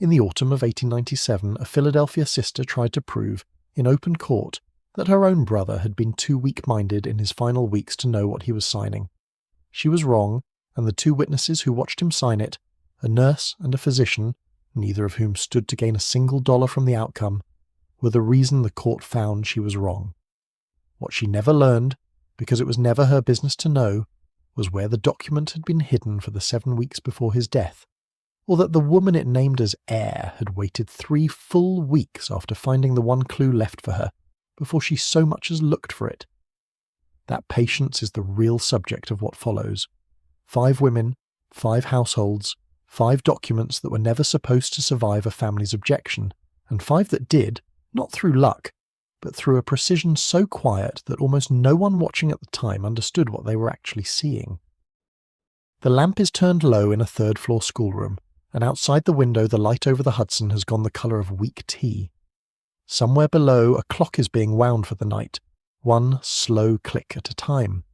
In the autumn of 1897, a Philadelphia sister tried to prove, in open court, that her own brother had been too weak-minded in his final weeks to know what he was signing. She was wrong, and the two witnesses who watched him sign it, a nurse and a physician, neither of whom stood to gain a single dollar from the outcome, were the reason the court found she was wrong. What she never learned, because it was never her business to know, was where the document had been hidden for the 7 weeks before his death, or that the woman it named as heir had waited 3 full weeks after finding the one clue left for her before she so much as looked for it. That patience is the real subject of what follows. 5 women, 5 households, 5 documents that were never supposed to survive a family's objection, and 5 that did, not through luck, but through a precision so quiet that almost no one watching at the time understood what they were actually seeing. The lamp is turned low in a third-floor schoolroom, and outside the window the light over the Hudson has gone the colour of weak tea. Somewhere below a clock is being wound for the night, one slow click at a time.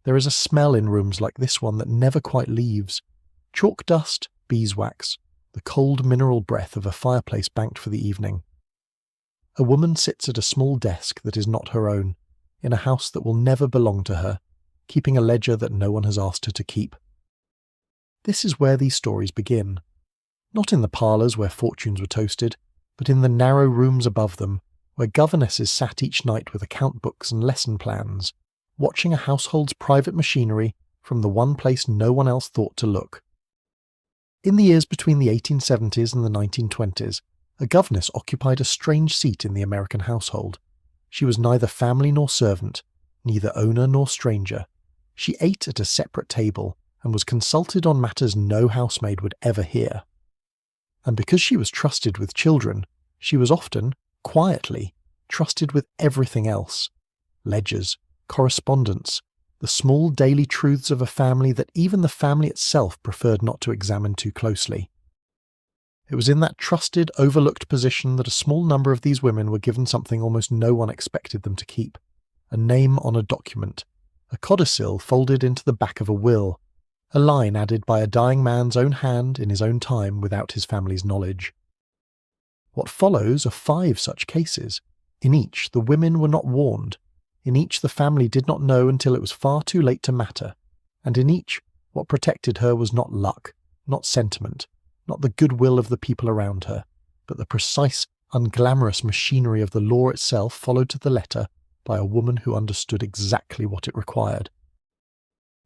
There is a smell in rooms like this one that never quite leaves. Chalk dust, beeswax, the cold mineral breath of a fireplace banked for the evening. A woman sits at a small desk that is not her own, in a house that will never belong to her, keeping a ledger that no one has asked her to keep. This is where these stories begin. Not in the parlours where fortunes were toasted, but in the narrow rooms above them, where governesses sat each night with account books and lesson plans, watching a household's private machinery from the one place no one else thought to look. In the years between the 1870s and the 1920s, a governess occupied a strange seat in the American household. She was neither family nor servant, neither owner nor stranger. She ate at a separate table and was consulted on matters no housemaid would ever hear. And because she was trusted with children, she was often, quietly, trusted with everything else. Ledgers, correspondence, the small daily truths of a family that even the family itself preferred not to examine too closely. It was in that trusted, overlooked position that a small number of these women were given something almost no one expected them to keep: a name on a document, a codicil folded into the back of a will, a line added by a dying man's own hand in his own time without his family's knowledge. What follows are 5 such cases. In each, the women were not warned. In each, the family did not know until it was far too late to matter. And in each, what protected her was not luck, not sentiment, not the goodwill of the people around her, but the precise, unglamorous machinery of the law itself, followed to the letter by a woman who understood exactly what it required.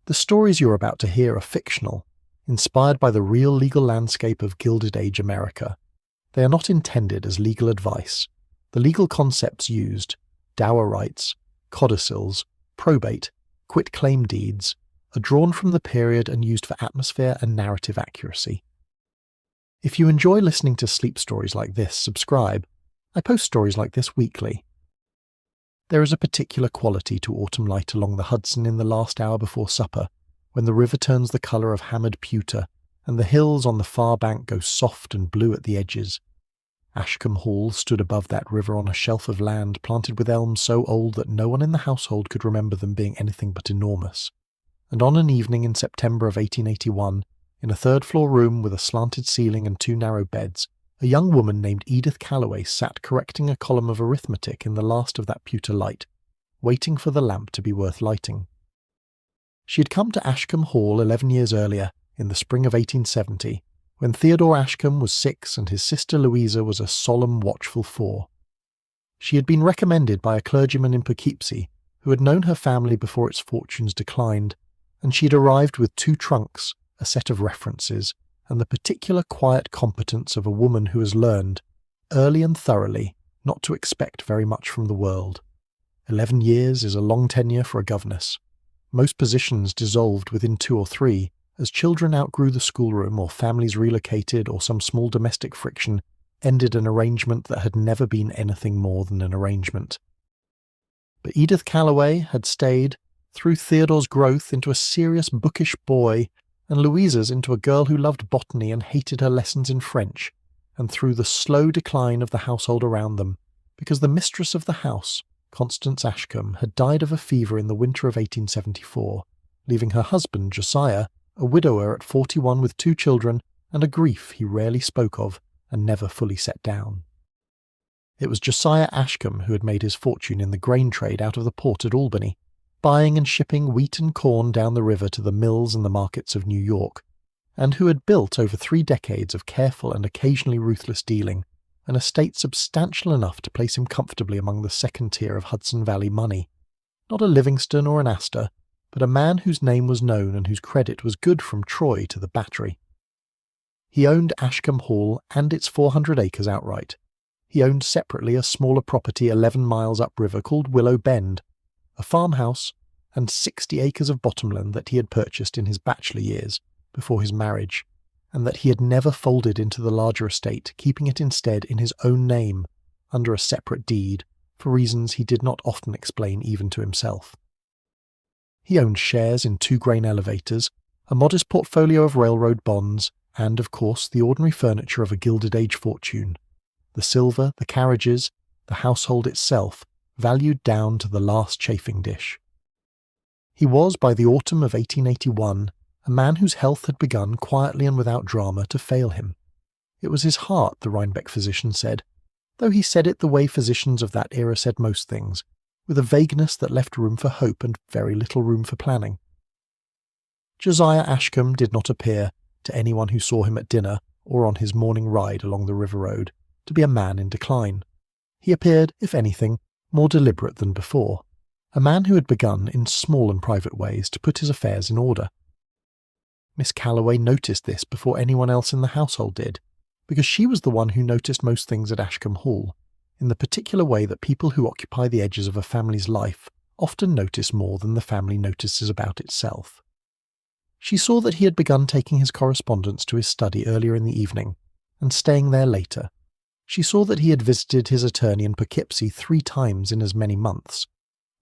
The stories you're about to hear are fictional, inspired by the real legal landscape of Gilded Age America. They are not intended as legal advice. The legal concepts used, dower rights, codicils, probate, quitclaim deeds, are drawn from the period and used for atmosphere and narrative accuracy. If you enjoy listening to sleep stories like this, subscribe. I post stories like this weekly. There is a particular quality to autumn light along the Hudson in the last hour before supper, when the river turns the colour of hammered pewter, and the hills on the far bank go soft and blue at the edges. Ashcombe Hall stood above that river on a shelf of land planted with elms so old that no one in the household could remember them being anything but enormous. And on an evening in September of 1881, in a third-floor room with a slanted ceiling and 2 narrow beds, a young woman named Edith Calloway sat correcting a column of arithmetic in the last of that pewter light, waiting for the lamp to be worth lighting. She had come to Ashcombe Hall 11 years earlier, in the spring of 1870, when Theodore Ashcombe was 6 and his sister Louisa was a solemn, watchful 4. She had been recommended by a clergyman in Poughkeepsie, who had known her family before its fortunes declined, and she had arrived with 2 trunks, a set of references, and the particular quiet competence of a woman who has learned, early and thoroughly, not to expect very much from the world. 11 years is a long tenure for a governess. Most positions dissolved within 2 or 3, as children outgrew the schoolroom or families relocated or some small domestic friction ended an arrangement that had never been anything more than an arrangement. But Edith Calloway had stayed, through Theodore's growth into a serious bookish boy, and Louisa's into a girl who loved botany and hated her lessons in French, and through the slow decline of the household around them, because the mistress of the house, Constance Ashcombe, had died of a fever in the winter of 1874, leaving her husband, Josiah, a widower at 41 with 2 children, and a grief he rarely spoke of, and never fully set down. It was Josiah Ashcombe who had made his fortune in the grain trade out of the port at Albany, buying and shipping wheat and corn down the river to the mills and the markets of New York, and who had built over 3 decades of careful and occasionally ruthless dealing an estate substantial enough to place him comfortably among the second tier of Hudson Valley money. Not a Livingston or an Astor, but a man whose name was known and whose credit was good from Troy to the Battery. He owned Ashcombe Hall and its 400 acres outright. He owned separately a smaller property 11 miles upriver called Willow Bend, a farmhouse, and 60 acres of bottomland that he had purchased in his bachelor years before his marriage, and that he had never folded into the larger estate, keeping it instead in his own name, under a separate deed, for reasons he did not often explain even to himself. He owned shares in 2 grain elevators, a modest portfolio of railroad bonds, and, of course, the ordinary furniture of a Gilded Age fortune. The silver, the carriages, the household itself, valued down to the last chafing dish. He was, by the autumn of 1881, a man whose health had begun, quietly and without drama, to fail him. It was his heart, the Rhinebeck physician said, though he said it the way physicians of that era said most things, with a vagueness that left room for hope and very little room for planning. Josiah Ashcombe did not appear, to anyone who saw him at dinner or on his morning ride along the river road, to be a man in decline. He appeared, if anything, more deliberate than before, a man who had begun, in small and private ways, to put his affairs in order. Miss Calloway noticed this before anyone else in the household did, because she was the one who noticed most things at Ashcombe Hall, in the particular way that people who occupy the edges of a family's life often notice more than the family notices about itself. She saw that he had begun taking his correspondence to his study earlier in the evening, and staying there later. She saw that he had visited his attorney in Poughkeepsie 3 times in as many months,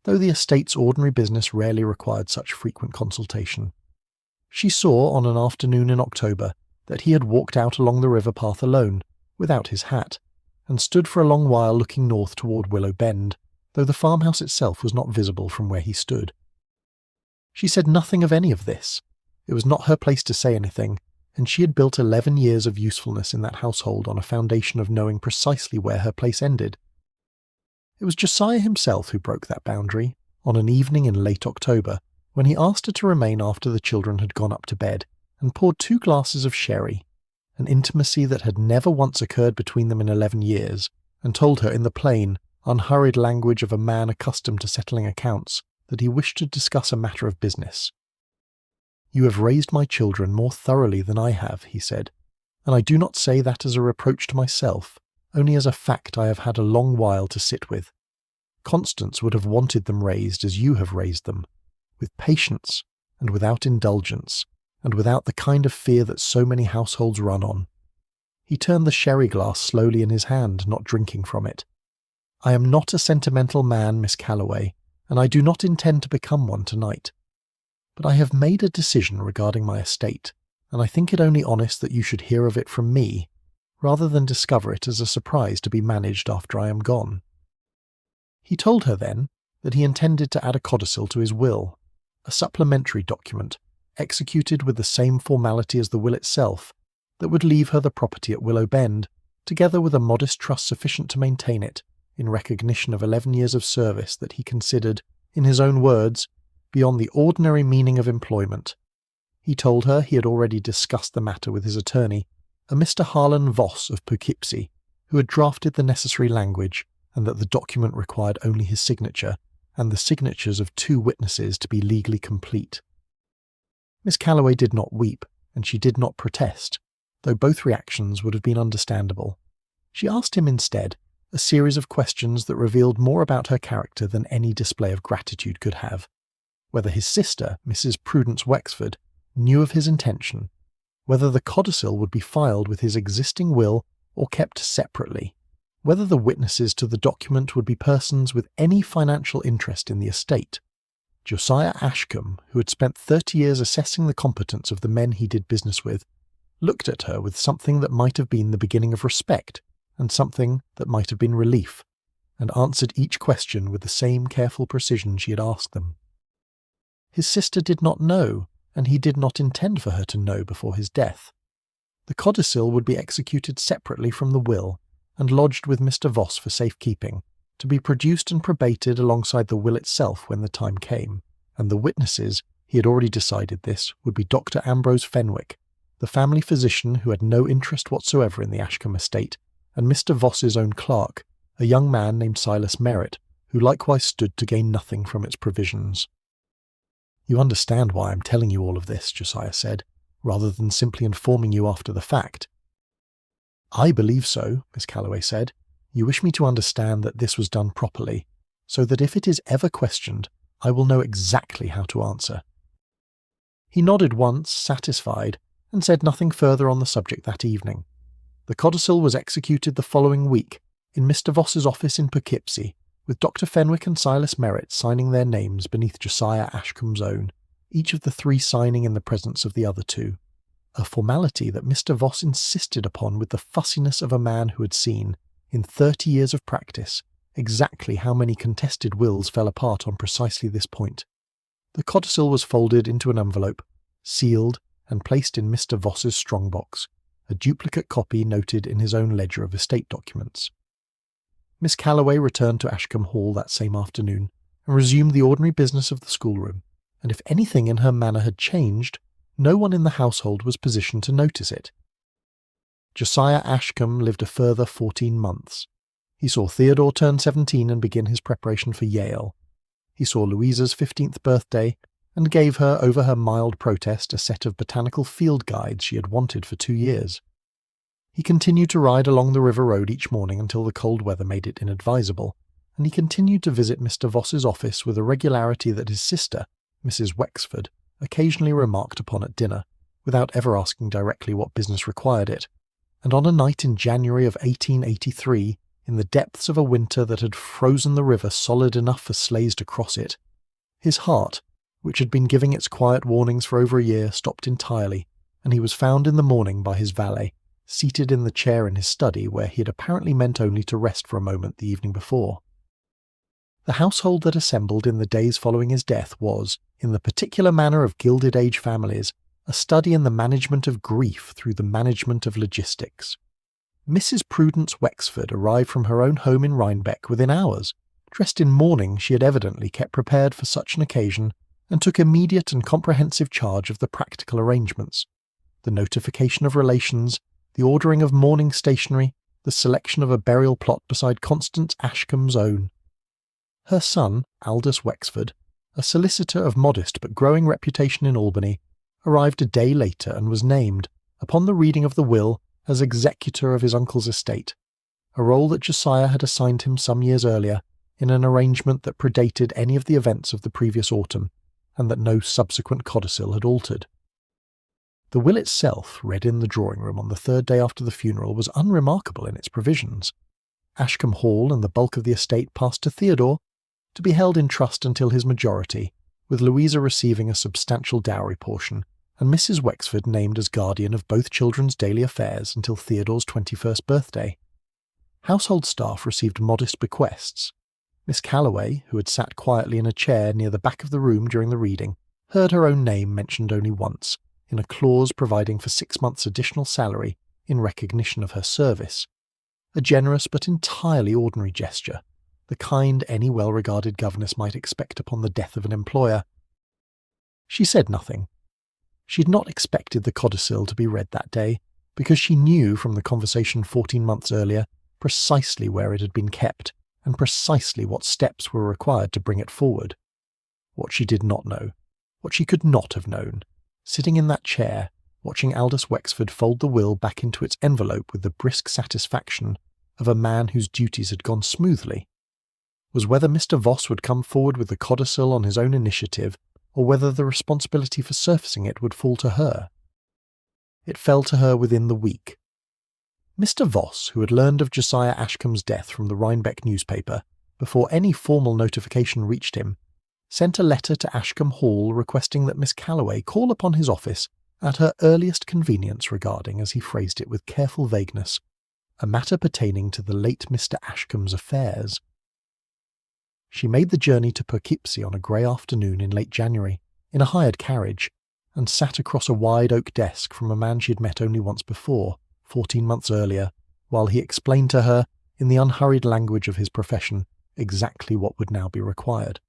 though the estate's ordinary business rarely required such frequent consultation. She saw, on an afternoon in October, that he had walked out along the river path alone, without his hat, and stood for a long while looking north toward Willow Bend, though the farmhouse itself was not visible from where he stood. She said nothing of any of this. It was not her place to say anything, and she had built 11 years of usefulness in that household on a foundation of knowing precisely where her place ended. It was Josiah himself who broke that boundary, on an evening in late October, when he asked her to remain after the children had gone up to bed, and poured 2 glasses of sherry, an intimacy that had never once occurred between them in 11 years, and told her in the plain, unhurried language of a man accustomed to settling accounts that he wished to discuss a matter of business. "You have raised my children more thoroughly than I have," he said, "and I do not say that as a reproach to myself, only as a fact I have had a long while to sit with. Constance would have wanted them raised as you have raised them, with patience and without indulgence, and without the kind of fear that so many households run on." He turned the sherry glass slowly in his hand, not drinking from it. "I am not a sentimental man, Miss Calloway, and I do not intend to become one tonight. But I have made a decision regarding my estate, and I think it only honest that you should hear of it from me, rather than discover it as a surprise to be managed after I am gone." He told her then that he intended to add a codicil to his will, a supplementary document, executed with the same formality as the will itself, that would leave her the property at Willow Bend, together with a modest trust sufficient to maintain it, in recognition of 11 years of service that he considered, in his own words, beyond the ordinary meaning of employment. He told her he had already discussed the matter with his attorney, a Mr. Harlan Voss of Poughkeepsie, who had drafted the necessary language, and that the document required only his signature, and the signatures of 2 witnesses to be legally complete. Miss Calloway did not weep, and she did not protest, though both reactions would have been understandable. She asked him instead a series of questions that revealed more about her character than any display of gratitude could have. Whether his sister, Mrs. Prudence Wexford, knew of his intention, whether the codicil would be filed with his existing will or kept separately, whether the witnesses to the document would be persons with any financial interest in the estate. Josiah Ashcombe, who had spent 30 years assessing the competence of the men he did business with, looked at her with something that might have been the beginning of respect, and something that might have been relief, and answered each question with the same careful precision she had asked them. His sister did not know, and he did not intend for her to know before his death. The codicil would be executed separately from the will and lodged with Mr. Voss for safekeeping, to be produced and probated alongside the will itself when the time came, and the witnesses, he had already decided this, would be Dr. Ambrose Fenwick, the family physician who had no interest whatsoever in the Ashcombe estate, and Mr. Voss's own clerk, a young man named Silas Merritt, who likewise stood to gain nothing from its provisions. "You understand why I'm telling you all of this," Josiah said, "rather than simply informing you after the fact." "I believe so," Miss Calloway said. "You wish me to understand that this was done properly, so that if it is ever questioned, I will know exactly how to answer." He nodded once, satisfied, and said nothing further on the subject that evening. The codicil was executed the following week, in Mr. Voss's office in Poughkeepsie, with Dr. Fenwick and Silas Merritt signing their names beneath Josiah Ashcombe's own, each of the three signing in the presence of the other two, a formality that Mr. Voss insisted upon with the fussiness of a man who had seen, in 30 years of practice, exactly how many contested wills fell apart on precisely this point. The codicil was folded into an envelope, sealed, and placed in Mr. Voss's strong-box, a duplicate copy noted in his own ledger of estate documents. Miss Calloway returned to Ashcombe Hall that same afternoon, and resumed the ordinary business of the schoolroom, and if anything in her manner had changed, no one in the household was positioned to notice it. Josiah Ashcombe lived a further 14 months. He saw Theodore turn 17 and begin his preparation for Yale. He saw Louisa's 15th birthday, and gave her, over her mild protest, a set of botanical field guides she had wanted for 2 years. He continued to ride along the river road each morning until the cold weather made it inadvisable, and he continued to visit Mr. Voss's office with a regularity that his sister, Mrs. Wexford, occasionally remarked upon at dinner, without ever asking directly what business required it, and on a night in January of 1883, in the depths of a winter that had frozen the river solid enough for sleighs to cross it, his heart, which had been giving its quiet warnings for over a year, stopped entirely, and he was found in the morning by his valet, seated in the chair in his study where he had apparently meant only to rest for a moment the evening before. The household that assembled in the days following his death was, in the particular manner of Gilded Age families, a study in the management of grief through the management of logistics. Mrs. Prudence Wexford arrived from her own home in Rhinebeck within hours, dressed in mourning she had evidently kept prepared for such an occasion, and took immediate and comprehensive charge of the practical arrangements, the notification of relations, the ordering of mourning stationery, the selection of a burial plot beside Constance Ashcombe's own. Her son, Aldous Wexford, a solicitor of modest but growing reputation in Albany, arrived a day later and was named, upon the reading of the will, as executor of his uncle's estate, a role that Josiah had assigned him some years earlier, in an arrangement that predated any of the events of the previous autumn, and that no subsequent codicil had altered. The will itself, read in the drawing-room on the third day after the funeral, was unremarkable in its provisions. Ashcombe Hall and the bulk of the estate passed to Theodore, to be held in trust until his majority, with Louisa receiving a substantial dowry portion, and Mrs. Wexford named as guardian of both children's daily affairs until Theodore's 21st birthday. Household staff received modest bequests. Miss Calloway, who had sat quietly in a chair near the back of the room during the reading, heard her own name mentioned only once, in a clause providing for 6 months' additional salary in recognition of her service. A generous but entirely ordinary gesture, the kind any well-regarded governess might expect upon the death of an employer. She said nothing. She had not expected the codicil to be read that day, because she knew from the conversation 14 months earlier precisely where it had been kept, and precisely what steps were required to bring it forward. What she did not know, what she could not have known, sitting in that chair, watching Aldous Wexford fold the will back into its envelope with the brisk satisfaction of a man whose duties had gone smoothly, was whether Mr. Voss would come forward with the codicil on his own initiative, or whether the responsibility for surfacing it would fall to her. It fell to her within the week. Mr. Voss, who had learned of Josiah Ashcombe's death from the Rhinebeck newspaper, before any formal notification reached him, sent a letter to Ashcombe Hall requesting that Miss Calloway call upon his office at her earliest convenience regarding, as he phrased it with careful vagueness, a matter pertaining to the late Mr. Ashcombe's affairs. She made the journey to Poughkeepsie on a grey afternoon in late January, in a hired carriage, and sat across a wide oak desk from a man she had met only once before, 14 months earlier, while he explained to her, in the unhurried language of his profession, exactly what would now be required.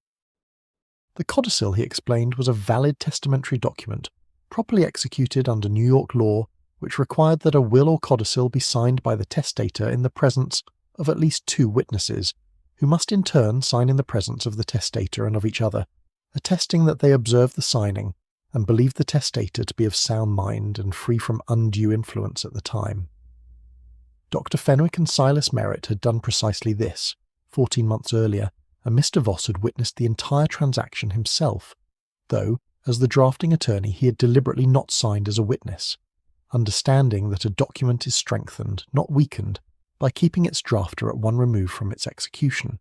The codicil, he explained, was a valid testamentary document, properly executed under New York law, which required that a will or codicil be signed by the testator in the presence of at least 2 witnesses, who must in turn sign in the presence of the testator and of each other, attesting that they observed the signing and believed the testator to be of sound mind and free from undue influence at the time. Dr. Fenwick and Silas Merritt had done precisely this, 14 months earlier, and Mr. Voss had witnessed the entire transaction himself, though, as the drafting attorney, he had deliberately not signed as a witness, understanding that a document is strengthened, not weakened, by keeping its drafter at one remove from its execution.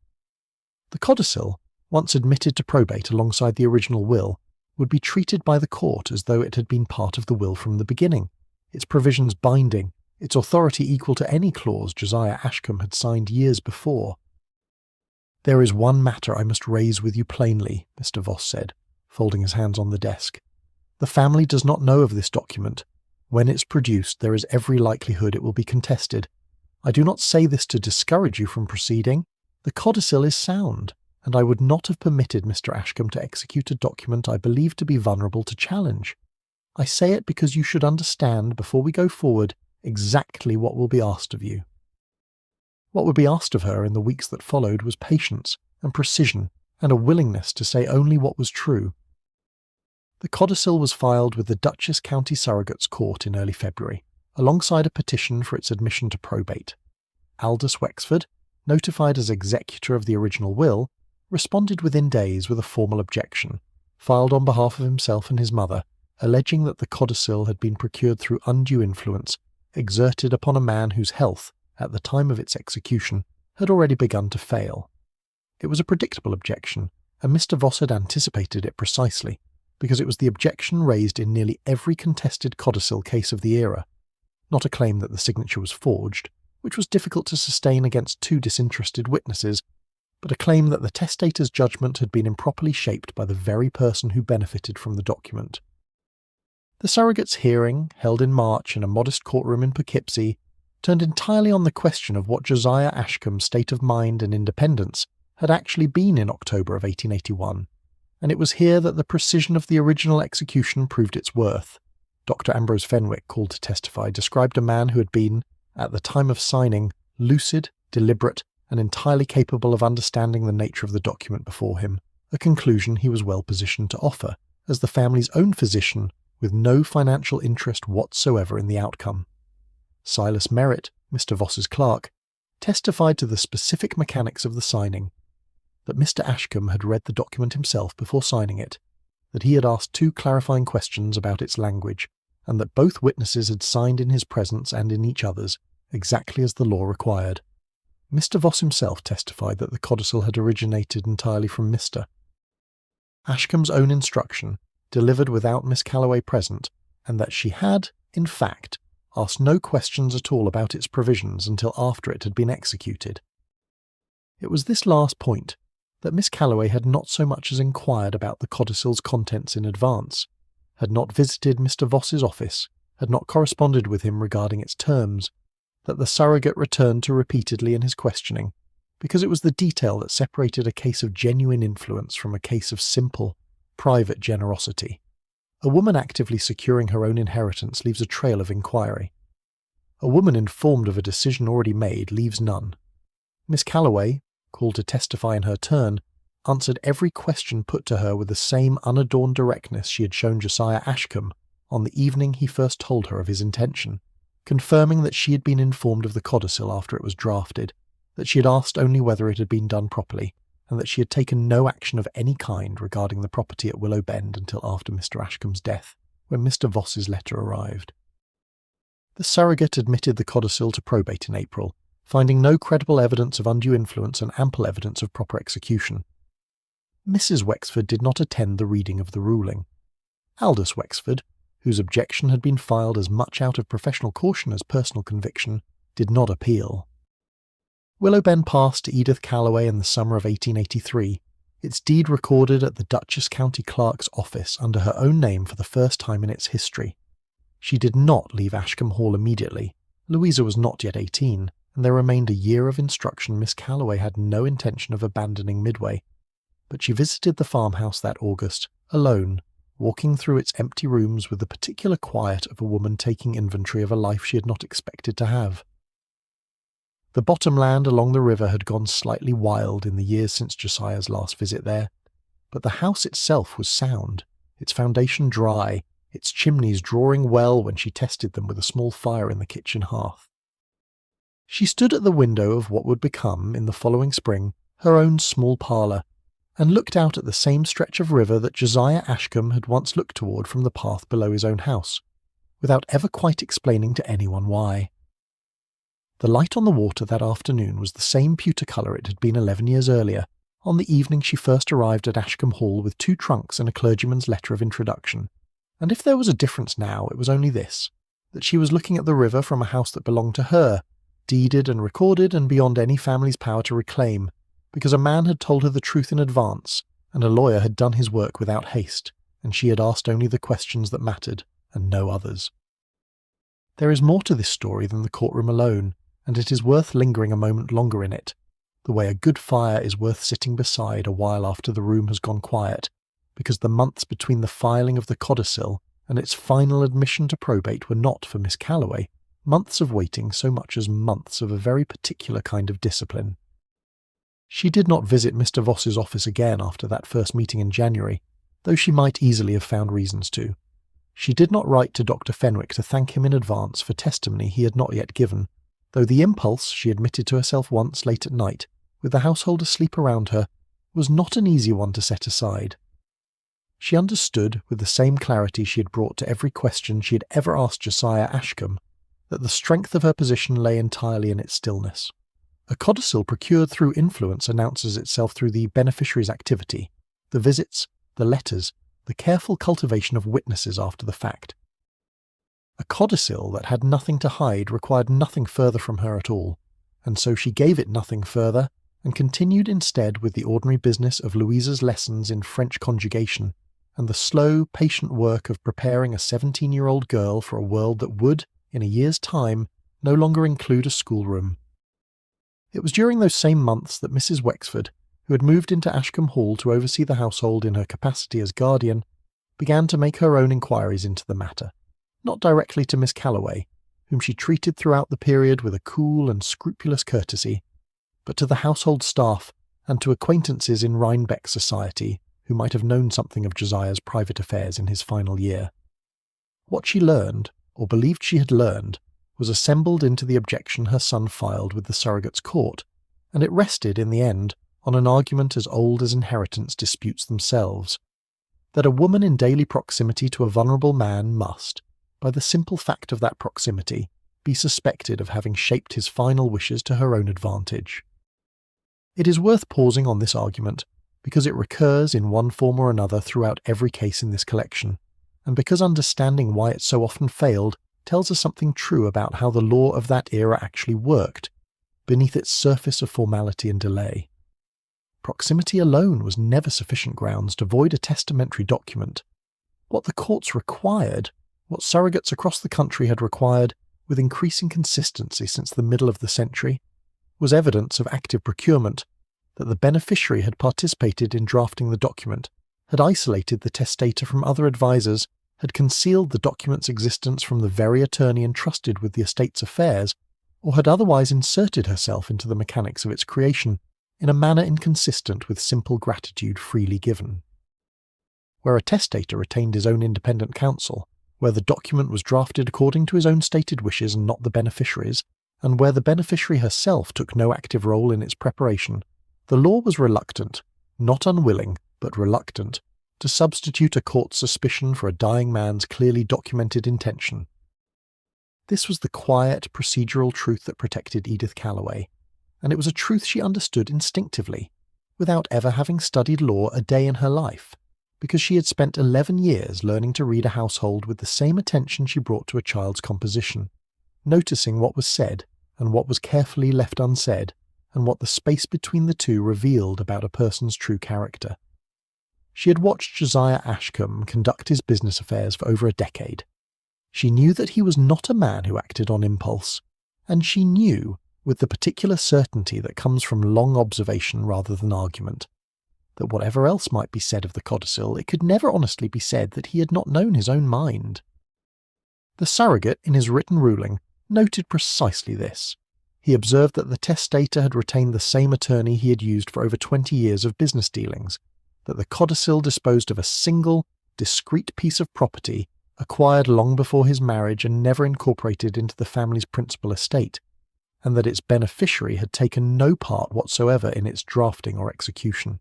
The codicil, once admitted to probate alongside the original will, would be treated by the court as though it had been part of the will from the beginning, its provisions binding, its authority equal to any clause Josiah Ashcombe had signed years before. "There is one matter I must raise with you plainly," Mr. Voss said, folding his hands on the desk. "The family does not know of this document. When it's produced, there is every likelihood it will be contested. I do not say this to discourage you from proceeding. The codicil is sound, and I would not have permitted Mr. Ashcombe to execute a document I believe to be vulnerable to challenge. I say it because you should understand, before we go forward, exactly what will be asked of you." What would be asked of her in the weeks that followed was patience and precision and a willingness to say only what was true. The codicil was filed with the Dutchess County Surrogate's Court in early February, alongside a petition for its admission to probate. Aldous Wexford, notified as executor of the original will, responded within days with a formal objection, filed on behalf of himself and his mother, alleging that the codicil had been procured through undue influence exerted upon a man whose health, at the time of its execution, had already begun to fail. It was a predictable objection, and Mr. Voss had anticipated it precisely, because it was the objection raised in nearly every contested codicil case of the era. Not a claim that the signature was forged, which was difficult to sustain against 2 disinterested witnesses, but a claim that the testator's judgment had been improperly shaped by the very person who benefited from the document. The surrogate's hearing, held in March in a modest courtroom in Poughkeepsie, turned entirely on the question of what Josiah Ashcombe's state of mind and independence had actually been in October of 1881, and it was here that the precision of the original execution proved its worth. Dr. Ambrose Fenwick, called to testify, described a man who had been, at the time of signing, lucid, deliberate, and entirely capable of understanding the nature of the document before him, a conclusion he was well positioned to offer, as the family's own physician, with no financial interest whatsoever in the outcome. Silas Merritt, Mr. Voss's clerk, testified to the specific mechanics of the signing, that Mr. Ashcombe had read the document himself before signing it, that he had asked 2 clarifying questions about its language, and that both witnesses had signed in his presence and in each other's, exactly as the law required. Mr. Voss himself testified that the codicil had originated entirely from Mr. Ashcombe's own instruction, delivered without Miss Calloway present, and that she had, in fact, asked no questions at all about its provisions until after it had been executed. It was this last point, that Miss Calloway had not so much as inquired about the codicil's contents in advance, had not visited Mr. Voss's office, had not corresponded with him regarding its terms, that the surrogate returned to repeatedly in his questioning, because it was the detail that separated a case of genuine influence from a case of simple, private generosity. A woman actively securing her own inheritance leaves a trail of inquiry. A woman informed of a decision already made leaves none. Miss Calloway, called to testify in her turn, answered every question put to her with the same unadorned directness she had shown Josiah Ashcombe on the evening he first told her of his intention, confirming that she had been informed of the codicil after it was drafted, that she had asked only whether it had been done properly, and that she had taken no action of any kind regarding the property at Willow Bend until after Mr. Ashcombe's death, when Mr. Voss's letter arrived. The surrogate admitted the codicil to probate in April, finding no credible evidence of undue influence and ample evidence of proper execution. Mrs. Wexford did not attend the reading of the ruling. Aldous Wexford, whose objection had been filed as much out of professional caution as personal conviction, did not appeal. Willow Bend passed to Edith Calloway in the summer of 1883, its deed recorded at the Dutchess County Clerk's office under her own name for the first time in its history. She did not leave Ashcombe Hall immediately. Louisa was not yet 18, and there remained a year of instruction Miss Calloway had no intention of abandoning midway. But she visited the farmhouse that August, alone, walking through its empty rooms with the particular quiet of a woman taking inventory of a life she had not expected to have. The bottomland along the river had gone slightly wild in the years since Josiah's last visit there, but the house itself was sound, its foundation dry, its chimneys drawing well when she tested them with a small fire in the kitchen hearth. She stood at the window of what would become, in the following spring, her own small parlour, and looked out at the same stretch of river that Josiah Ashcombe had once looked toward from the path below his own house, without ever quite explaining to anyone why. The light on the water that afternoon was the same pewter colour it had been 11 years earlier, on the evening she first arrived at Ashcombe Hall with 2 trunks and a clergyman's letter of introduction. And if there was a difference now, it was only this, that she was looking at the river from a house that belonged to her, deeded and recorded and beyond any family's power to reclaim, because a man had told her the truth in advance, and a lawyer had done his work without haste, and she had asked only the questions that mattered, and no others. There is more to this story than the courtroom alone, and it is worth lingering a moment longer in it, the way a good fire is worth sitting beside a while after the room has gone quiet, because the months between the filing of the codicil and its final admission to probate were not, for Miss Calloway, months of waiting so much as months of a very particular kind of discipline. She did not visit Mr. Voss's office again after that first meeting in January, though she might easily have found reasons to. She did not write to Dr. Fenwick to thank him in advance for testimony he had not yet given, though the impulse, she admitted to herself once late at night, with the household asleep around her, was not an easy one to set aside. She understood, with the same clarity she had brought to every question she had ever asked Josiah Ashcombe, that the strength of her position lay entirely in its stillness. A codicil procured through influence announces itself through the beneficiary's activity, the visits, the letters, the careful cultivation of witnesses after the fact. A codicil that had nothing to hide required nothing further from her at all, and so she gave it nothing further, and continued instead with the ordinary business of Louisa's lessons in French conjugation, and the slow, patient work of preparing a 17-year-old girl for a world that would, in a year's time, no longer include a schoolroom. It was during those same months that Mrs. Wexford, who had moved into Ashcombe Hall to oversee the household in her capacity as guardian, began to make her own inquiries into the matter, not directly to Miss Calloway, whom she treated throughout the period with a cool and scrupulous courtesy, but to the household staff and to acquaintances in Rhinebeck society who might have known something of Josiah's private affairs in his final year. What she learned, or believed she had learned, was assembled into the objection her son filed with the surrogate's court, and it rested, in the end, on an argument as old as inheritance disputes themselves, that a woman in daily proximity to a vulnerable man must, by the simple fact of that proximity, be suspected of having shaped his final wishes to her own advantage. It is worth pausing on this argument, because it recurs in one form or another throughout every case in this collection, and because understanding why it so often failed tells us something true about how the law of that era actually worked, beneath its surface of formality and delay. Proximity alone was never sufficient grounds to void a testamentary document. What the courts required, what surrogates across the country had required, with increasing consistency since the middle of the century, was evidence of active procurement, that the beneficiary had participated in drafting the document, had isolated the testator from other advisers, had concealed the document's existence from the very attorney entrusted with the estate's affairs, or had otherwise inserted herself into the mechanics of its creation in a manner inconsistent with simple gratitude freely given. Where a testator retained his own independent counsel, where the document was drafted according to his own stated wishes and not the beneficiary's, and where the beneficiary herself took no active role in its preparation, the law was reluctant, not unwilling, but reluctant, to substitute a court's suspicion for a dying man's clearly documented intention. This was the quiet, procedural truth that protected Edith Calloway, and it was a truth she understood instinctively, without ever having studied law a day in her life, because she had spent 11 years learning to read a household with the same attention she brought to a child's composition, noticing what was said and what was carefully left unsaid, and what the space between the two revealed about a person's true character. She had watched Josiah Ashcombe conduct his business affairs for over a decade. She knew that he was not a man who acted on impulse, and she knew, with the particular certainty that comes from long observation rather than argument, that whatever else might be said of the codicil, it could never honestly be said that he had not known his own mind. The surrogate, in his written ruling, noted precisely this. He observed that the testator had retained the same attorney he had used for over 20 years of business dealings, that the codicil disposed of a single, discrete piece of property acquired long before his marriage and never incorporated into the family's principal estate, and that its beneficiary had taken no part whatsoever in its drafting or execution.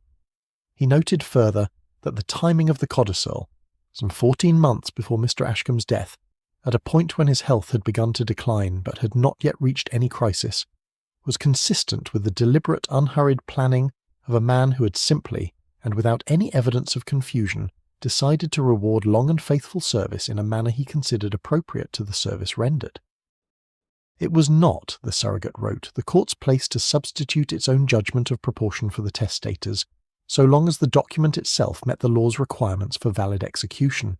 He noted further that the timing of the codicil, some 14 months before Mr. Ashcombe's death, at a point when his health had begun to decline but had not yet reached any crisis, was consistent with the deliberate, unhurried planning of a man who had simply, and without any evidence of confusion, decided to reward long and faithful service in a manner he considered appropriate to the service rendered. It was not, the surrogate wrote, the court's place to substitute its own judgment of proportion for the testator's, so long as the document itself met the law's requirements for valid execution.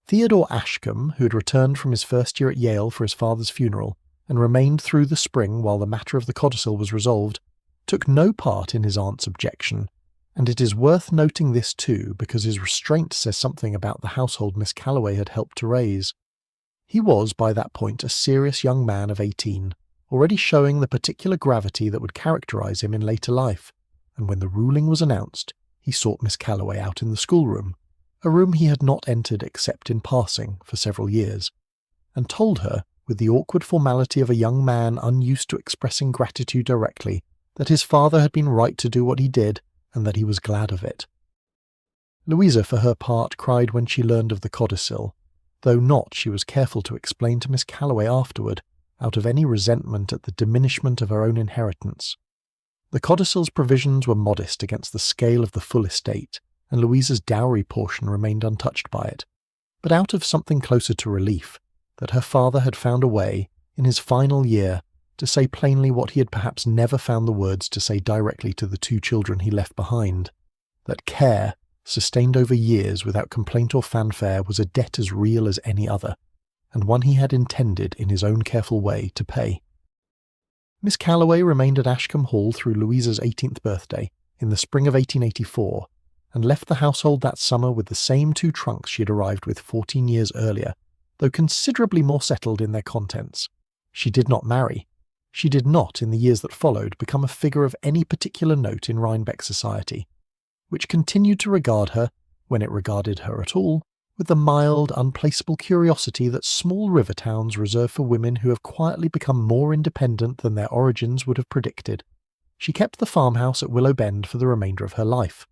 Theodore Ashcombe, who had returned from his first year at Yale for his father's funeral, and remained through the spring while the matter of the codicil was resolved, took no part in his aunt's objection, and it is worth noting this too because his restraint says something about the household Miss Calloway had helped to raise. He was by that point a serious young man of 18, already showing the particular gravity that would characterize him in later life, and when the ruling was announced, he sought Miss Calloway out in the schoolroom, a room he had not entered except in passing for several years, and told her, with the awkward formality of a young man unused to expressing gratitude directly, that his father had been right to do what he did, and that he was glad of it. Louisa, for her part, cried when she learned of the codicil, though not, she was careful to explain to Miss Calloway afterward, out of any resentment at the diminishment of her own inheritance. The codicil's provisions were modest against the scale of the full estate, and Louisa's dowry portion remained untouched by it, but out of something closer to relief, that her father had found a way, in his final year, to say plainly what he had perhaps never found the words to say directly to the 2 children he left behind, that care, sustained over years without complaint or fanfare, was a debt as real as any other, and one he had intended, in his own careful way, to pay. Miss Calloway remained at Ashcombe Hall through Louisa's 18th birthday, in the spring of 1884, and left the household that summer with the same 2 trunks she had arrived with 14 years earlier, though considerably more settled in their contents. She did not marry. She did not, in the years that followed, become a figure of any particular note in Rhinebeck society, which continued to regard her, when it regarded her at all, with the mild, unplaceable curiosity that small river towns reserve for women who have quietly become more independent than their origins would have predicted. She kept the farmhouse at Willow Bend for the remainder of her life,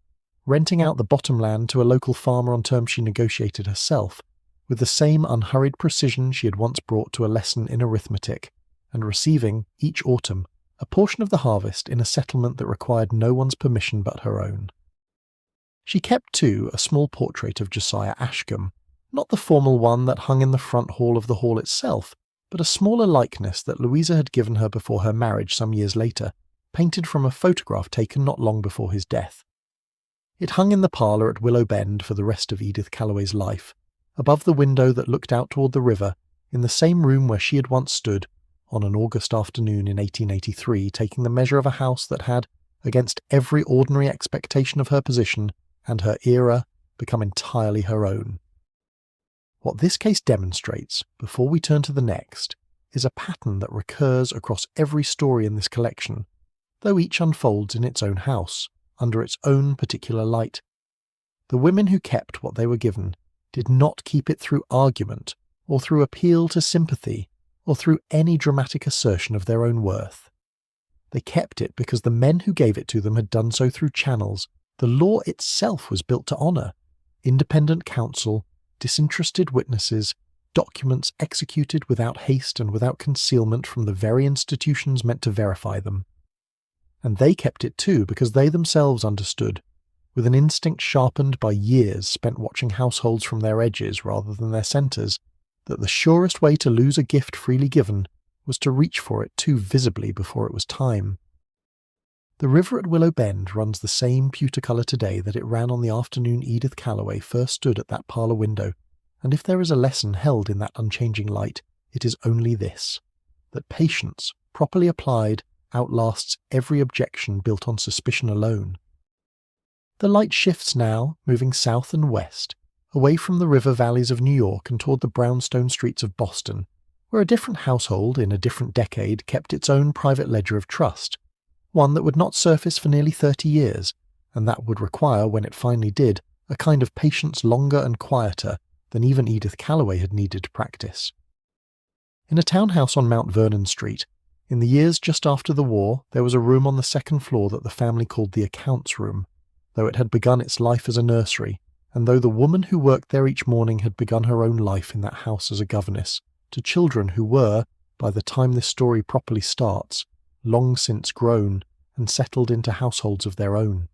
renting out the bottom land to a local farmer on terms she negotiated herself, with the same unhurried precision she had once brought to a lesson in arithmetic, and receiving, each autumn, a portion of the harvest in a settlement that required no one's permission but her own. She kept, too, a small portrait of Josiah Ashcombe, not the formal one that hung in the front hall of the hall itself, but a smaller likeness that Louisa had given her before her marriage some years later, painted from a photograph taken not long before his death. It hung in the parlour at Willow Bend for the rest of Edith Calloway's life, above the window that looked out toward the river, in the same room where she had once stood, on an August afternoon in 1883, taking the measure of a house that had, against every ordinary expectation of her position and her era, become entirely her own. What this case demonstrates, before we turn to the next, is a pattern that recurs across every story in this collection, though each unfolds in its own house, under its own particular light. The women who kept what they were given did not keep it through argument, or through appeal to sympathy, or through any dramatic assertion of their own worth. They kept it because the men who gave it to them had done so through channels the law itself was built to honour: independent counsel, disinterested witnesses, documents executed without haste and without concealment from the very institutions meant to verify them. And they kept it too because they themselves understood, with an instinct sharpened by years spent watching households from their edges rather than their centres, that the surest way to lose a gift freely given was to reach for it too visibly before it was time. The river at Willow Bend runs the same pewter colour today that it ran on the afternoon Edith Calloway first stood at that parlour window, and if there is a lesson held in that unchanging light, it is only this, that patience, properly applied, outlasts every objection built on suspicion alone. The light shifts now, moving south and west, away from the river valleys of New York and toward the brownstone streets of Boston, where a different household in a different decade kept its own private ledger of trust, one that would not surface for nearly 30 years, and that would require, when it finally did, a kind of patience longer and quieter than even Edith Calloway had needed to practice. In a townhouse on Mount Vernon Street, in the years just after the war, there was a room on the second floor that the family called the accounts room, though it had begun its life as a nursery, and though the woman who worked there each morning had begun her own life in that house as a governess, to children who were, by the time this story properly starts, long since grown and settled into households of their own.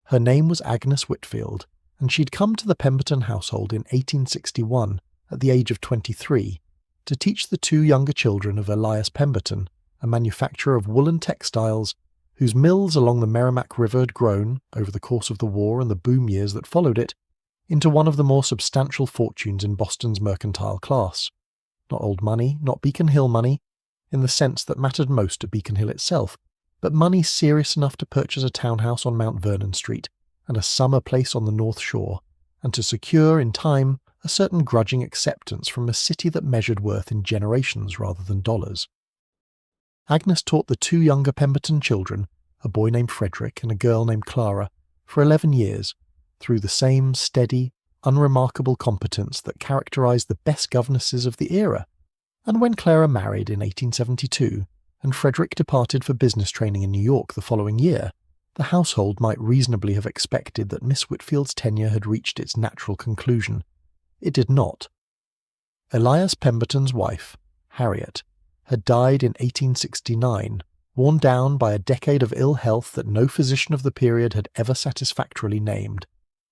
Her name was Agnes Whitfield, and she'd come to the Pemberton household in 1861, at the age of 23, to teach the two younger children of Elias Pemberton, a manufacturer of woolen textiles whose mills along the Merrimack River had grown, over the course of the war and the boom years that followed it, into one of the more substantial fortunes in Boston's mercantile class. Not old money, not Beacon Hill money, in the sense that mattered most to Beacon Hill itself, but money serious enough to purchase a townhouse on Mount Vernon Street and a summer place on the North Shore, and to secure, in time, a certain grudging acceptance from a city that measured worth in generations rather than dollars. Agnes taught the two younger Pemberton children, a boy named Frederick and a girl named Clara, for 11 years, through the same steady, unremarkable competence that characterized the best governesses of the era, and when Clara married in 1872, and Frederick departed for business training in New York the following year, the household might reasonably have expected that Miss Whitfield's tenure had reached its natural conclusion. It did not. Elias Pemberton's wife, Harriet, had died in 1869, worn down by a decade of ill health that no physician of the period had ever satisfactorily named,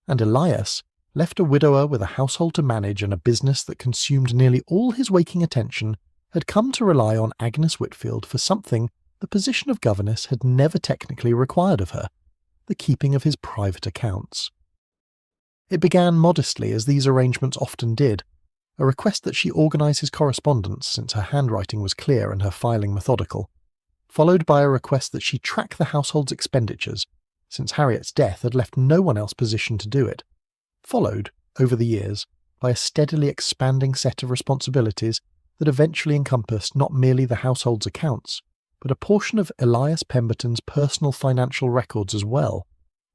and Elias, left a widower with a household to manage and a business that consumed nearly all his waking attention, had come to rely on Agnes Whitfield for something the position of governess had never technically required of her, the keeping of his private accounts. It began modestly, as these arrangements often did, a request that she organise his correspondence, since her handwriting was clear and her filing methodical, followed by a request that she track the household's expenditures, since Harriet's death had left no one else positioned to do it, followed, over the years, by a steadily expanding set of responsibilities that eventually encompassed not merely the household's accounts, but a portion of Elias Pemberton's personal financial records as well,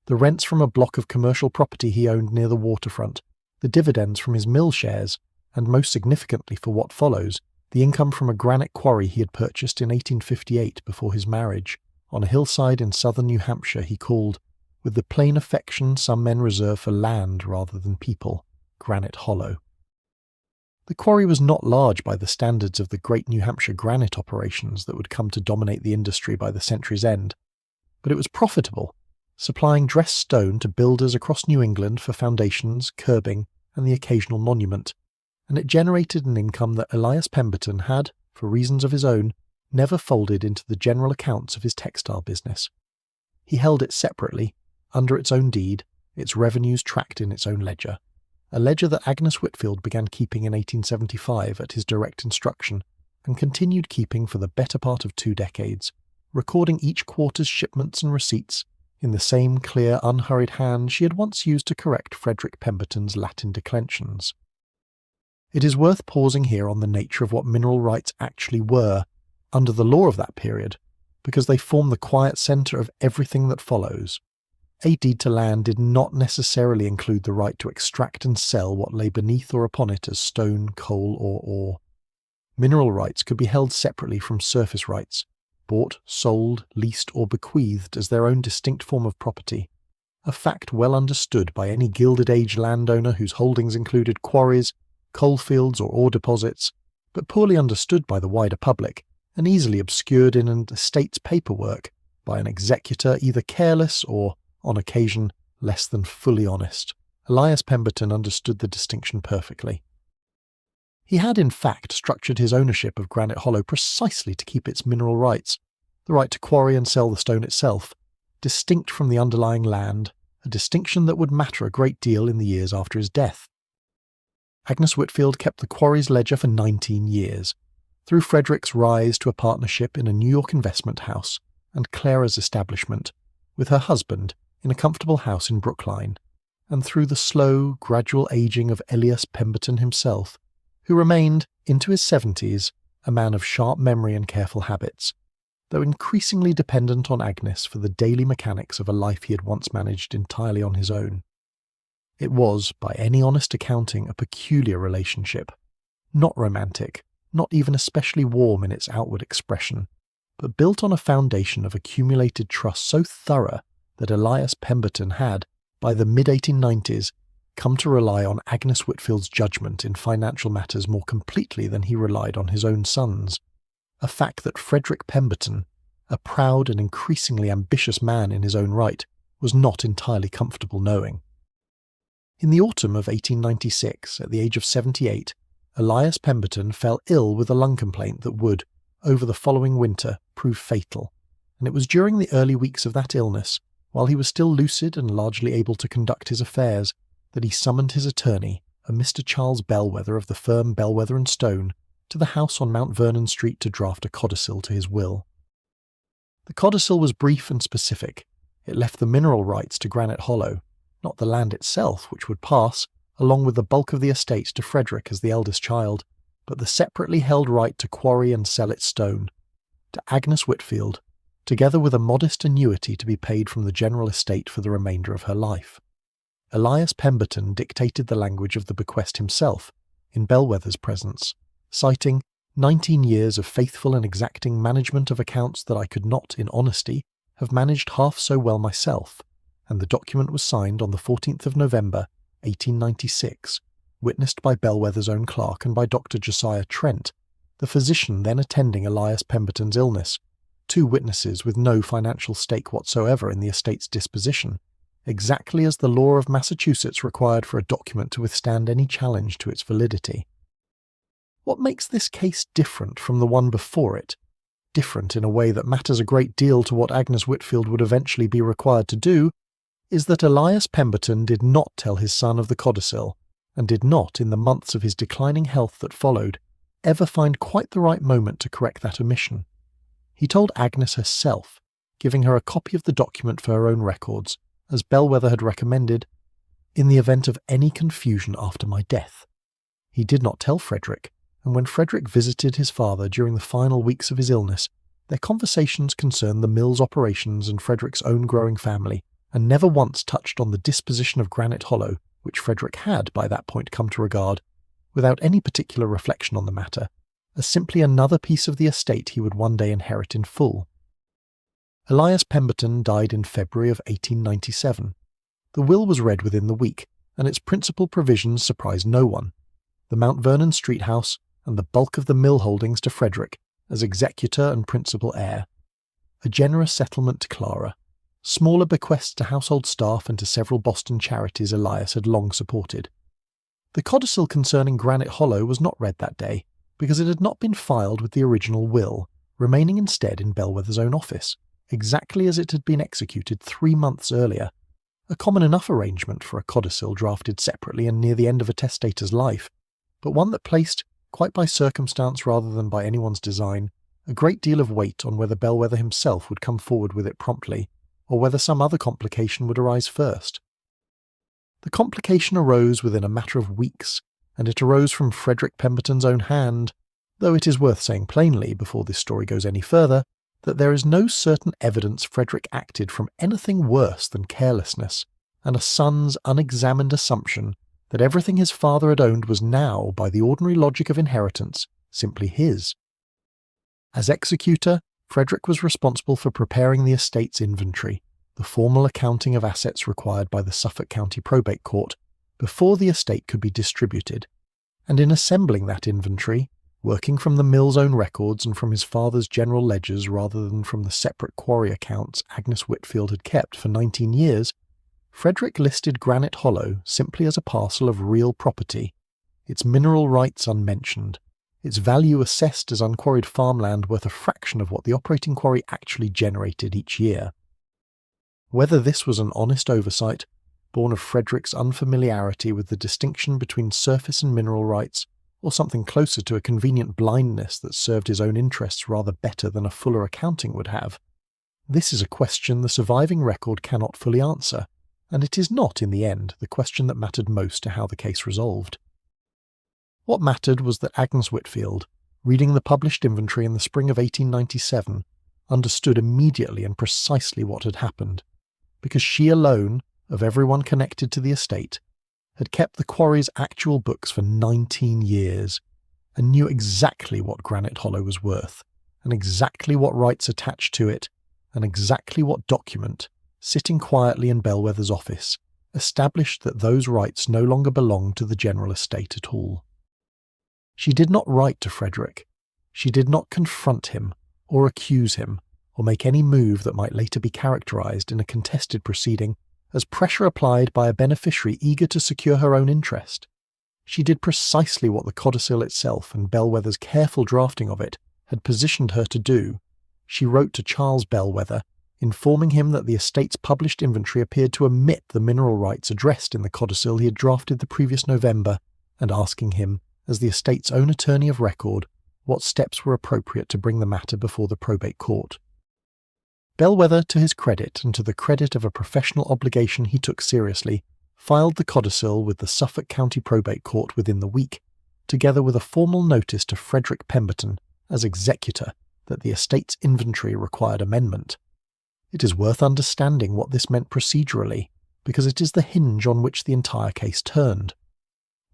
the rents from a block of commercial property he owned near the waterfront, the dividends from his mill shares, and most significantly for what follows, the income from a granite quarry he had purchased in 1858 before his marriage, on a hillside in southern New Hampshire he called, with the plain affection some men reserve for land rather than people, Granite Hollow. The quarry was not large by the standards of the great New Hampshire granite operations that would come to dominate the industry by the century's end, but it was profitable, supplying dressed stone to builders across New England for foundations, curbing, and the occasional monument, and it generated an income that Elias Pemberton had, for reasons of his own, never folded into the general accounts of his textile business. He held it separately, under its own deed, its revenues tracked in its own ledger, a ledger that Agnes Whitfield began keeping in 1875 at his direct instruction, and continued keeping for the better part of 2 decades, recording each quarter's shipments and receipts in the same clear, unhurried hand she had once used to correct Frederick Pemberton's Latin declensions. It is worth pausing here on the nature of what mineral rights actually were, under the law of that period, because they form the quiet centre of everything that follows. A deed to land did not necessarily include the right to extract and sell what lay beneath or upon it as stone, coal, or ore. Mineral rights could be held separately from surface rights, bought, sold, leased, or bequeathed as their own distinct form of property, a fact well understood by any Gilded Age landowner whose holdings included quarries, coalfields, or ore deposits, but poorly understood by the wider public, and easily obscured in an estate's paperwork by an executor either careless or, on occasion, less than fully honest. Elias Pemberton understood the distinction perfectly. He had in fact structured his ownership of Granite Hollow precisely to keep its mineral rights, the right to quarry and sell the stone itself, distinct from the underlying land, a distinction that would matter a great deal in the years after his death. Agnes Whitfield kept the quarry's ledger for 19 years, through Frederick's rise to a partnership in a New York investment house and Clara's establishment, with her husband in a comfortable house in Brookline, and through the slow, gradual aging of Elias Pemberton himself, who remained, into his 70s, a man of sharp memory and careful habits, though increasingly dependent on Agnes for the daily mechanics of a life he had once managed entirely on his own. It was, by any honest accounting, a peculiar relationship, not romantic, not even especially warm in its outward expression, but built on a foundation of accumulated trust so thorough that Elias Pemberton had, by the mid-1890s, come to rely on Agnes Whitfield's judgment in financial matters more completely than he relied on his own son's, a fact that Frederick Pemberton, a proud and increasingly ambitious man in his own right, was not entirely comfortable knowing. In the autumn of 1896, at the age of 78, Elias Pemberton fell ill with a lung complaint that would, over the following winter, prove fatal, and it was during the early weeks of that illness, while he was still lucid and largely able to conduct his affairs, that he summoned his attorney, a Mr. Charles Bellwether of the firm Bellwether and Stone, to the house on Mount Vernon Street to draft a codicil to his will. The codicil was brief and specific. It left the mineral rights to Granite Hollow, not the land itself, which would pass, along with the bulk of the estate, to Frederick as the eldest child, but the separately held right to quarry and sell its stone, to Agnes Whitfield, together with a modest annuity to be paid from the general estate for the remainder of her life. Elias Pemberton dictated the language of the bequest himself, in Bellwether's presence, citing 19 years of faithful and exacting management of accounts that I could not, in honesty, have managed half so well myself, and the document was signed on the 14th of November, 1896, witnessed by Bellwether's own clerk and by Dr. Josiah Trent, the physician then attending Elias Pemberton's illness, 2 witnesses with no financial stake whatsoever in the estate's disposition, exactly as the law of Massachusetts required for a document to withstand any challenge to its validity. What makes this case different from the one before it, different in a way that matters a great deal to what Agnes Whitfield would eventually be required to do, is that Elias Pemberton did not tell his son of the codicil, and did not, in the months of his declining health that followed, ever find quite the right moment to correct that omission. He told Agnes herself, giving her a copy of the document for her own records, as Bellwether had recommended, in the event of any confusion after my death. He did not tell Frederick, and when Frederick visited his father during the final weeks of his illness, their conversations concerned the mill's operations and Frederick's own growing family, and never once touched on the disposition of Granite Hollow, which Frederick had by that point come to regard, without any particular reflection on the matter, as simply another piece of the estate he would one day inherit in full. Elias Pemberton died in February of 1897. The will was read within the week, and its principal provisions surprised no one. The Mount Vernon Street house, and the bulk of the mill holdings to Frederick, as executor and principal heir. A generous settlement to Clara. Smaller bequests to household staff and to several Boston charities Elias had long supported. The codicil concerning Granite Hollow was not read that day, because it had not been filed with the original will, remaining instead in Bellwether's own office, exactly as it had been executed 3 months earlier, a common enough arrangement for a codicil drafted separately and near the end of a testator's life, but one that placed, quite by circumstance rather than by anyone's design, a great deal of weight on whether Bellwether himself would come forward with it promptly, or whether some other complication would arise first. The complication arose within a matter of weeks, and it arose from Frederick Pemberton's own hand, though it is worth saying plainly, before this story goes any further, that there is no certain evidence Frederick acted from anything worse than carelessness, and a son's unexamined assumption that everything his father had owned was now, by the ordinary logic of inheritance, simply his. As executor, Frederick was responsible for preparing the estate's inventory, the formal accounting of assets required by the Suffolk County Probate Court, before the estate could be distributed, and in assembling that inventory, working from the mill's own records and from his father's general ledgers rather than from the separate quarry accounts Agnes Whitfield had kept for 19 years, Frederick listed Granite Hollow simply as a parcel of real property, its mineral rights unmentioned, its value assessed as unquarried farmland worth a fraction of what the operating quarry actually generated each year. Whether this was an honest oversight, born of Frederick's unfamiliarity with the distinction between surface and mineral rights, or something closer to a convenient blindness that served his own interests rather better than a fuller accounting would have, this is a question the surviving record cannot fully answer, and it is not, in the end, the question that mattered most to how the case resolved. What mattered was that Agnes Whitfield, reading the published inventory in the spring of 1897, understood immediately and precisely what had happened, because she alone, of everyone connected to the estate, had kept the quarry's actual books for 19 years, and knew exactly what Granite Hollow was worth, and exactly what rights attached to it, and exactly what document, sitting quietly in Bellwether's office, established that those rights no longer belonged to the general estate at all. She did not write to Frederick. She did not confront him, or accuse him, or make any move that might later be characterized in a contested proceeding as pressure applied by a beneficiary eager to secure her own interest. She did precisely what the Codicil itself and Bellwether's careful drafting of it had positioned her to do. She wrote to Charles Bellwether, informing him that the estate's published inventory appeared to omit the mineral rights addressed in the Codicil he had drafted the previous November, and asking him, as the estate's own attorney of record, what steps were appropriate to bring the matter before the probate court. Bellwether, to his credit and to the credit of a professional obligation he took seriously, filed the codicil with the Suffolk County Probate Court within the week, together with a formal notice to Frederick Pemberton, as executor, that the estate's inventory required amendment. It is worth understanding what this meant procedurally, because it is the hinge on which the entire case turned.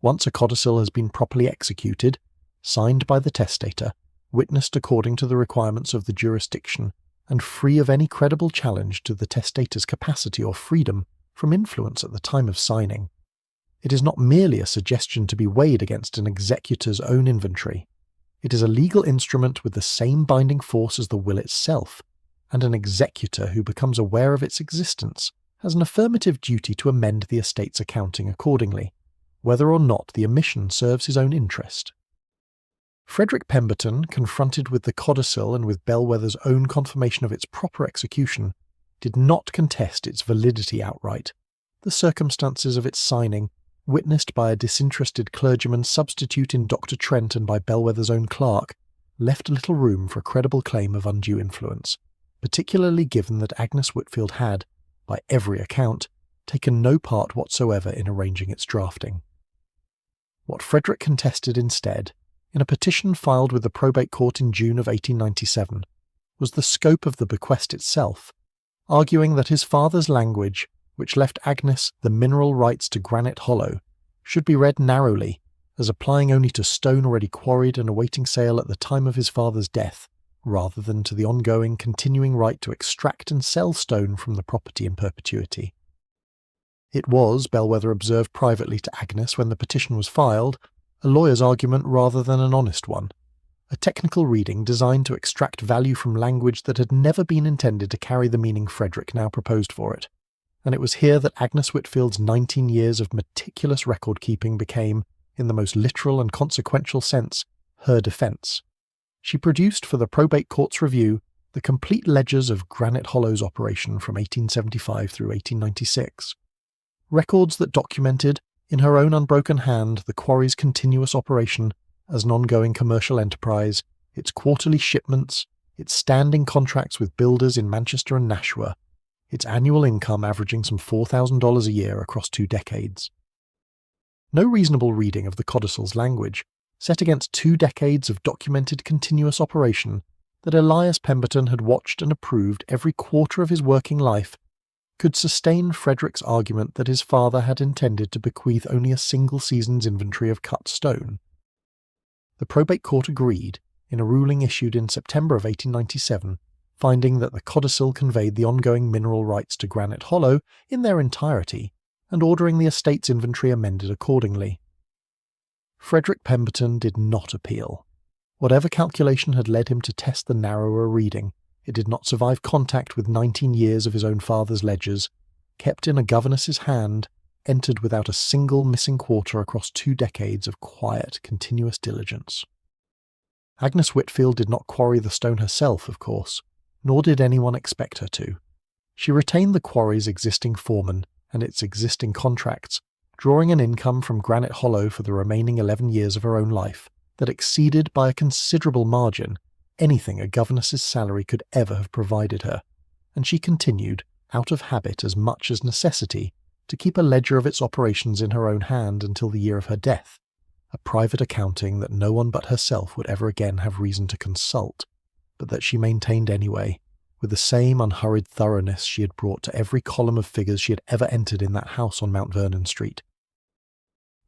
Once a codicil has been properly executed, signed by the testator, witnessed according to the requirements of the jurisdiction, and free of any credible challenge to the testator's capacity or freedom from influence at the time of signing, it is not merely a suggestion to be weighed against an executor's own inventory. It is a legal instrument with the same binding force as the will itself, and an executor who becomes aware of its existence has an affirmative duty to amend the estate's accounting accordingly, whether or not the omission serves his own interest. Frederick Pemberton, confronted with the codicil and with Bellwether's own confirmation of its proper execution, did not contest its validity outright. The circumstances of its signing, witnessed by a disinterested clergyman's substitute in Dr. Trent and by Bellwether's own clerk, left little room for a credible claim of undue influence, particularly given that Agnes Whitfield had, by every account, taken no part whatsoever in arranging its drafting. What Frederick contested instead, in a petition filed with the probate court in June of 1897, was the scope of the bequest itself, arguing that his father's language, which left Agnes the mineral rights to Granite Hollow, should be read narrowly, as applying only to stone already quarried and awaiting sale at the time of his father's death, rather than to the ongoing, continuing right to extract and sell stone from the property in perpetuity. It was, Bellwether observed privately to Agnes when the petition was filed, a lawyer's argument rather than an honest one, a technical reading designed to extract value from language that had never been intended to carry the meaning Frederick now proposed for it, and it was here that Agnes Whitfield's 19 years of meticulous record-keeping became, in the most literal and consequential sense, her defence. She produced for the probate court's review the complete ledgers of Granite Hollow's operation from 1875 through 1896, records that documented, in her own unbroken hand, the quarry's continuous operation as an ongoing commercial enterprise, its quarterly shipments, its standing contracts with builders in Manchester and Nashua, its annual income averaging some $4,000 a year across 2 decades. No reasonable reading of the codicil's language, set against 2 decades of documented continuous operation that Elias Pemberton had watched and approved every quarter of his working life, could sustain Frederick's argument that his father had intended to bequeath only a single season's inventory of cut stone. The probate court agreed, in a ruling issued in September of 1897, finding that the codicil conveyed the ongoing mineral rights to Granite Hollow in their entirety, and ordering the estate's inventory amended accordingly. Frederick Pemberton did not appeal. Whatever calculation had led him to test the narrower reading, it did not survive contact with 19 years of his own father's ledgers, kept in a governess's hand, entered without a single missing quarter across 2 decades of quiet, continuous diligence. Agnes Whitfield did not quarry the stone herself, of course, nor did anyone expect her to. She retained the quarry's existing foreman and its existing contracts, drawing an income from Granite Hollow for the remaining 11 years of her own life that exceeded by a considerable margin anything a governess's salary could ever have provided her, and she continued, out of habit as much as necessity, to keep a ledger of its operations in her own hand until the year of her death, a private accounting that no one but herself would ever again have reason to consult, but that she maintained anyway, with the same unhurried thoroughness she had brought to every column of figures she had ever entered in that house on Mount Vernon Street.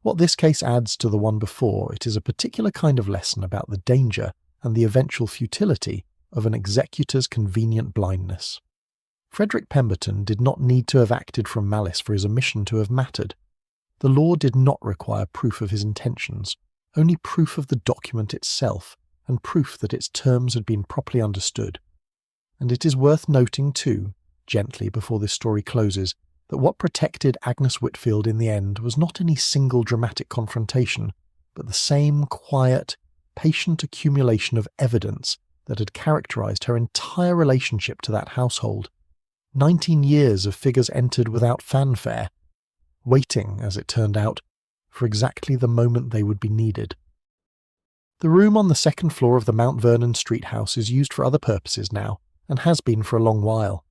What this case adds to the one before, it is a particular kind of lesson about the danger and the eventual futility of an executor's convenient blindness. Frederick Pemberton did not need to have acted from malice for his omission to have mattered. The law did not require proof of his intentions, only proof of the document itself, and proof that its terms had been properly understood. And it is worth noting too, gently before this story closes, that what protected Agnes Whitfield in the end was not any single dramatic confrontation, but the same quiet, patient accumulation of evidence that had characterized her entire relationship to that household. 19 years of figures entered without fanfare, waiting, as it turned out, for exactly the moment they would be needed. The room on the second floor of the Mount Vernon Street house is used for other purposes now, and has been for a long while.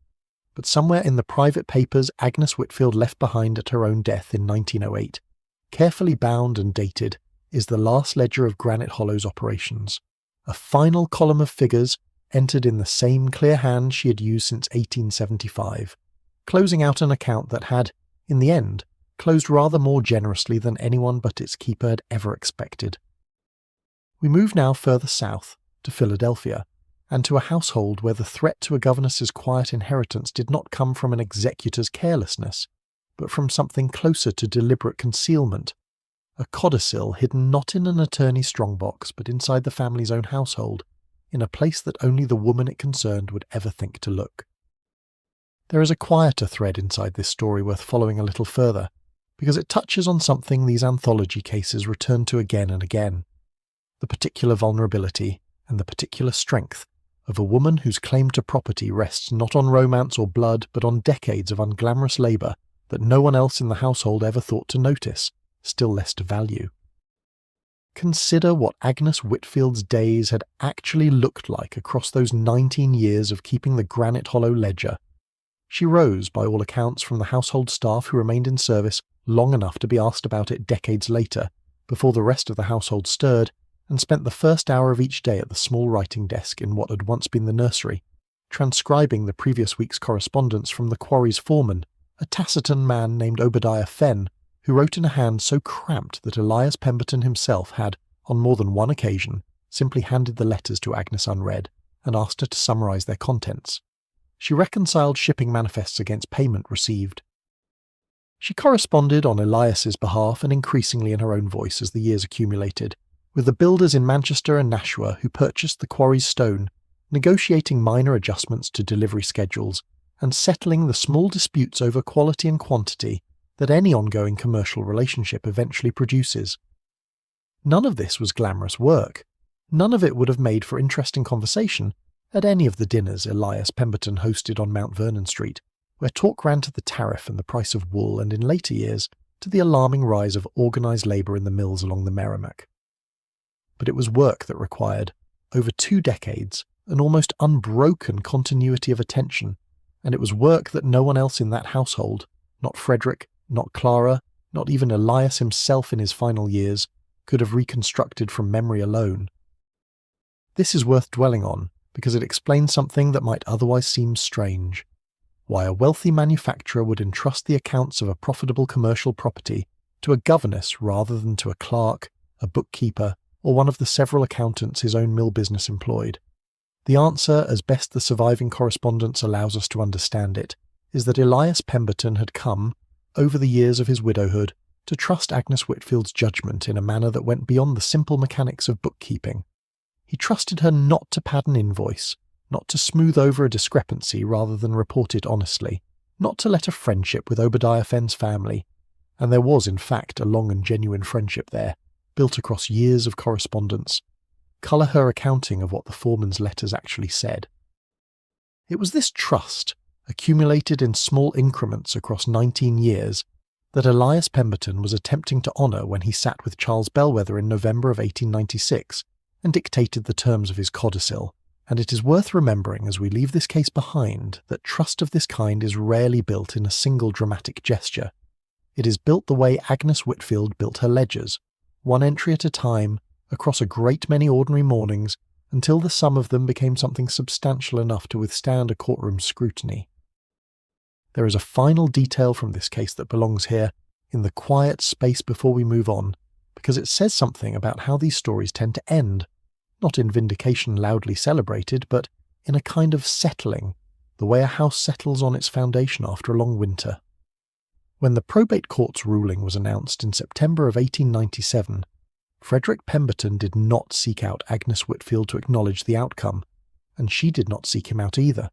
But somewhere in the private papers Agnes Whitfield left behind at her own death in 1908, carefully bound and dated, is the last ledger of Granite Hollow's operations, a final column of figures entered in the same clear hand she had used since 1875, closing out an account that had, in the end, closed rather more generously than anyone but its keeper had ever expected. We move now further south, to Philadelphia, and to a household where the threat to a governess's quiet inheritance did not come from an executor's carelessness, but from something closer to deliberate concealment, a codicil hidden not in an attorney's strongbox but inside the family's own household, in a place that only the woman it concerned would ever think to look. There is a quieter thread inside this story worth following a little further, because it touches on something these anthology cases return to again and again, the particular vulnerability and the particular strength of a woman whose claim to property rests not on romance or blood but on decades of unglamorous labour that no one else in the household ever thought to notice, still less to value. Consider what Agnes Whitfield's days had actually looked like across those 19 years of keeping the Granite Hollow ledger. She rose, by all accounts, from the household staff who remained in service long enough to be asked about it decades later, before the rest of the household stirred, and spent the first hour of each day at the small writing desk in what had once been the nursery, transcribing the previous week's correspondence from the quarry's foreman, a taciturn man named Obadiah Fenn, who wrote in a hand so cramped that Elias Pemberton himself had, on more than one occasion, simply handed the letters to Agnes unread, and asked her to summarize their contents. She reconciled shipping manifests against payment received. She corresponded on Elias's behalf and increasingly in her own voice as the years accumulated, with the builders in Manchester and Nashua who purchased the quarry's stone, negotiating minor adjustments to delivery schedules, and settling the small disputes over quality and quantity that any ongoing commercial relationship eventually produces. None of this was glamorous work. None of it would have made for interesting conversation at any of the dinners Elias Pemberton hosted on Mount Vernon Street, where talk ran to the tariff and the price of wool, and in later years to the alarming rise of organised labour in the mills along the Merrimack. But it was work that required, over 2 decades, an almost unbroken continuity of attention, and it was work that no one else in that household, not Frederick, not Clara, not even Elias himself in his final years, could have reconstructed from memory alone. This is worth dwelling on, because it explains something that might otherwise seem strange. Why a wealthy manufacturer would entrust the accounts of a profitable commercial property to a governess rather than to a clerk, a bookkeeper, or one of the several accountants his own mill business employed. The answer, as best the surviving correspondence allows us to understand it, is that Elias Pemberton had come, over the years of his widowhood, to trust Agnes Whitfield's judgment in a manner that went beyond the simple mechanics of bookkeeping. He trusted her not to pad an invoice, not to smooth over a discrepancy rather than report it honestly, not to let a friendship with Obadiah Fenn's family, and there was in fact a long and genuine friendship there, built across years of correspondence, colour her accounting of what the foreman's letters actually said. It was this trust, accumulated in small increments across 19 years, that Elias Pemberton was attempting to honour when he sat with Charles Bellwether in November of 1896 and dictated the terms of his codicil, and it is worth remembering as we leave this case behind that trust of this kind is rarely built in a single dramatic gesture. It is built the way Agnes Whitfield built her ledgers, one entry at a time, across a great many ordinary mornings, until the sum of them became something substantial enough to withstand a courtroom's scrutiny. There is a final detail from this case that belongs here, in the quiet space before we move on, because it says something about how these stories tend to end, not in vindication loudly celebrated, but in a kind of settling, the way a house settles on its foundation after a long winter. When the Probate Court's ruling was announced in September of 1897, Frederick Pemberton did not seek out Agnes Whitfield to acknowledge the outcome, and she did not seek him out either.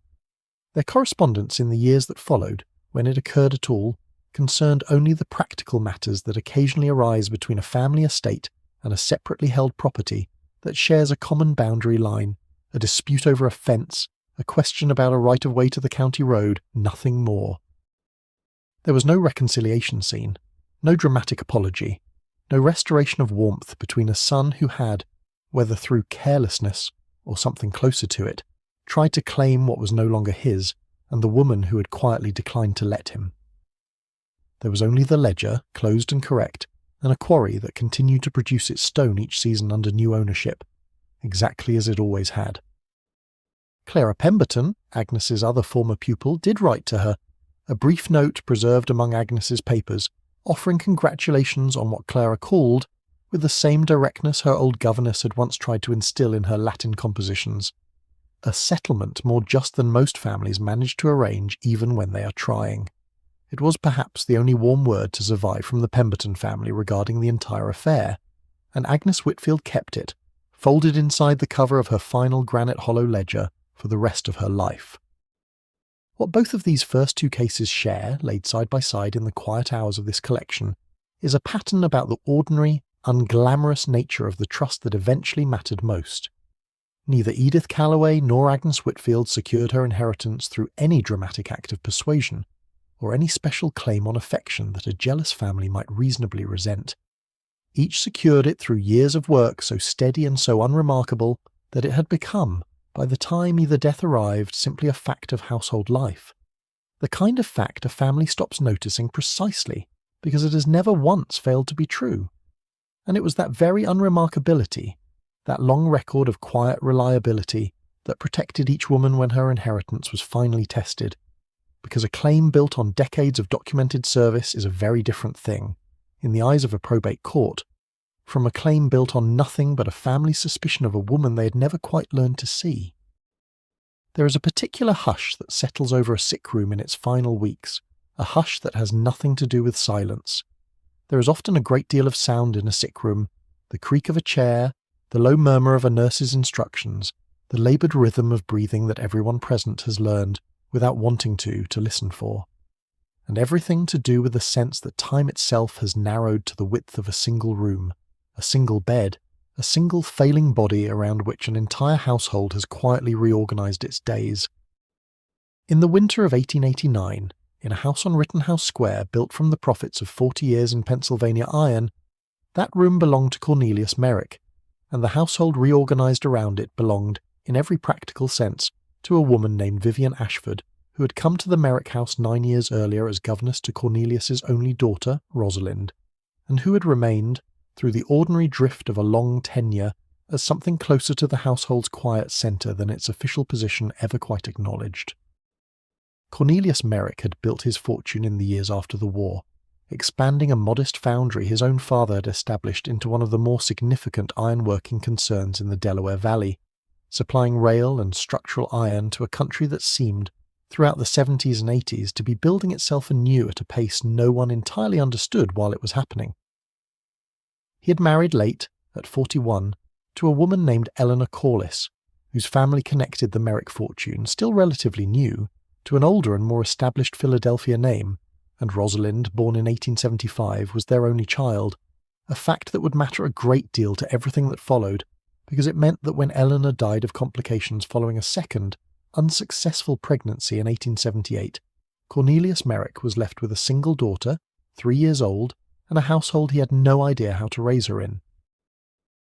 Their correspondence in the years that followed, when it occurred at all, concerned only the practical matters that occasionally arise between a family estate and a separately held property that shares a common boundary line, a dispute over a fence, a question about a right-of-way to the county road, nothing more. There was no reconciliation scene, no dramatic apology, no restoration of warmth between a son who had, whether through carelessness or something closer to it, tried to claim what was no longer his, and the woman who had quietly declined to let him. There was only the ledger, closed and correct, and a quarry that continued to produce its stone each season under new ownership, exactly as it always had. Clara Pemberton, Agnes's other former pupil, did write to her, a brief note preserved among Agnes's papers, offering congratulations on what Clara called, with the same directness her old governess had once tried to instill in her Latin compositions, a settlement more just than most families manage to arrange even when they are trying. It was perhaps the only warm word to survive from the Pemberton family regarding the entire affair, and Agnes Whitfield kept it, folded inside the cover of her final granite hollow ledger, for the rest of her life. What both of these first two cases share, laid side by side in the quiet hours of this collection, is a pattern about the ordinary, unglamorous nature of the trust that eventually mattered most. Neither Edith Calloway nor Agnes Whitfield secured her inheritance through any dramatic act of persuasion, or any special claim on affection that a jealous family might reasonably resent. Each secured it through years of work so steady and so unremarkable that it had become, by the time either death arrived, simply a fact of household life. The kind of fact a family stops noticing precisely because it has never once failed to be true. And it was that very unremarkability, that long record of quiet reliability, that protected each woman when her inheritance was finally tested, because a claim built on decades of documented service is a very different thing, in the eyes of a probate court, from a claim built on nothing but a family's suspicion of a woman they had never quite learned to see. There is a particular hush that settles over a sick room in its final weeks, a hush that has nothing to do with silence. There is often a great deal of sound in a sick room, the creak of a chair, the low murmur of a nurse's instructions, the laboured rhythm of breathing that everyone present has learned, without wanting to listen for. And everything to do with the sense that time itself has narrowed to the width of a single room, a single bed, a single failing body around which an entire household has quietly reorganised its days. In the winter of 1889, in a house on Rittenhouse Square built from the profits of 40 years in Pennsylvania iron, that room belonged to Cornelius Merrick, and the household reorganised around it belonged, in every practical sense, to a woman named Vivian Ashford, who had come to the Merrick house 9 years earlier as governess to Cornelius's only daughter, Rosalind, and who had remained, through the ordinary drift of a long tenure, as something closer to the household's quiet centre than its official position ever quite acknowledged. Cornelius Merrick had built his fortune in the years after the war, expanding a modest foundry his own father had established into one of the more significant ironworking concerns in the Delaware Valley, supplying rail and structural iron to a country that seemed, throughout the 70s and 80s, to be building itself anew at a pace no one entirely understood while it was happening. He had married late, at 41, to a woman named Eleanor Corliss, whose family connected the Merrick fortune, still relatively new, to an older and more established Philadelphia name, and Rosalind, born in 1875, was their only child, a fact that would matter a great deal to everything that followed, because it meant that when Eleanor died of complications following a second, unsuccessful pregnancy in 1878, Cornelius Merrick was left with a single daughter, 3 years old, and a household he had no idea how to raise her in.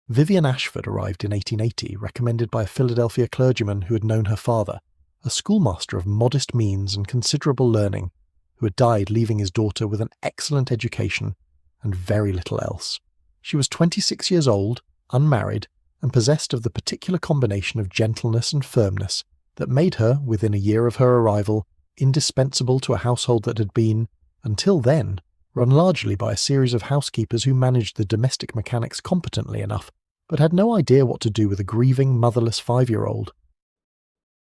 Vivian Ashford arrived in 1880, recommended by a Philadelphia clergyman who had known her father, a schoolmaster of modest means and considerable learning, who had died leaving his daughter with an excellent education and very little else. She was 26 years old, unmarried, and possessed of the particular combination of gentleness and firmness that made her, within a year of her arrival, indispensable to a household that had been, until then, run largely by a series of housekeepers who managed the domestic mechanics competently enough, but had no idea what to do with a grieving, motherless 5-year-old.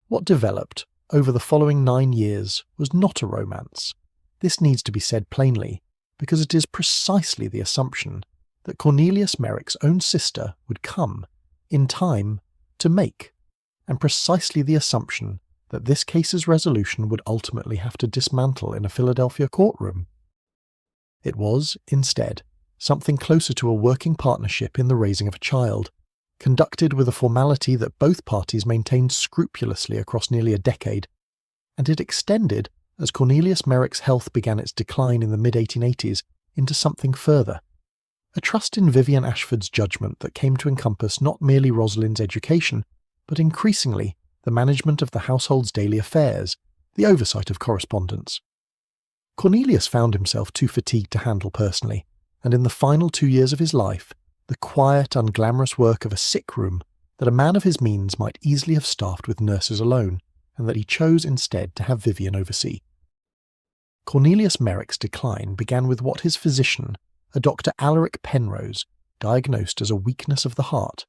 What developed, over the following 9 years, was not a romance. This needs to be said plainly, because it is precisely the assumption that Cornelius Merrick's own sister would come, in time, to make, and precisely the assumption that this case's resolution would ultimately have to dismantle in a Philadelphia courtroom. It was, instead, something closer to a working partnership in the raising of a child, conducted with a formality that both parties maintained scrupulously across nearly a decade, and it extended, as Cornelius Merrick's health began its decline in the mid-1880s, into something further. A trust in Vivian Ashford's judgment that came to encompass not merely Rosalind's education, but increasingly the management of the household's daily affairs, the oversight of correspondence. Cornelius found himself too fatigued to handle personally, and in the final 2 years of his life, the quiet, unglamorous work of a sick room that a man of his means might easily have staffed with nurses alone, and that he chose instead to have Vivian oversee. Cornelius Merrick's decline began with what his physician, a Dr. Alaric Penrose, diagnosed as a weakness of the heart,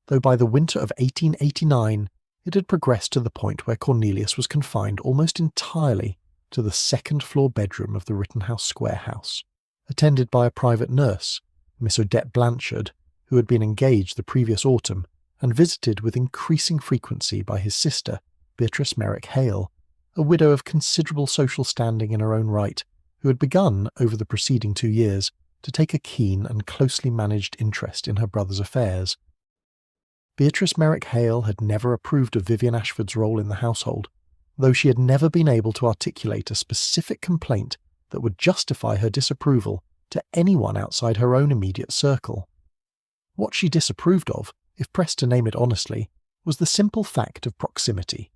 though by the winter of 1889 it had progressed to the point where Cornelius was confined almost entirely to the second-floor bedroom of the Rittenhouse Square house, attended by a private nurse, Miss Odette Blanchard, who had been engaged the previous autumn, and visited with increasing frequency by his sister, Beatrice Merrick Hale, a widow of considerable social standing in her own right, who had begun, over the preceding 2 years, to take a keen and closely managed interest in her brother's affairs. Beatrice Merrick Hale had never approved of Vivian Ashford's role in the household, though she had never been able to articulate a specific complaint that would justify her disapproval to anyone outside her own immediate circle. What she disapproved of, if pressed to name it honestly, was the simple fact of proximity.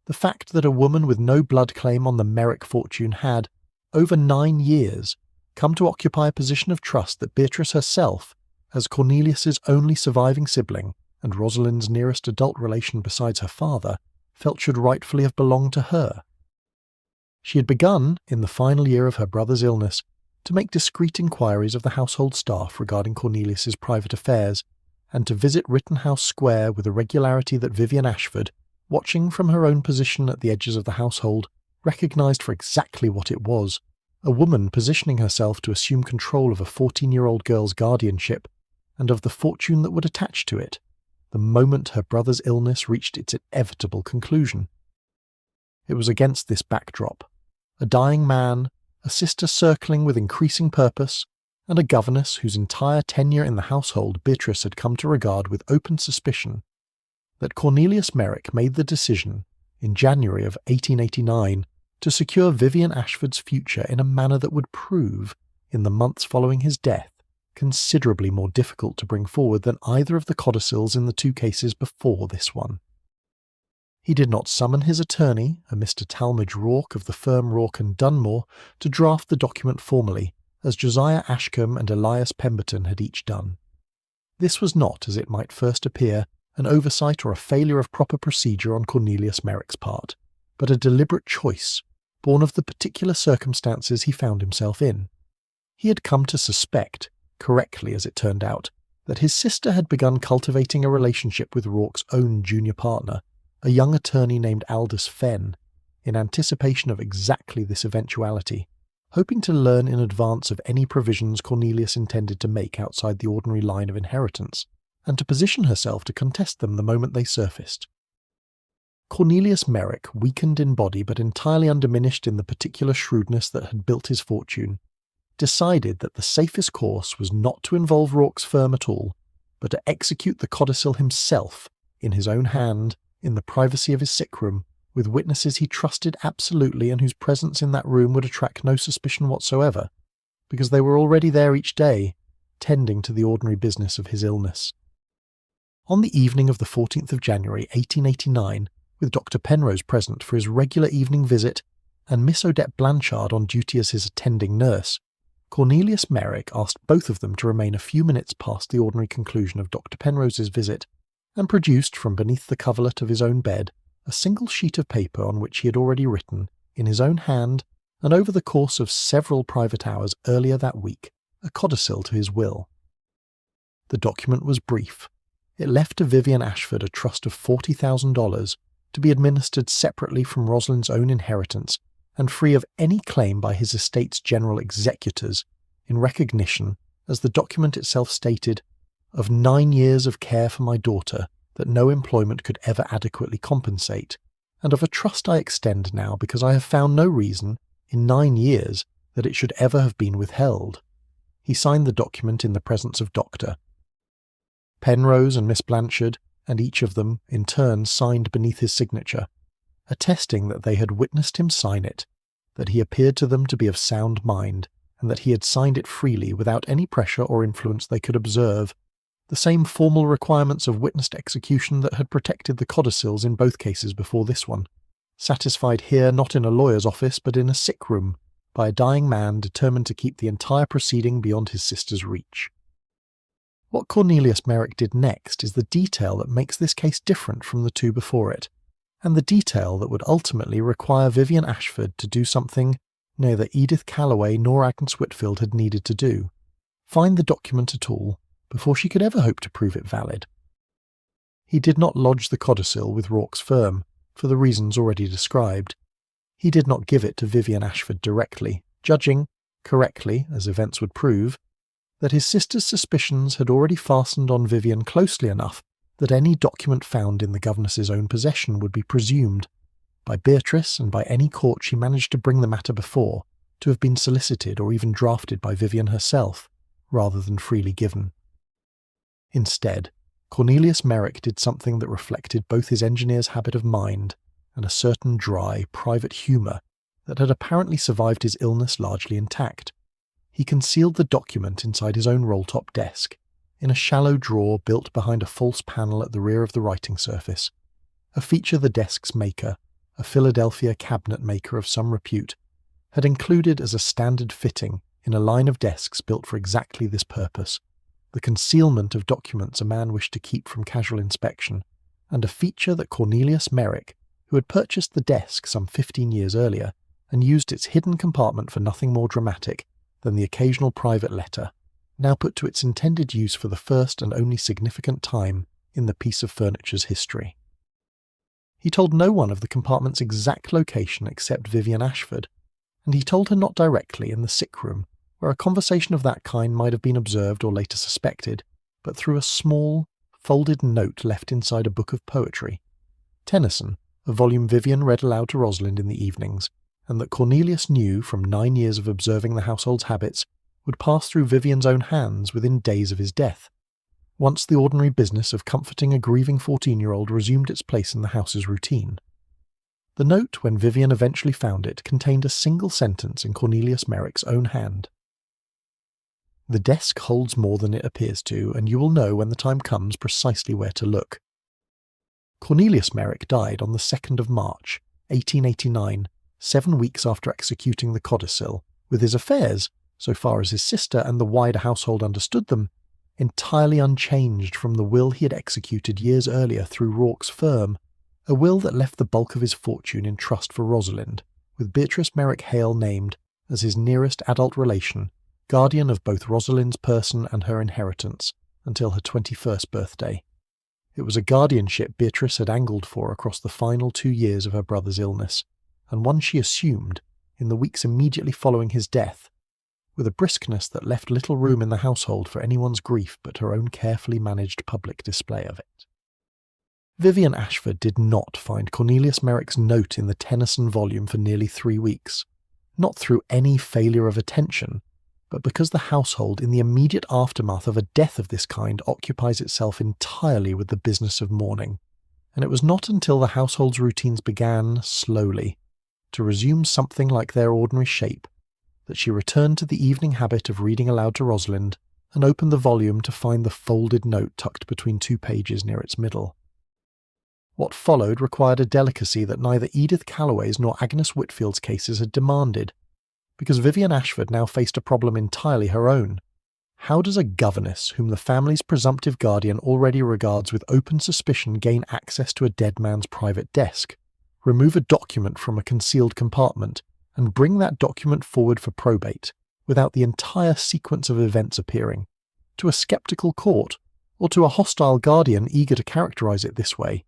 The fact that a woman with no blood claim on the Merrick fortune had, over 9 years, come to occupy a position of trust that Beatrice herself, as Cornelius's only surviving sibling and Rosalind's nearest adult relation besides her father, felt should rightfully have belonged to her. She had begun, in the final year of her brother's illness, to make discreet inquiries of the household staff regarding Cornelius's private affairs, and to visit Rittenhouse Square with a regularity that Vivian Ashford, watching from her own position at the edges of the household, recognised for exactly what it was, a woman positioning herself to assume control of a 14-year-old girl's guardianship, and of the fortune that would attach to it, the moment her brother's illness reached its inevitable conclusion. It was against this backdrop, a dying man, a sister circling with increasing purpose, and a governess whose entire tenure in the household Beatrice had come to regard with open suspicion, that Cornelius Merrick made the decision, in January of 1889, to secure Vivian Ashford's future in a manner that would prove, in the months following his death, considerably more difficult to bring forward than either of the codicils in the 2 cases before this one. He did not summon his attorney, a Mr. Talmadge Rourke of the firm Rourke and Dunmore, to draft the document formally, as Josiah Ashcombe and Elias Pemberton had each done. This was not, as it might first appear, an oversight or a failure of proper procedure on Cornelius Merrick's part, but a deliberate choice, born of the particular circumstances he found himself in. He had come to suspect, correctly as it turned out, that his sister had begun cultivating a relationship with Rourke's own junior partner, a young attorney named Aldous Fenn, in anticipation of exactly this eventuality, hoping to learn in advance of any provisions Cornelius intended to make outside the ordinary line of inheritance, and to position herself to contest them the moment they surfaced. Cornelius Merrick, weakened in body but entirely undiminished in the particular shrewdness that had built his fortune, decided that the safest course was not to involve Rourke's firm at all, but to execute the codicil himself, in his own hand, in the privacy of his sick room, with witnesses he trusted absolutely and whose presence in that room would attract no suspicion whatsoever, because they were already there each day, tending to the ordinary business of his illness. On the evening of the 14th of January 1889, with Dr. Penrose present for his regular evening visit, and Miss Odette Blanchard on duty as his attending nurse, Cornelius Merrick asked both of them to remain a few minutes past the ordinary conclusion of Dr. Penrose's visit, and produced from beneath the coverlet of his own bed a single sheet of paper on which he had already written, in his own hand, and over the course of several private hours earlier that week, a codicil to his will. The document was brief. It left to Vivian Ashford a trust of $40,000 to be administered separately from Rosalind's own inheritance and free of any claim by his estate's general executors, in recognition, as the document itself stated, of 9 years of care for my daughter that no employment could ever adequately compensate, and of a trust I extend now because I have found no reason, in 9 years, that it should ever have been withheld. He signed the document in the presence of Dr. Penrose and Miss Blanchard, and each of them, in turn, signed beneath his signature, attesting that they had witnessed him sign it, that he appeared to them to be of sound mind, and that he had signed it freely without any pressure or influence they could observe, the same formal requirements of witnessed execution that had protected the codicils in both cases before this one, satisfied here not in a lawyer's office but in a sick room, by a dying man determined to keep the entire proceeding beyond his sister's reach. What Cornelius Merrick did next is the detail that makes this case different from the two before it, and the detail that would ultimately require Vivian Ashford to do something neither Edith Calloway nor Agnes Whitfield had needed to do, find the document at all, before she could ever hope to prove it valid. He did not lodge the codicil with Rourke's firm, for the reasons already described. He did not give it to Vivian Ashford directly, judging, correctly as events would prove, that his sister's suspicions had already fastened on Vivian closely enough that any document found in the governess's own possession would be presumed, by Beatrice and by any court she managed to bring the matter before, to have been solicited or even drafted by Vivian herself, rather than freely given. Instead, Cornelius Merrick did something that reflected both his engineer's habit of mind and a certain dry, private humour that had apparently survived his illness largely intact. He concealed the document inside his own roll-top desk, in a shallow drawer built behind a false panel at the rear of the writing surface, a feature the desk's maker, a Philadelphia cabinet maker of some repute, had included as a standard fitting in a line of desks built for exactly this purpose, the concealment of documents a man wished to keep from casual inspection, and a feature that Cornelius Merrick, who had purchased the desk some 15 years earlier and used its hidden compartment for nothing more dramatic than the occasional private letter, now put to its intended use for the first and only significant time in the piece of furniture's history. He told no one of the compartment's exact location except Vivian Ashford, and he told her not directly in the sick room, where a conversation of that kind might have been observed or later suspected, but through a small, folded note left inside a book of poetry. Tennyson, a volume Vivian read aloud to Rosalind in the evenings, and that Cornelius knew from 9 years of observing the household's habits would pass through Vivian's own hands within days of his death, once the ordinary business of comforting a grieving 14-year-old resumed its place in the house's routine. The note, when Vivian eventually found it, contained a single sentence in Cornelius Merrick's own hand. "The desk holds more than it appears to, and you will know when the time comes precisely where to look." Cornelius Merrick died on the 2nd of March, 1889, 7 weeks after executing the codicil, with his affairs, so far as his sister and the wider household understood them, entirely unchanged from the will he had executed years earlier through Rourke's firm, a will that left the bulk of his fortune in trust for Rosalind, with Beatrice Merrick Hale named as his nearest adult relation, guardian of both Rosalind's person and her inheritance, until her 21st birthday. It was a guardianship Beatrice had angled for across the final 2 years of her brother's illness, and one she assumed, in the weeks immediately following his death, with a briskness that left little room in the household for anyone's grief but her own carefully managed public display of it. Vivian Ashford did not find Cornelius Merrick's note in the Tennyson volume for nearly 3 weeks, not through any failure of attention, but because the household in the immediate aftermath of a death of this kind occupies itself entirely with the business of mourning, and it was not until the household's routines began, slowly, to resume something like their ordinary shape, that she returned to the evening habit of reading aloud to Rosalind and opened the volume to find the folded note tucked between 2 pages near its middle. What followed required a delicacy that neither Edith Calloway's nor Agnes Whitfield's cases had demanded, because Vivian Ashford now faced a problem entirely her own. How does a governess whom the family's presumptive guardian already regards with open suspicion gain access to a dead man's private desk, remove a document from a concealed compartment, and bring that document forward for probate, without the entire sequence of events appearing, to a sceptical court, or to a hostile guardian eager to characterize it this way,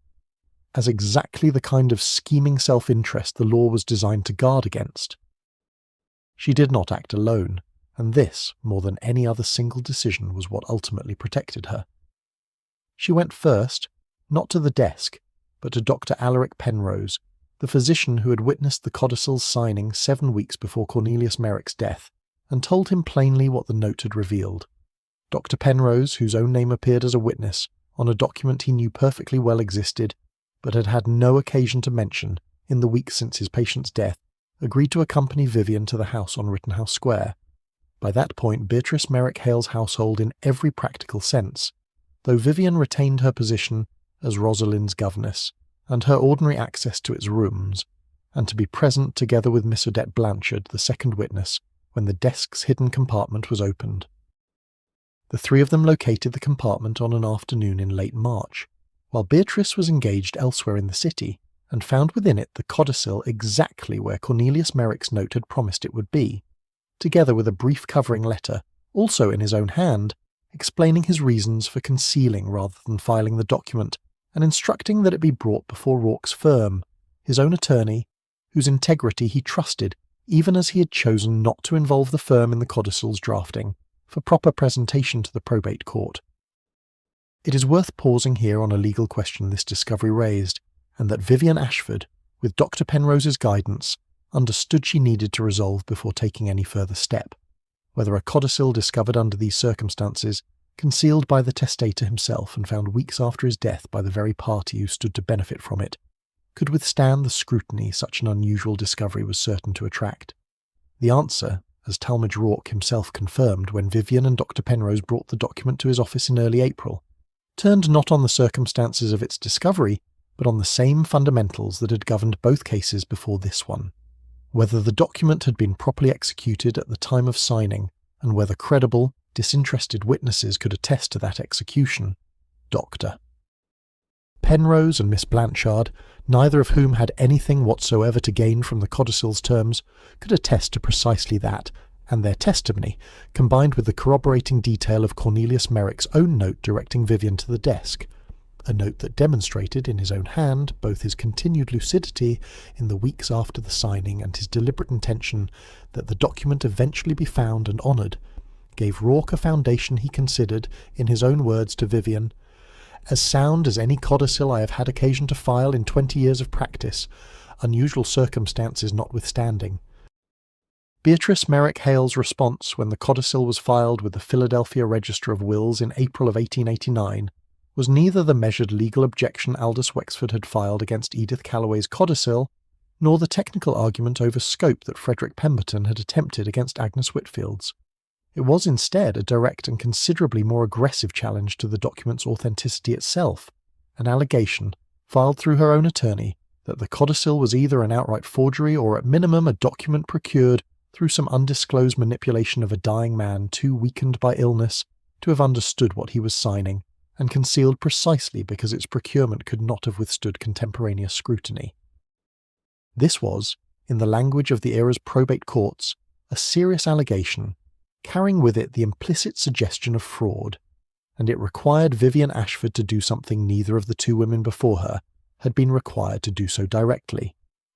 as exactly the kind of scheming self-interest the law was designed to guard against? She did not act alone, and this, more than any other single decision, was what ultimately protected her. She went first, not to the desk, but to Dr. Alaric Penrose, the physician who had witnessed the codicil's signing 7 weeks before Cornelius Merrick's death, and told him plainly what the note had revealed. Dr. Penrose, whose own name appeared as a witness on a document he knew perfectly well existed, but had had no occasion to mention in the weeks since his patient's death, agreed to accompany Vivian to the house on Rittenhouse Square. By that point, Beatrice Merrick Hale's household in every practical sense, though Vivian retained her position as Rosalind's governess, and her ordinary access to its rooms, and to be present together with Miss Odette Blanchard, the second witness, when the desk's hidden compartment was opened. The 3 of them located the compartment on an afternoon in late March, while Beatrice was engaged elsewhere in the city, and found within it the codicil exactly where Cornelius Merrick's note had promised it would be, together with a brief covering letter, also in his own hand, explaining his reasons for concealing rather than filing the document, and instructing that it be brought before Rorke's firm, his own attorney, whose integrity he trusted, even as he had chosen not to involve the firm in the codicil's drafting, for proper presentation to the probate court. It is worth pausing here on a legal question this discovery raised, and that Vivian Ashford, with Dr. Penrose's guidance, understood she needed to resolve before taking any further step, whether a codicil discovered under these circumstances, concealed by the testator himself and found weeks after his death by the very party who stood to benefit from it, could withstand the scrutiny such an unusual discovery was certain to attract. The answer, as Talmadge Rourke himself confirmed when Vivian and Dr. Penrose brought the document to his office in early April, turned not on the circumstances of its discovery, but on the same fundamentals that had governed both cases before this one. Whether the document had been properly executed at the time of signing, and whether credible, disinterested witnesses could attest to that execution. Dr. Penrose and Miss Blanchard, neither of whom had anything whatsoever to gain from the codicil's terms, could attest to precisely that, and their testimony, combined with the corroborating detail of Cornelius Merrick's own note directing Vivian to the desk, a note that demonstrated in his own hand both his continued lucidity in the weeks after the signing and his deliberate intention that the document eventually be found and honoured, gave Rourke a foundation he considered, in his own words to Vivian, as sound as any codicil I have had occasion to file in 20 years of practice, unusual circumstances notwithstanding. Beatrice Merrick Hale's response when the codicil was filed with the Philadelphia Register of Wills in April of 1889 was neither the measured legal objection Aldous Wexford had filed against Edith Calloway's codicil, nor the technical argument over scope that Frederick Pemberton had attempted against Agnes Whitfield's. It was instead a direct and considerably more aggressive challenge to the document's authenticity itself, an allegation, filed through her own attorney, that the codicil was either an outright forgery or at minimum a document procured through some undisclosed manipulation of a dying man too weakened by illness to have understood what he was signing, and concealed precisely because its procurement could not have withstood contemporaneous scrutiny. This was, in the language of the era's probate courts, a serious allegation, carrying with it the implicit suggestion of fraud, and it required Vivian Ashford to do something neither of the 2 women before her had been required to do so directly: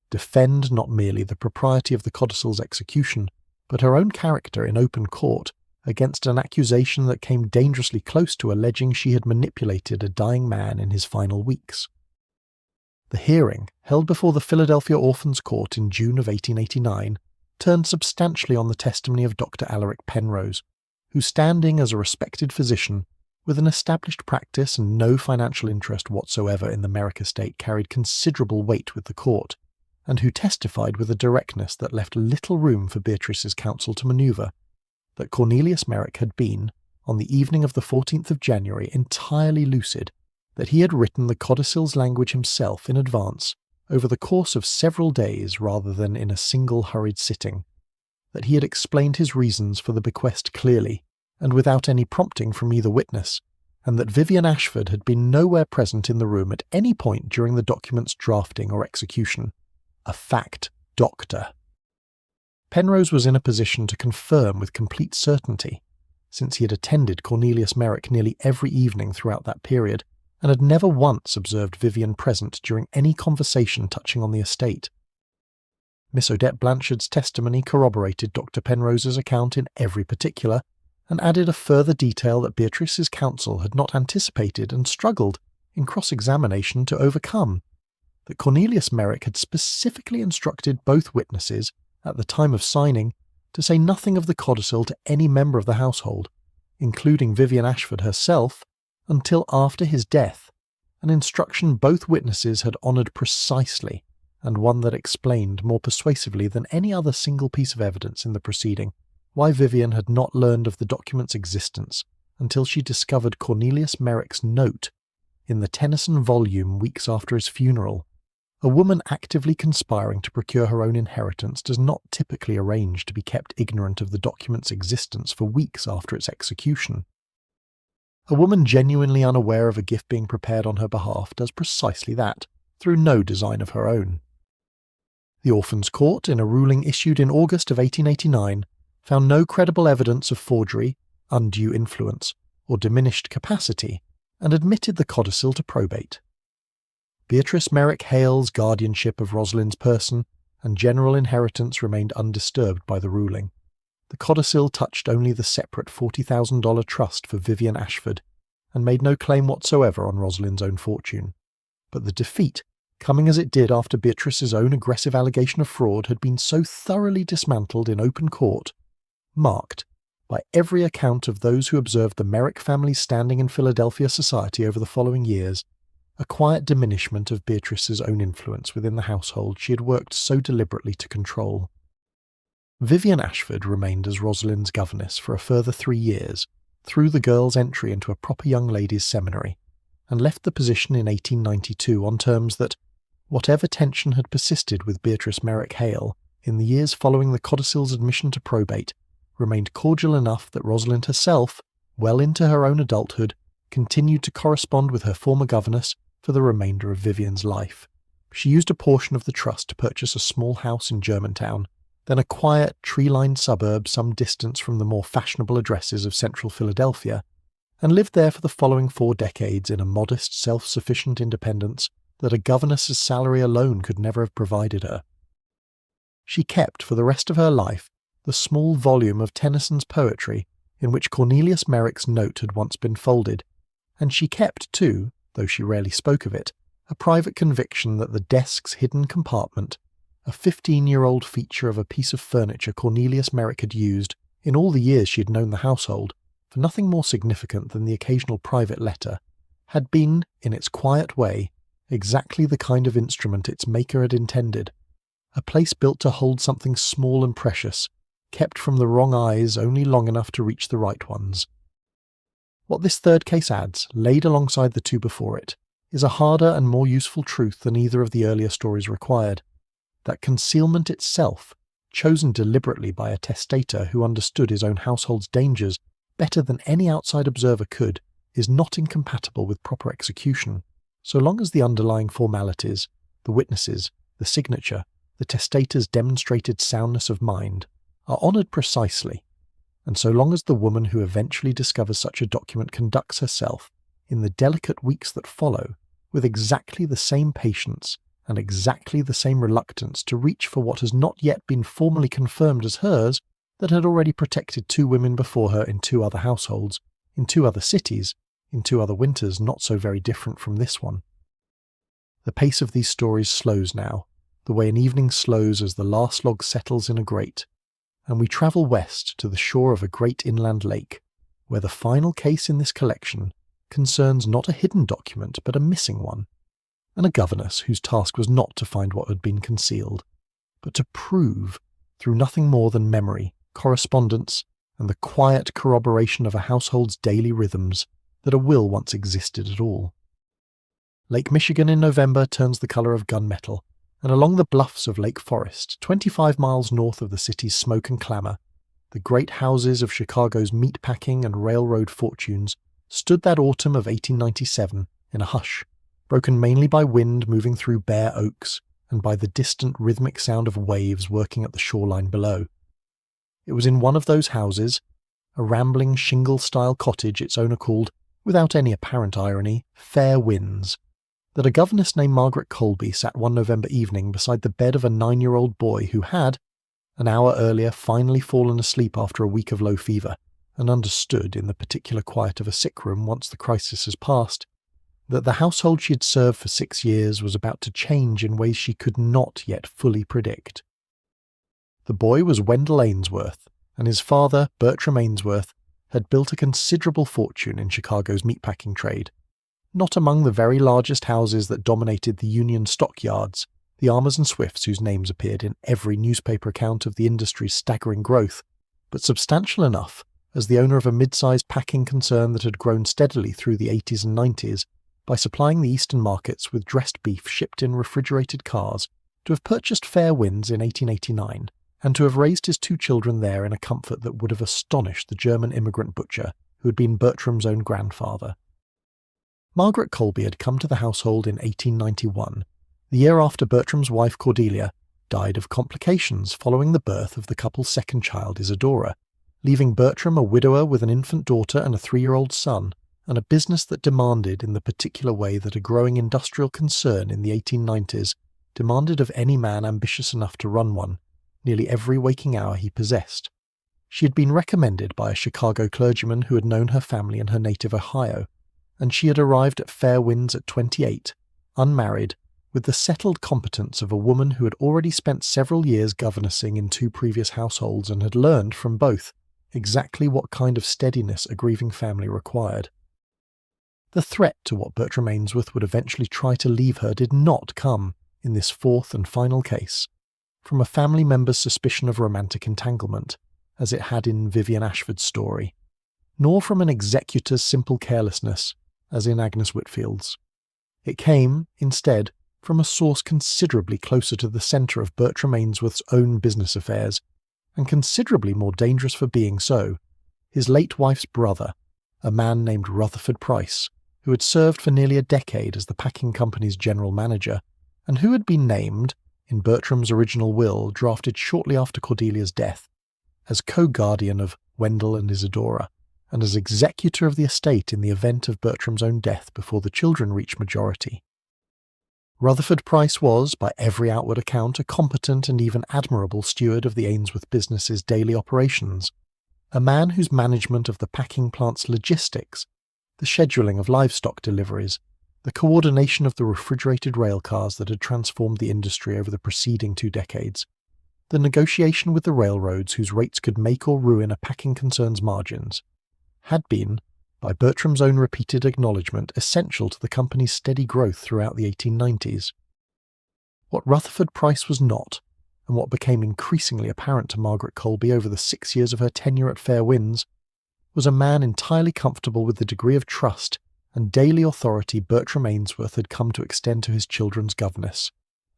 defend not merely the propriety of the codicil's execution, but her own character in open court against an accusation that came dangerously close to alleging she had manipulated a dying man in his final weeks. The hearing, held before the Philadelphia Orphans' Court in June of 1889, turned substantially on the testimony of Dr. Alaric Penrose, who, standing as a respected physician with an established practice and no financial interest whatsoever in the Merrick estate, carried considerable weight with the court, and who testified with a directness that left little room for Beatrice's counsel to manoeuvre, that Cornelius Merrick had been, on the evening of the 14th of January, entirely lucid, that he had written the codicils language himself in advance, over the course of several days rather than in a single hurried sitting, that he had explained his reasons for the bequest clearly, and without any prompting from either witness, and that Vivian Ashford had been nowhere present in the room at any point during the document's drafting or execution. A fact doctor. Penrose was in a position to confirm with complete certainty, since he had attended Cornelius Merrick nearly every evening throughout that period, and had never once observed Vivian present during any conversation touching on the estate. Miss Odette Blanchard's testimony corroborated Dr. Penrose's account in every particular, and added a further detail that Beatrice's counsel had not anticipated and struggled, in cross-examination, to overcome, that Cornelius Merrick had specifically instructed both witnesses, at the time of signing, to say nothing of the codicil to any member of the household, including Vivian Ashford herself, until after his death, an instruction both witnesses had honoured precisely, and one that explained more persuasively than any other single piece of evidence in the proceeding why Vivian had not learned of the document's existence until she discovered Cornelius Merrick's note in the Tennyson volume weeks after his funeral. A woman actively conspiring to procure her own inheritance does not typically arrange to be kept ignorant of the document's existence for weeks after its execution. A woman genuinely unaware of a gift being prepared on her behalf does precisely that, through no design of her own. The Orphans' Court, in a ruling issued in August of 1889, found no credible evidence of forgery, undue influence, or diminished capacity, and admitted the codicil to probate. Beatrice Merrick Hale's guardianship of Rosalind's person and general inheritance remained undisturbed by the ruling. The codicil touched only the separate $40,000 trust for Vivian Ashford, and made no claim whatsoever on Rosalind's own fortune. But the defeat, coming as it did after Beatrice's own aggressive allegation of fraud, had been so thoroughly dismantled in open court, marked, by every account of those who observed the Merrick family's standing in Philadelphia society over the following years, a quiet diminishment of Beatrice's own influence within the household she had worked so deliberately to control. Vivian Ashford remained as Rosalind's governess for a further 3 years, through the girl's entry into a proper young ladies' seminary, and left the position in 1892 on terms that, whatever tension had persisted with Beatrice Merrick Hale in the years following the codicil's admission to probate, remained cordial enough that Rosalind herself, well into her own adulthood, continued to correspond with her former governess for the remainder of Vivian's life. She used a portion of the trust to purchase a small house in Germantown, then a quiet, tree-lined suburb some distance from the more fashionable addresses of central Philadelphia, and lived there for the following 4 decades in a modest, self-sufficient independence that a governess's salary alone could never have provided her. She kept, for the rest of her life, the small volume of Tennyson's poetry in which Cornelius Merrick's note had once been folded, and she kept, too, though she rarely spoke of it, a private conviction that the desk's hidden compartment, a 15-year-old feature of a piece of furniture Cornelius Merrick had used, in all the years she had known the household, for nothing more significant than the occasional private letter, had been, in its quiet way, exactly the kind of instrument its maker had intended, a place built to hold something small and precious, kept from the wrong eyes only long enough to reach the right ones. What this third case adds, laid alongside the 2 before it, is a harder and more useful truth than either of the earlier stories required, that concealment itself, chosen deliberately by a testator who understood his own household's dangers better than any outside observer could, is not incompatible with proper execution, so long as the underlying formalities, the witnesses, the signature, the testator's demonstrated soundness of mind, are honoured precisely, and so long as the woman who eventually discovers such a document conducts herself, in the delicate weeks that follow, with exactly the same patience and exactly the same reluctance to reach for what has not yet been formally confirmed as hers, that had already protected 2 women before her in 2 other households, in 2 other cities, in 2 other winters not so very different from this one. The pace of these stories slows now, the way an evening slows as the last log settles in a grate, and we travel west to the shore of a great inland lake, where the final case in this collection concerns not a hidden document but a missing one, and a governess whose task was not to find what had been concealed, but to prove, through nothing more than memory, correspondence, and the quiet corroboration of a household's daily rhythms, that a will once existed at all. Lake Michigan in November turns the colour of gunmetal, and along the bluffs of Lake Forest, 25 miles north of the city's smoke and clamour, the great houses of Chicago's meatpacking and railroad fortunes stood that autumn of 1897 in a hush, broken mainly by wind moving through bare oaks and by the distant rhythmic sound of waves working at the shoreline below. It was in one of those houses, a rambling shingle-style cottage its owner called, without any apparent irony, Fair Winds, that a governess named Margaret Colby sat one November evening beside the bed of a 9-year-old boy who had, an hour earlier, finally fallen asleep after a week of low fever, and understood, in the particular quiet of a sick room once the crisis has passed, that the household she had served for 6 years was about to change in ways she could not yet fully predict. The boy was Wendell Ainsworth, and his father, Bertram Ainsworth, had built a considerable fortune in Chicago's meatpacking trade, not among the very largest houses that dominated the Union stockyards, the Armours and Swifts whose names appeared in every newspaper account of the industry's staggering growth, but substantial enough as the owner of a mid-sized packing concern that had grown steadily through the 80s and 90s by supplying the eastern markets with dressed beef shipped in refrigerated cars, to have purchased Fair Winds in 1889, and to have raised his 2 children there in a comfort that would have astonished the German immigrant butcher who had been Bertram's own grandfather. Margaret Colby had come to the household in 1891, the year after Bertram's wife Cordelia died of complications following the birth of the couple's second child Isadora, leaving Bertram a widower with an infant daughter and a 3-year-old son, and a business that demanded, in the particular way that a growing industrial concern in the 1890s demanded of any man ambitious enough to run one, nearly every waking hour he possessed. She had been recommended by a Chicago clergyman who had known her family in her native Ohio, and she had arrived at Fair Winds at 28, unmarried, with the settled competence of a woman who had already spent several years governessing in 2 previous households and had learned from both exactly what kind of steadiness a grieving family required. The threat to what Bertram Ainsworth would eventually try to leave her did not come, in this 4th and final case, from a family member's suspicion of romantic entanglement, as it had in Vivian Ashford's story, nor from an executor's simple carelessness, as in Agnes Whitfield's. It came, instead, from a source considerably closer to the centre of Bertram Ainsworth's own business affairs, and considerably more dangerous for being so, his late wife's brother, a man named Rutherford Price, who had served for nearly a decade as the packing company's general manager, and who had been named, in Bertram's original will drafted shortly after Cordelia's death, as co-guardian of Wendell and Isadora, and as executor of the estate in the event of Bertram's own death before the children reached majority. Rutherford Price was, by every outward account, a competent and even admirable steward of the Ainsworth business's daily operations, a man whose management of the packing plant's logistics, the scheduling of livestock deliveries, the coordination of the refrigerated railcars that had transformed the industry over the preceding 2 decades, the negotiation with the railroads whose rates could make or ruin a packing concern's margins, had been, by Bertram's own repeated acknowledgement, essential to the company's steady growth throughout the 1890s. What Rutherford Price was not, and what became increasingly apparent to Margaret Colby over the 6 years of her tenure at Fair Winds, was a man entirely comfortable with the degree of trust and daily authority Bertram Ainsworth had come to extend to his children's governess,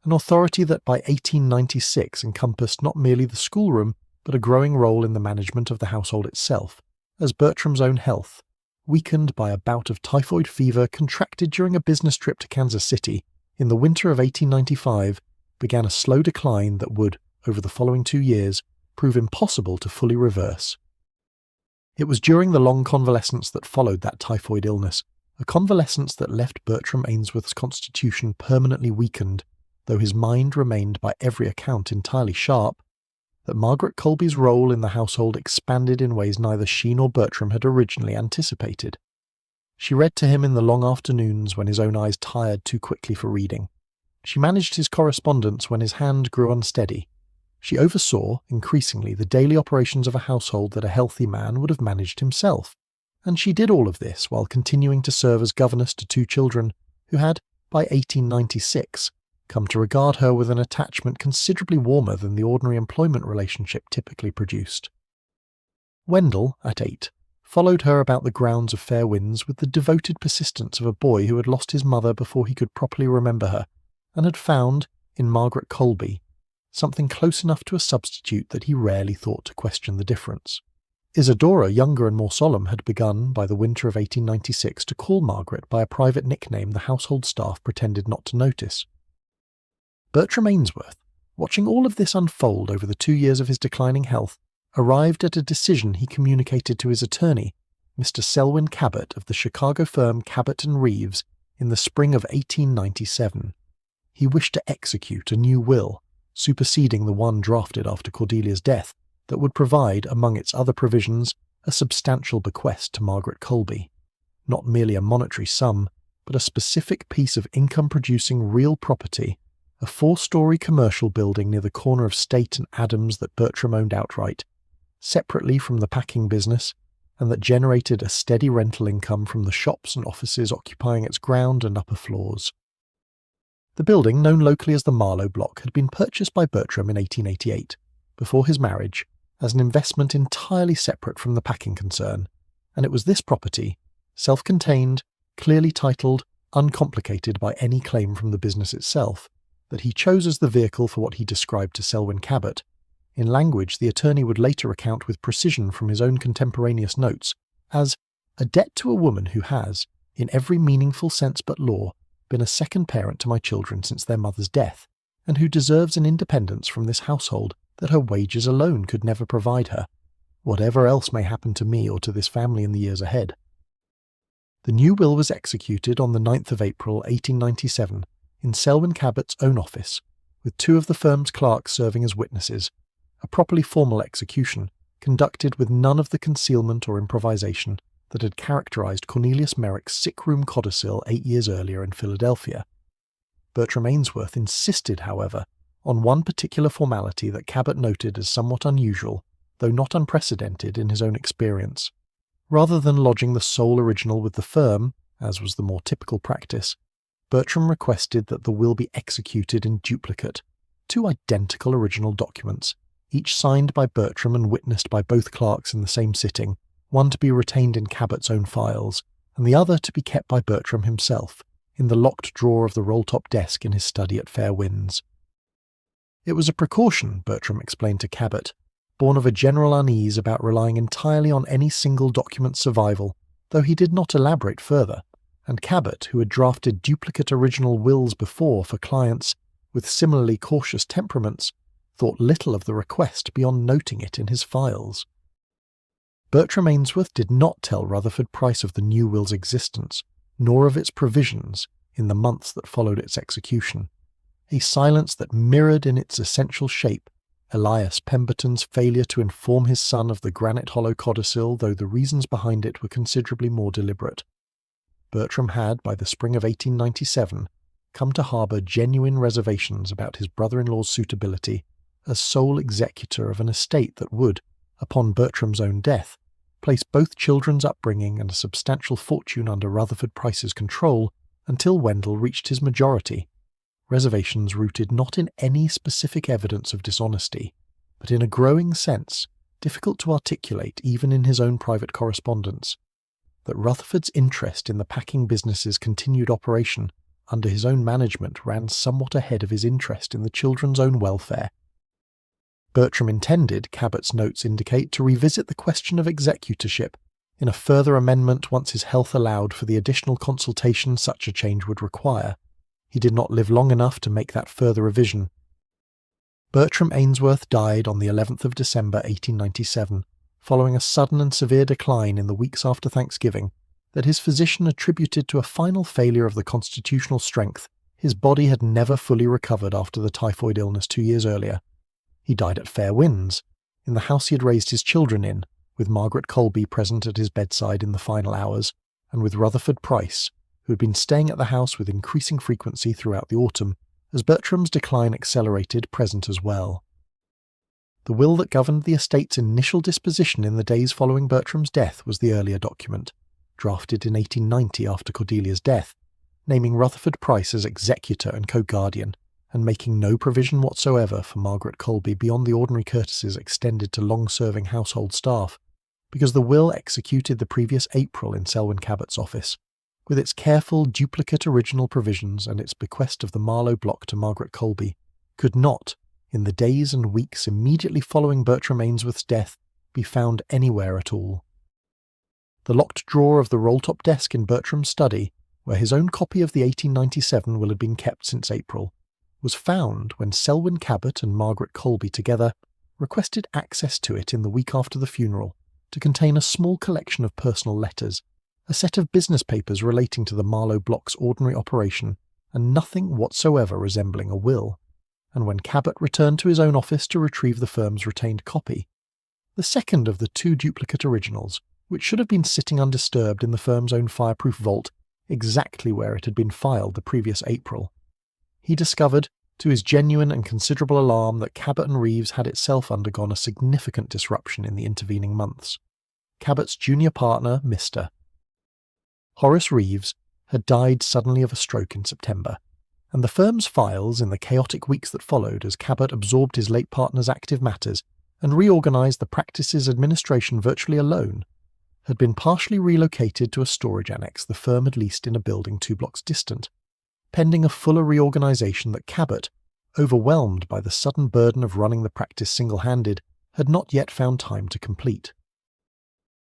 an authority that by 1896 encompassed not merely the schoolroom, but a growing role in the management of the household itself, as Bertram's own health, weakened by a bout of typhoid fever contracted during a business trip to Kansas City in the winter of 1895, began a slow decline that would, over the following 2 years, prove impossible to fully reverse. It was during the long convalescence that followed that typhoid illness, a convalescence that left Bertram Ainsworth's constitution permanently weakened, though his mind remained by every account entirely sharp, that Margaret Colby's role in the household expanded in ways neither she nor Bertram had originally anticipated. She read to him in the long afternoons when his own eyes tired too quickly for reading, She managed his correspondence when his hand grew unsteady. She oversaw, increasingly, the daily operations of a household that a healthy man would have managed himself, and she did all of this while continuing to serve as governess to 2 children who had, by 1896, come to regard her with an attachment considerably warmer than the ordinary employment relationship typically produced. Wendell, at 8, followed her about the grounds of Fair Winds with the devoted persistence of a boy who had lost his mother before he could properly remember her, and had found, in Margaret Colby, something close enough to a substitute that he rarely thought to question the difference. Isadora, younger and more solemn, had begun, by the winter of 1896, to call Margaret by a private nickname the household staff pretended not to notice. Bertram Ainsworth, watching all of this unfold over the 2 years of his declining health, arrived at a decision he communicated to his attorney, Mr. Selwyn Cabot of the Chicago firm Cabot & Reeves, in the spring of 1897. He wished to execute a new will, superseding the one drafted after Cordelia's death, that would provide, among its other provisions, a substantial bequest to Margaret Colby. Not merely a monetary sum, but a specific piece of income-producing real property, a 4-story commercial building near the corner of State and Adams that Bertram owned outright, separately from the packing business, and that generated a steady rental income from the shops and offices occupying its ground and upper floors. The building, known locally as the Marlow Block, had been purchased by Bertram in 1888, before his marriage, as an investment entirely separate from the packing concern, and it was this property, self-contained, clearly titled, uncomplicated by any claim from the business itself, that he chose as the vehicle for what he described to Selwyn Cabot, in language the attorney would later recount with precision from his own contemporaneous notes, as a debt to a woman who has, in every meaningful sense but law, been a second parent to my children since their mother's death, and who deserves an independence from this household that her wages alone could never provide her, whatever else may happen to me or to this family in the years ahead. The new will was executed on the 9th of April, 1897, in Selwyn Cabot's own office, with 2 of the firm's clerks serving as witnesses, a properly formal execution, conducted with none of the concealment or improvisation that had characterized Cornelius Merrick's sick-room codicil 8 years earlier in Philadelphia. Bertram Ainsworth insisted, however, on one particular formality that Cabot noted as somewhat unusual, though not unprecedented in his own experience. Rather than lodging the sole original with the firm, as was the more typical practice, Bertram requested that the will be executed in duplicate, 2 identical original documents, each signed by Bertram and witnessed by both clerks in the same sitting, one to be retained in Cabot's own files, and the other to be kept by Bertram himself, in the locked drawer of the roll-top desk in his study at Fair Winds. It was a precaution, Bertram explained to Cabot, born of a general unease about relying entirely on any single document's survival, though he did not elaborate further, and Cabot, who had drafted duplicate original wills before for clients with similarly cautious temperaments, thought little of the request beyond noting it in his files. Bertram Ainsworth did not tell Rutherford Price of the new will's existence, nor of its provisions, in the months that followed its execution, a silence that mirrored in its essential shape Elias Pemberton's failure to inform his son of the Granite Hollow codicil, though the reasons behind it were considerably more deliberate. Bertram had, by the spring of 1897, come to harbour genuine reservations about his brother-in-law's suitability as sole executor of an estate that would, upon Bertram's own death, place both children's upbringing and a substantial fortune under Rutherford Price's control until Wendell reached his majority. Reservations rooted not in any specific evidence of dishonesty, but in a growing sense, difficult to articulate even in his own private correspondence, that Rutherford's interest in the packing business's continued operation under his own management ran somewhat ahead of his interest in the children's own welfare. Bertram intended, Cabot's notes indicate, to revisit the question of executorship in a further amendment once his health allowed for the additional consultation such a change would require. He did not live long enough to make that further revision. Bertram Ainsworth died on the 11th of December 1897, following a sudden and severe decline in the weeks after Thanksgiving, that his physician attributed to a final failure of the constitutional strength his body had never fully recovered after the typhoid illness 2 years earlier. He died at Fair Winds, in the house he had raised his children in, with Margaret Colby present at his bedside in the final hours, and with Rutherford Price, who had been staying at the house with increasing frequency throughout the autumn, as Bertram's decline accelerated present as well. The will that governed the estate's initial disposition in the days following Bertram's death was the earlier document, drafted in 1890 after Cordelia's death, naming Rutherford Price as executor and co-guardian, and making no provision whatsoever for Margaret Colby beyond the ordinary courtesies extended to long-serving household staff, because the will executed the previous April in Selwyn Cabot's office, with its careful duplicate original provisions and its bequest of the Marlow block to Margaret Colby, could not, in the days and weeks immediately following Bertram Ainsworth's death, be found anywhere at all. The locked drawer of the roll-top desk in Bertram's study, where his own copy of the 1897 will had been kept since April, was found when Selwyn Cabot and Margaret Colby together requested access to it in the week after the funeral to contain a small collection of personal letters, a set of business papers relating to the Marlow block's ordinary operation, and nothing whatsoever resembling a will. And when Cabot returned to his own office to retrieve the firm's retained copy, the second of the two duplicate originals, which should have been sitting undisturbed in the firm's own fireproof vault, exactly where it had been filed the previous April, he discovered, to his genuine and considerable alarm, that Cabot and Reeves had itself undergone a significant disruption in the intervening months. Cabot's junior partner, Mr. Horace Reeves, had died suddenly of a stroke in September, and the firm's files, in the chaotic weeks that followed as Cabot absorbed his late partner's active matters and reorganised the practice's administration virtually alone, had been partially relocated to a storage annex the firm had leased in a building 2 blocks distant, pending a fuller reorganisation that Cabot, overwhelmed by the sudden burden of running the practice single-handed, had not yet found time to complete.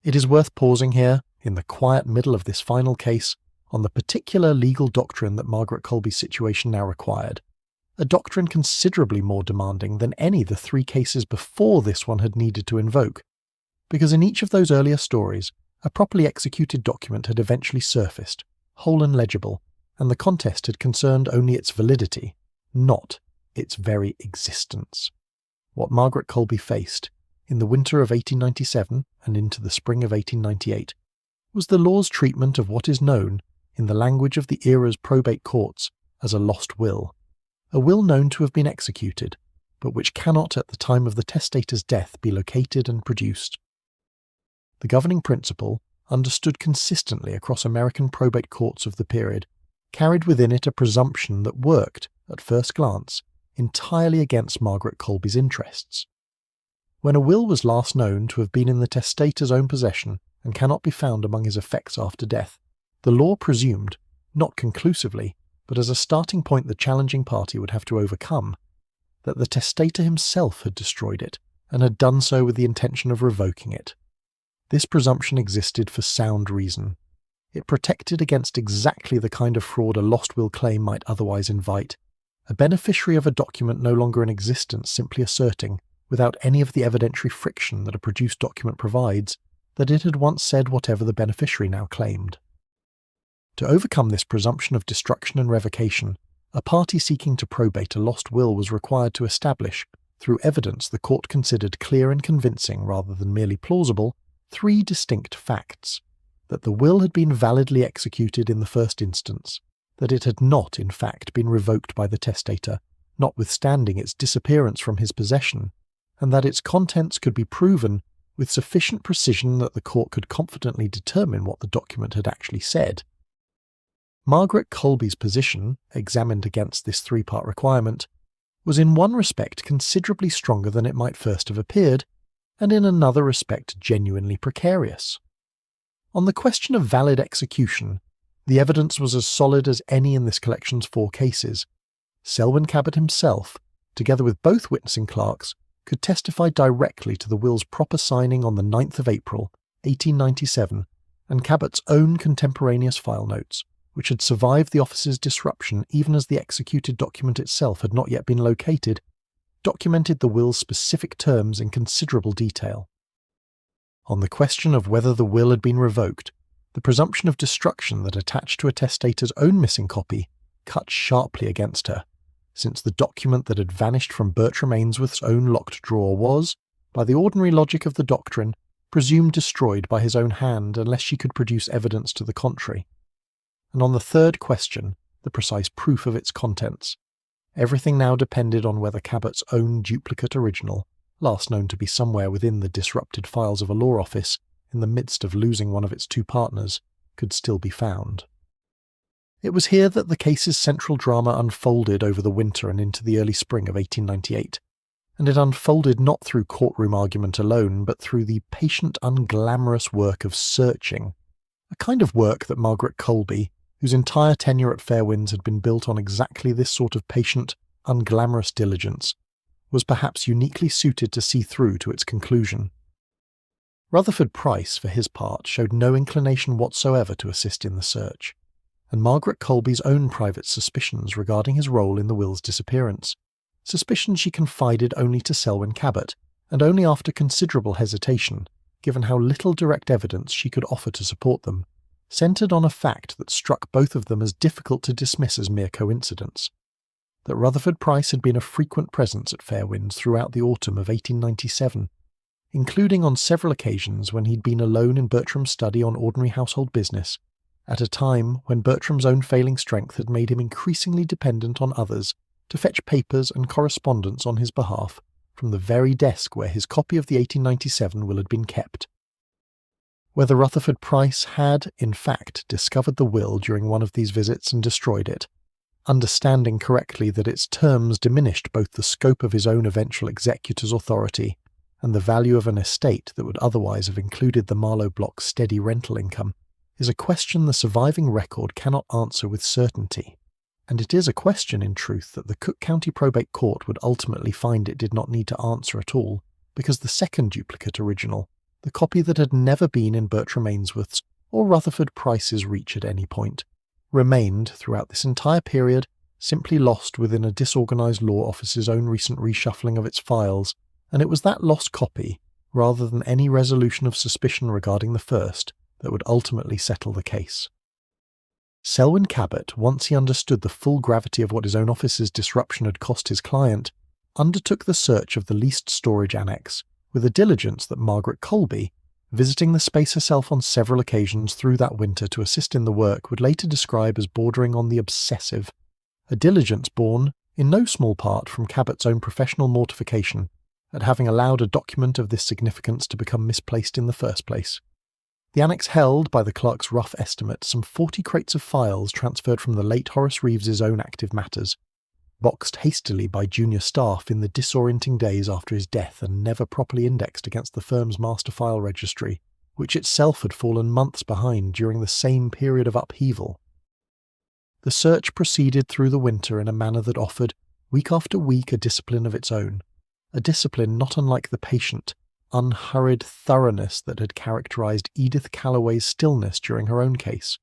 It is worth pausing here, in the quiet middle of this final case, on the particular legal doctrine that Margaret Colby's situation now required, a doctrine considerably more demanding than any the 3 cases before this one had needed to invoke, because in each of those earlier stories, a properly executed document had eventually surfaced, whole and legible, and the contest had concerned only its validity, not its very existence. What Margaret Colby faced, in the winter of 1897 and into the spring of 1898, was the law's treatment of what is known, in the language of the era's probate courts, as a lost will, a will known to have been executed, but which cannot at the time of the testator's death be located and produced. The governing principle, understood consistently across American probate courts of the period, carried within it a presumption that worked, at first glance, entirely against Margaret Colby's interests. When a will was last known to have been in the testator's own possession and cannot be found among his effects after death, the law presumed, not conclusively, but as a starting point the challenging party would have to overcome, that the testator himself had destroyed it and had done so with the intention of revoking it. This presumption existed for sound reason. It protected against exactly the kind of fraud a lost will claim might otherwise invite, a beneficiary of a document no longer in existence simply asserting, without any of the evidentiary friction that a produced document provides, that it had once said whatever the beneficiary now claimed. To overcome this presumption of destruction and revocation, a party seeking to probate a lost will was required to establish, through evidence the court considered clear and convincing rather than merely plausible, 3 distinct facts: that the will had been validly executed in the first instance, that it had not, in fact, been revoked by the testator, notwithstanding its disappearance from his possession, and that its contents could be proven with sufficient precision that the court could confidently determine what the document had actually said. Margaret Colby's position, examined against this 3-part requirement, was in one respect considerably stronger than it might first have appeared, and in another respect genuinely precarious. On the question of valid execution, the evidence was as solid as any in this collection's 4 cases. Selwyn Cabot himself, together with both witnessing clerks, could testify directly to the will's proper signing on the 9th of April, 1897, and Cabot's own contemporaneous file notes, which had survived the office's disruption even as the executed document itself had not yet been located, documented the will's specific terms in considerable detail. On the question of whether the will had been revoked, the presumption of destruction that attached to a testator's own missing copy cut sharply against her, since the document that had vanished from Bertram Ainsworth's own locked drawer was, by the ordinary logic of the doctrine, presumed destroyed by his own hand unless she could produce evidence to the contrary. And on the third question, the precise proof of its contents, Everything now depended on whether Cabot's own duplicate original, last known to be somewhere within the disrupted files of a law office in the midst of losing one of its two partners, could still be found. It was here that the case's central drama unfolded over the winter and into the early spring of 1898, and it unfolded not through courtroom argument alone, but through the patient, unglamorous work of searching, a kind of work that Margaret Colby, whose entire tenure at Fairwinds had been built on exactly this sort of patient, unglamorous diligence, was perhaps uniquely suited to see through to its conclusion. Rutherford Price, for his part, showed no inclination whatsoever to assist in the search, and Margaret Colby's own private suspicions regarding his role in the will's disappearance, suspicions she confided only to Selwyn Cabot, and only after considerable hesitation, given how little direct evidence she could offer to support them, centred on a fact that struck both of them as difficult to dismiss as mere coincidence: that Rutherford Price had been a frequent presence at Fairwinds throughout the autumn of 1897, including on several occasions when he'd been alone in Bertram's study on ordinary household business, at a time when Bertram's own failing strength had made him increasingly dependent on others to fetch papers and correspondence on his behalf from the very desk where his copy of the 1897 will had been kept. Whether Rutherford Price had, in fact, discovered the will during one of these visits and destroyed it, understanding correctly that its terms diminished both the scope of his own eventual executor's authority and the value of an estate that would otherwise have included the Marlow block's steady rental income, is a question the surviving record cannot answer with certainty, and it is a question, in truth, that the Cook County Probate Court would ultimately find it did not need to answer at all, because the second duplicate original, the copy that had never been in Bertram Ainsworth's or Rutherford Price's reach at any point, remained, throughout this entire period, simply lost within a disorganized law office's own recent reshuffling of its files, and it was that lost copy, rather than any resolution of suspicion regarding the first, that would ultimately settle the case. Selwyn Cabot, once he understood the full gravity of what his own office's disruption had cost his client, undertook the search of the leased storage annex, with a diligence that Margaret Colby, visiting the space herself on several occasions through that winter to assist in the work, would later describe as bordering on the obsessive, a diligence born, in no small part, from Cabot's own professional mortification at having allowed a document of this significance to become misplaced in the first place. The annex held, by the clerk's rough estimate, some 40 crates of files transferred from the late Horace Reeves's own active matters, boxed hastily by junior staff in the disorienting days after his death and never properly indexed against the firm's master file registry, which itself had fallen months behind during the same period of upheaval. The search proceeded through the winter in a manner that offered, week after week, a discipline of its own, a discipline not unlike the patient, unhurried thoroughness that had characterized Edith Calloway's stillness during her own case,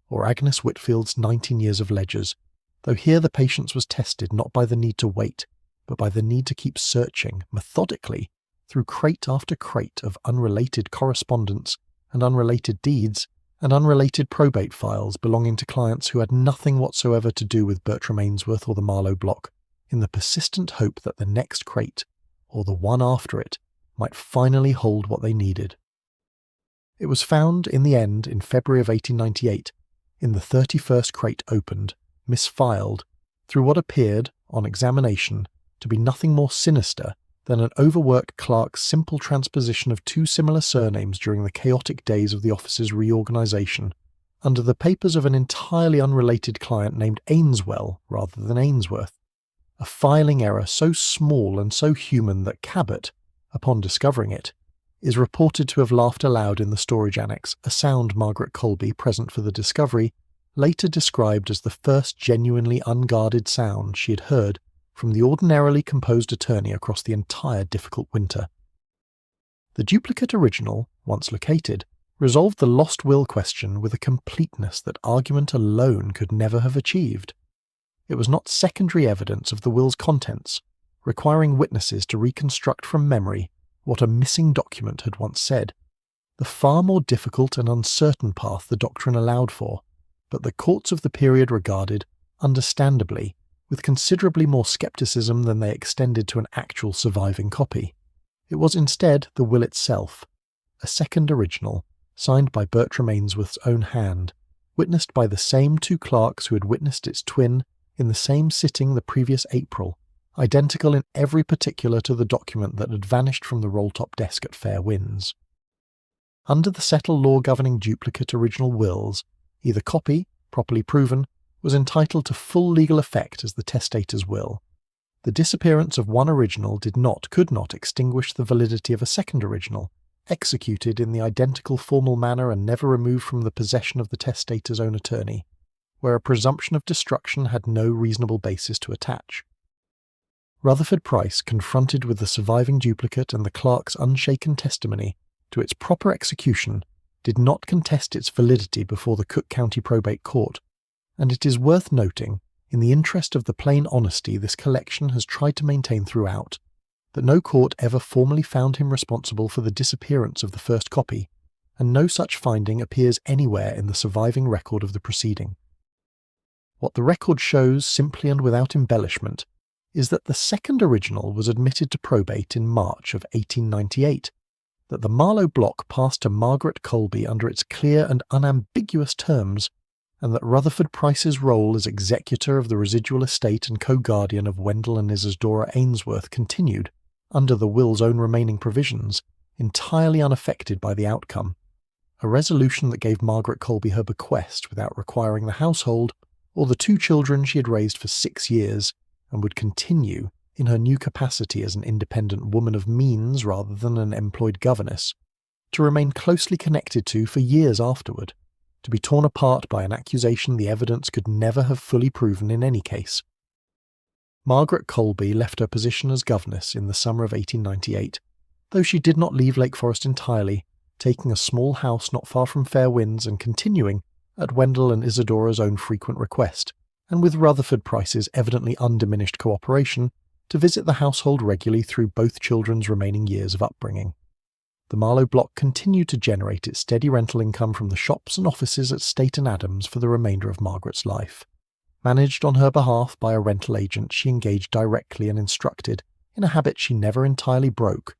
or Agnes Whitfield's 19 years of ledgers, though here the patience was tested not by the need to wait, but by the need to keep searching, methodically, through crate after crate of unrelated correspondence and unrelated deeds and unrelated probate files belonging to clients who had nothing whatsoever to do with Bertram Ainsworth or the Marlow block, in the persistent hope that the next crate, or the one after it, might finally hold what they needed. It was found, in the end, in February of 1898, in the 31st crate opened, misfiled, through what appeared, on examination, to be nothing more sinister than an overworked clerk's simple transposition of two similar surnames during the chaotic days of the office's reorganization, under the papers of an entirely unrelated client named Ainswell rather than Ainsworth, a filing error so small and so human that Cabot, upon discovering it, is reported to have laughed aloud in the storage annex, a sound Margaret Colby, present for the discovery, later described as the first genuinely unguarded sound she had heard from the ordinarily composed attorney across the entire difficult winter. The duplicate original, once located, resolved the lost will question with a completeness that argument alone could never have achieved. It was not secondary evidence of the will's contents, requiring witnesses to reconstruct from memory what a missing document had once said, the far more difficult and uncertain path the doctrine allowed for, but the courts of the period regarded, understandably, with considerably more scepticism than they extended to an actual surviving copy. It was instead the will itself, a second original, signed by Bertram Ainsworth's own hand, witnessed by the same two clerks who had witnessed its twin in the same sitting the previous April, identical in every particular to the document that had vanished from the roll-top desk at Fair Winds. Under the settled law governing duplicate original wills, either copy, properly proven, was entitled to full legal effect as the testator's will. The disappearance of one original could not extinguish the validity of a second original, executed in the identical formal manner and never removed from the possession of the testator's own attorney, where a presumption of destruction had no reasonable basis to attach. Rutherford Price, confronted with the surviving duplicate and the clerk's unshaken testimony to its proper execution, did not contest its validity before the Cook County Probate Court, and it is worth noting, in the interest of the plain honesty this collection has tried to maintain throughout, that no court ever formally found him responsible for the disappearance of the first copy, and no such finding appears anywhere in the surviving record of the proceeding. What the record shows, simply and without embellishment, is that the second original was admitted to probate in March of 1898, that the Marlowe block passed to Margaret Colby under its clear and unambiguous terms, and that Rutherford Price's role as executor of the residual estate and co-guardian of Wendell and Isadora Ainsworth continued, under the will's own remaining provisions, entirely unaffected by the outcome, a resolution that gave Margaret Colby her bequest without requiring the household or the 2 children she had raised for 6 years, and would continue, in her new capacity as an independent woman of means rather than an employed governess, to remain closely connected to for years afterward, to be torn apart by an accusation the evidence could never have fully proven in any case. Margaret Colby left her position as governess in the summer of 1898, though she did not leave Lake Forest entirely, taking a small house not far from Fair Winds and continuing, at Wendell and Isadora's own frequent request, and with Rutherford Price's evidently undiminished cooperation, to visit the household regularly through both children's remaining years of upbringing. The Marlowe block continued to generate its steady rental income from the shops and offices at State and Adams for the remainder of Margaret's life. Managed on her behalf by a rental agent she engaged directly and instructed, in a habit she never entirely broke,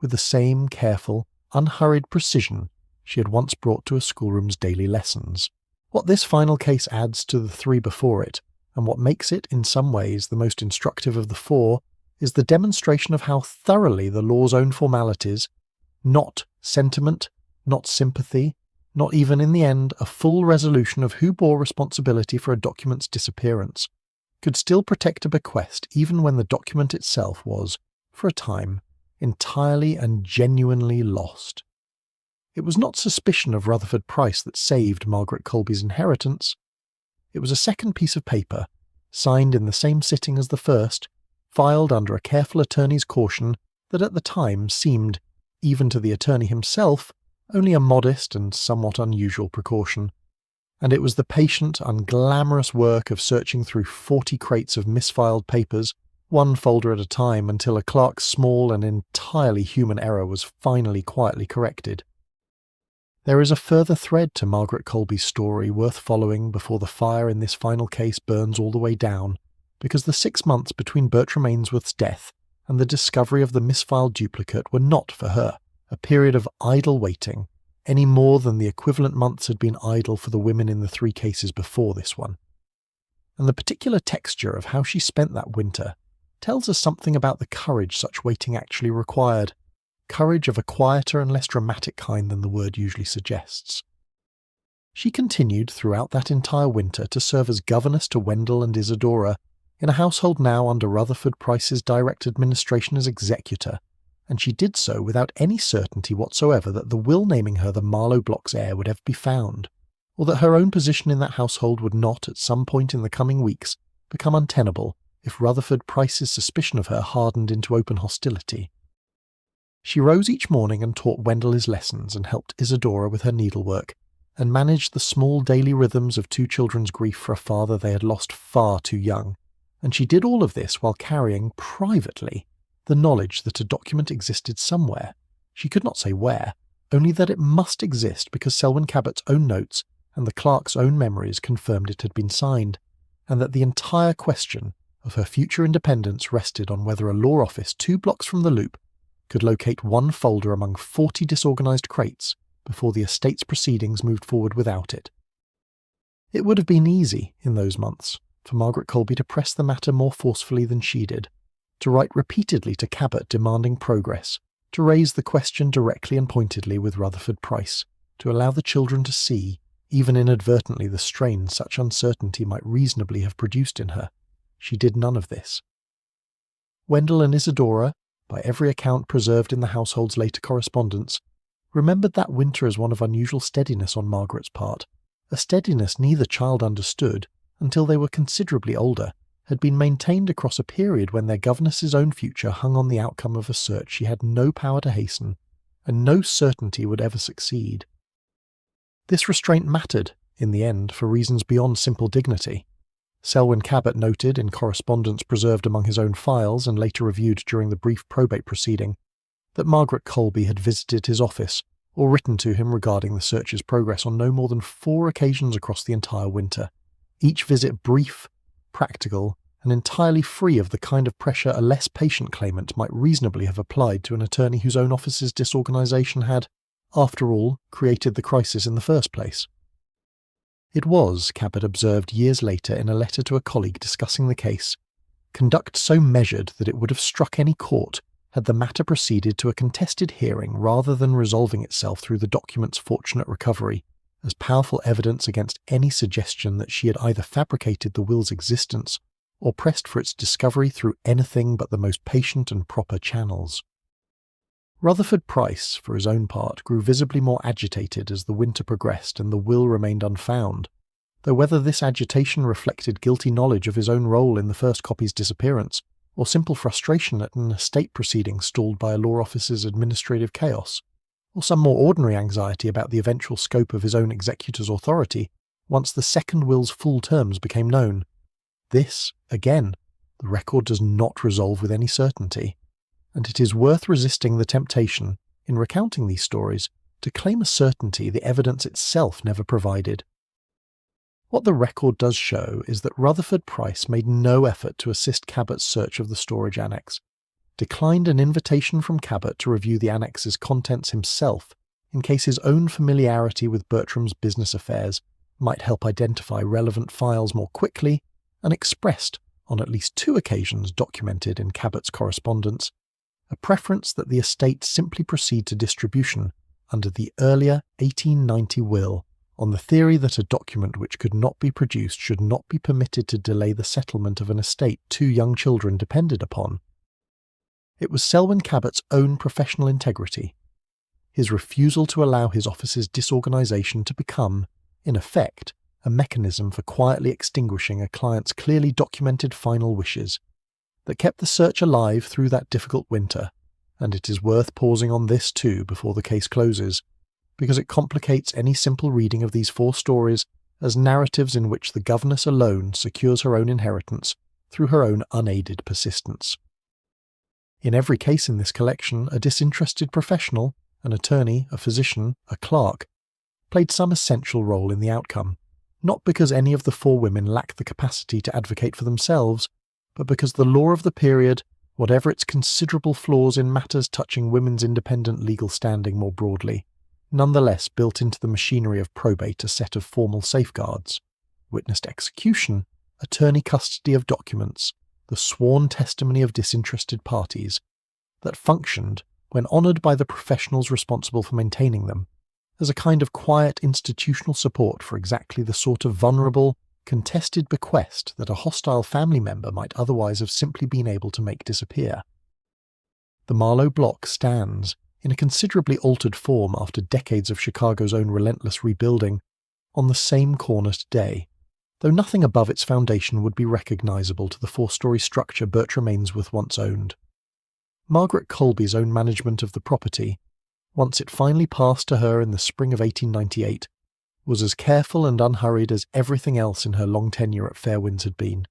with the same careful, unhurried precision she had once brought to a schoolroom's daily lessons. What this final case adds to the 3 before it, and what makes it in some ways the most instructive of the 4, is the demonstration of how thoroughly the law's own formalities, not sentiment, not sympathy, not even in the end a full resolution of who bore responsibility for a document's disappearance, could still protect a bequest even when the document itself was, for a time, entirely and genuinely lost. It was not suspicion of Rutherford Price that saved Margaret Colby's inheritance. It was a second piece of paper, signed in the same sitting as the first, filed under a careful attorney's caution that at the time seemed, even to the attorney himself, only a modest and somewhat unusual precaution. And it was the patient, unglamorous work of searching through 40 crates of misfiled papers, one folder at a time, until a clerk's small and entirely human error was finally quietly corrected. There is a further thread to Margaret Colby's story worth following before the fire in this final case burns all the way down, because the 6 months between Bertram Ainsworth's death and the discovery of the misfiled duplicate were not for her a period of idle waiting, any more than the equivalent months had been idle for the women in the 3 cases before this one. And the particular texture of how she spent that winter tells us something about the courage such waiting actually required, courage of a quieter and less dramatic kind than the word usually suggests. She continued throughout that entire winter to serve as governess to Wendell and Isadora, in a household now under Rutherford Price's direct administration as executor, and she did so without any certainty whatsoever that the will naming her the Marlowe block's heir would ever be found, or that her own position in that household would not, at some point in the coming weeks, become untenable if Rutherford Price's suspicion of her hardened into open hostility. She rose each morning and taught Wendell his lessons and helped Isadora with her needlework, and managed the small daily rhythms of 2 children's grief for a father they had lost far too young, and she did all of this while carrying, privately, the knowledge that a document existed somewhere. She could not say where, only that it must exist because Selwyn Cabot's own notes and the clerk's own memories confirmed it had been signed, and that the entire question of her future independence rested on whether a law office 2 blocks from the loop could locate one folder among 40 disorganized crates before the estate's proceedings moved forward without it. It would have been easy, in those months, for Margaret Colby to press the matter more forcefully than she did, to write repeatedly to Cabot demanding progress, to raise the question directly and pointedly with Rutherford Price, to allow the children to see, even inadvertently, the strain such uncertainty might reasonably have produced in her. She did none of this. Wendell and Isadora, by every account preserved in the household's later correspondence, remembered that winter as one of unusual steadiness on Margaret's part, a steadiness neither child understood, until they were considerably older, had been maintained across a period when their governess's own future hung on the outcome of a search she had no power to hasten, and no certainty would ever succeed. This restraint mattered, in the end, for reasons beyond simple dignity. Selwyn Cabot noted, in correspondence preserved among his own files and later reviewed during the brief probate proceeding, that Margaret Colby had visited his office or written to him regarding the search's progress on no more than 4 occasions across the entire winter, each visit brief, practical, and entirely free of the kind of pressure a less patient claimant might reasonably have applied to an attorney whose own office's disorganisation had, after all, created the crisis in the first place. It was, Cabot observed years later in a letter to a colleague discussing the case, conduct so measured that it would have struck any court had the matter proceeded to a contested hearing rather than resolving itself through the document's fortunate recovery, as powerful evidence against any suggestion that she had either fabricated the will's existence or pressed for its discovery through anything but the most patient and proper channels. Rutherford Price, for his own part, grew visibly more agitated as the winter progressed and the will remained unfound, though whether this agitation reflected guilty knowledge of his own role in the first copy's disappearance, or simple frustration at an estate proceeding stalled by a law officer's administrative chaos, or some more ordinary anxiety about the eventual scope of his own executor's authority once the second will's full terms became known. This, again, the record does not resolve with any certainty, and it is worth resisting the temptation, in recounting these stories, to claim a certainty the evidence itself never provided. What the record does show is that Rutherford Price made no effort to assist Cabot's search of the storage annex, declined an invitation from Cabot to review the annex's contents himself in case his own familiarity with Bertram's business affairs might help identify relevant files more quickly, and expressed, on at least 2 occasions documented in Cabot's correspondence, a preference that the estate simply proceed to distribution under the earlier 1890 will, on the theory that a document which could not be produced should not be permitted to delay the settlement of an estate 2 young children depended upon. It was Selwyn Cabot's own professional integrity, his refusal to allow his office's disorganisation to become, in effect, a mechanism for quietly extinguishing a client's clearly documented final wishes, that kept the search alive through that difficult winter, and it is worth pausing on this too before the case closes, because it complicates any simple reading of these 4 stories as narratives in which the governess alone secures her own inheritance through her own unaided persistence. In every case in this collection, a disinterested professional, an attorney, a physician, a clerk, played some essential role in the outcome, not because any of the 4 women lacked the capacity to advocate for themselves, but because the law of the period, whatever its considerable flaws in matters touching women's independent legal standing more broadly, nonetheless built into the machinery of probate a set of formal safeguards: witnessed execution, attorney custody of documents, the sworn testimony of disinterested parties, that functioned, when honoured by the professionals responsible for maintaining them, as a kind of quiet institutional support for exactly the sort of vulnerable, contested bequest that a hostile family member might otherwise have simply been able to make disappear. The Marlowe block stands, in a considerably altered form after decades of Chicago's own relentless rebuilding, on the same corner today, though nothing above its foundation would be recognisable to the 4-story structure Bertram Ainsworth once owned. Margaret Colby's own management of the property, once it finally passed to her in the spring of 1898, was as careful and unhurried as everything else in her long tenure at Fairwinds had been.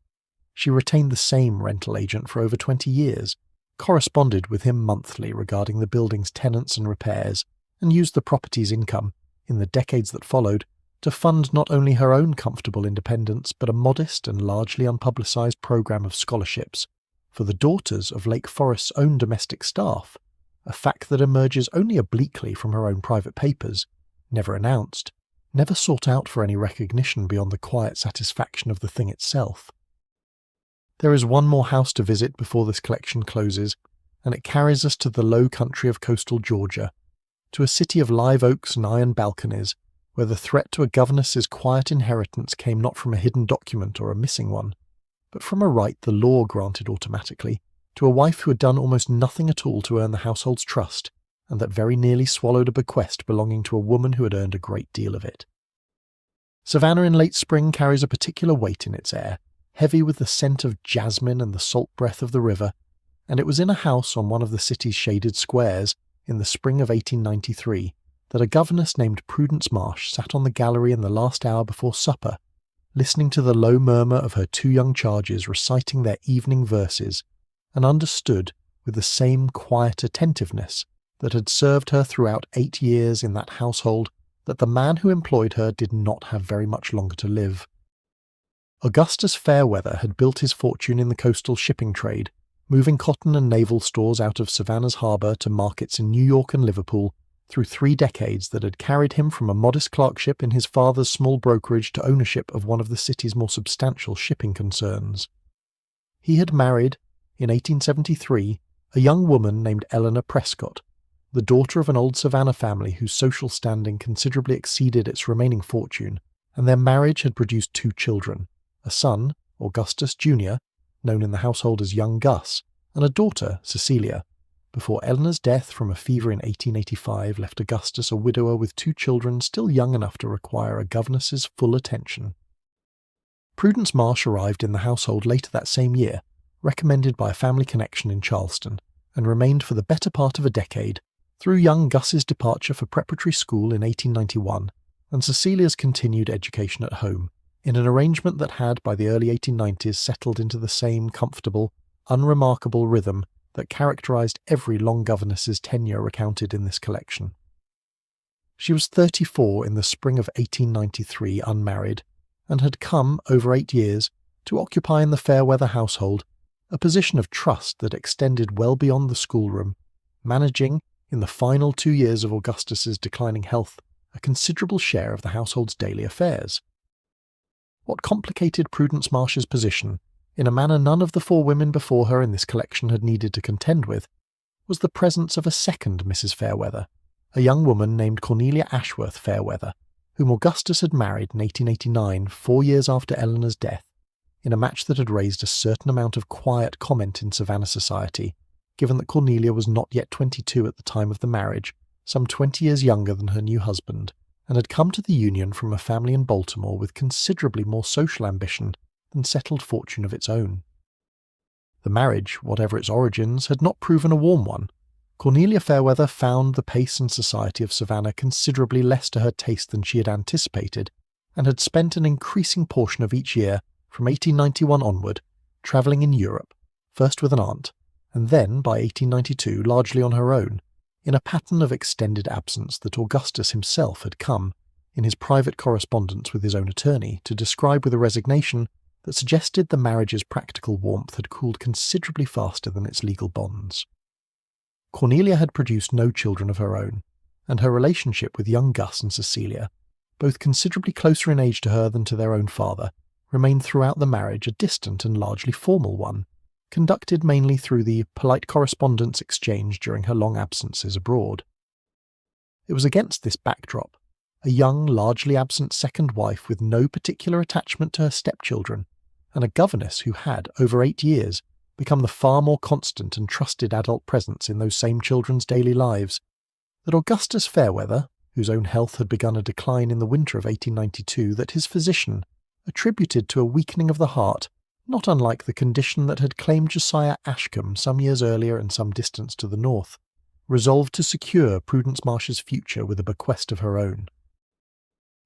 She retained the same rental agent for over 20 years, corresponded with him monthly regarding the building's tenants and repairs, and used the property's income, in the decades that followed, to fund not only her own comfortable independence but a modest and largely unpublicised programme of scholarships for the daughters of Lake Forest's own domestic staff, a fact that emerges only obliquely from her own private papers, never announced, never sought out for any recognition beyond the quiet satisfaction of the thing itself. There is one more house to visit before this collection closes, and it carries us to the low country of coastal Georgia, to a city of live oaks and iron balconies, where the threat to a governess's quiet inheritance came not from a hidden document or a missing one, but from a right the law granted automatically to a wife who had done almost nothing at all to earn the household's trust, and that very nearly swallowed a bequest belonging to a woman who had earned a great deal of it. Savannah in late spring carries a particular weight in its air, heavy with the scent of jasmine and the salt breath of the river, and it was in a house on one of the city's shaded squares in the spring of 1893 that a governess named Prudence Marsh sat on the gallery in the last hour before supper, listening to the low murmur of her two young charges reciting their evening verses, and understood with the same quiet attentiveness that had served her throughout 8 years in that household that the man who employed her did not have very much longer to live. Augustus Fairweather had built his fortune in the coastal shipping trade, moving cotton and naval stores out of Savannah's harbour to markets in New York and Liverpool through 3 decades that had carried him from a modest clerkship in his father's small brokerage to ownership of one of the city's more substantial shipping concerns. He had married, in 1873, a young woman named Eleanor Prescott, the daughter of an old Savannah family whose social standing considerably exceeded its remaining fortune, and their marriage had produced 2 children, a son, Augustus Jr., known in the household as young Gus, and a daughter, Cecilia, before Eleanor's death from a fever in 1885 left Augustus a widower with 2 children still young enough to require a governess's full attention. Prudence Marsh arrived in the household later that same year, recommended by a family connection in Charleston, and remained for the better part of a decade, through young Gus's departure for preparatory school in 1891, and Cecilia's continued education at home, in an arrangement that had by the early 1890s settled into the same comfortable, unremarkable rhythm that characterized every long governess's tenure recounted in this collection. She was 34 in the spring of 1893, unmarried, and had come, over 8 years, to occupy in the Fairweather household a position of trust that extended well beyond the schoolroom, managing, in the final 2 years of Augustus's declining health, a considerable share of the household's daily affairs. What complicated Prudence Marsh's position, in a manner none of the 4 women before her in this collection had needed to contend with, was the presence of a second Mrs. Fairweather, a young woman named Cornelia Ashworth Fairweather, whom Augustus had married in 1889, 4 years after Eleanor's death, in a match that had raised a certain amount of quiet comment in Savannah society, given that Cornelia was not yet 22 at the time of the marriage, some 20 years younger than her new husband, and had come to the union from a family in Baltimore with considerably more social ambition than settled fortune of its own. The marriage, whatever its origins, had not proven a warm one. Cornelia Fairweather found the pace and society of Savannah considerably less to her taste than she had anticipated, and had spent an increasing portion of each year, from 1891 onward, travelling in Europe, first with an aunt, and then, by 1892, largely on her own, in a pattern of extended absence that Augustus himself had come, in his private correspondence with his own attorney, to describe with a resignation that suggested the marriage's practical warmth had cooled considerably faster than its legal bonds. Cornelia had produced no children of her own, and her relationship with young Gus and Cecilia, both considerably closer in age to her than to their own father, remained throughout the marriage a distant and largely formal one, conducted mainly through the polite correspondence exchanged during her long absences abroad. It was against this backdrop, a young, largely absent second wife with no particular attachment to her stepchildren, and a governess who had, over 8 years, become the far more constant and trusted adult presence in those same children's daily lives, that Augustus Fairweather, whose own health had begun a decline in the winter of 1892, that his physician attributed to a weakening of the heart, not unlike the condition that had claimed Josiah Ashcombe some years earlier and some distance to the north, resolved to secure Prudence Marsh's future with a bequest of her own.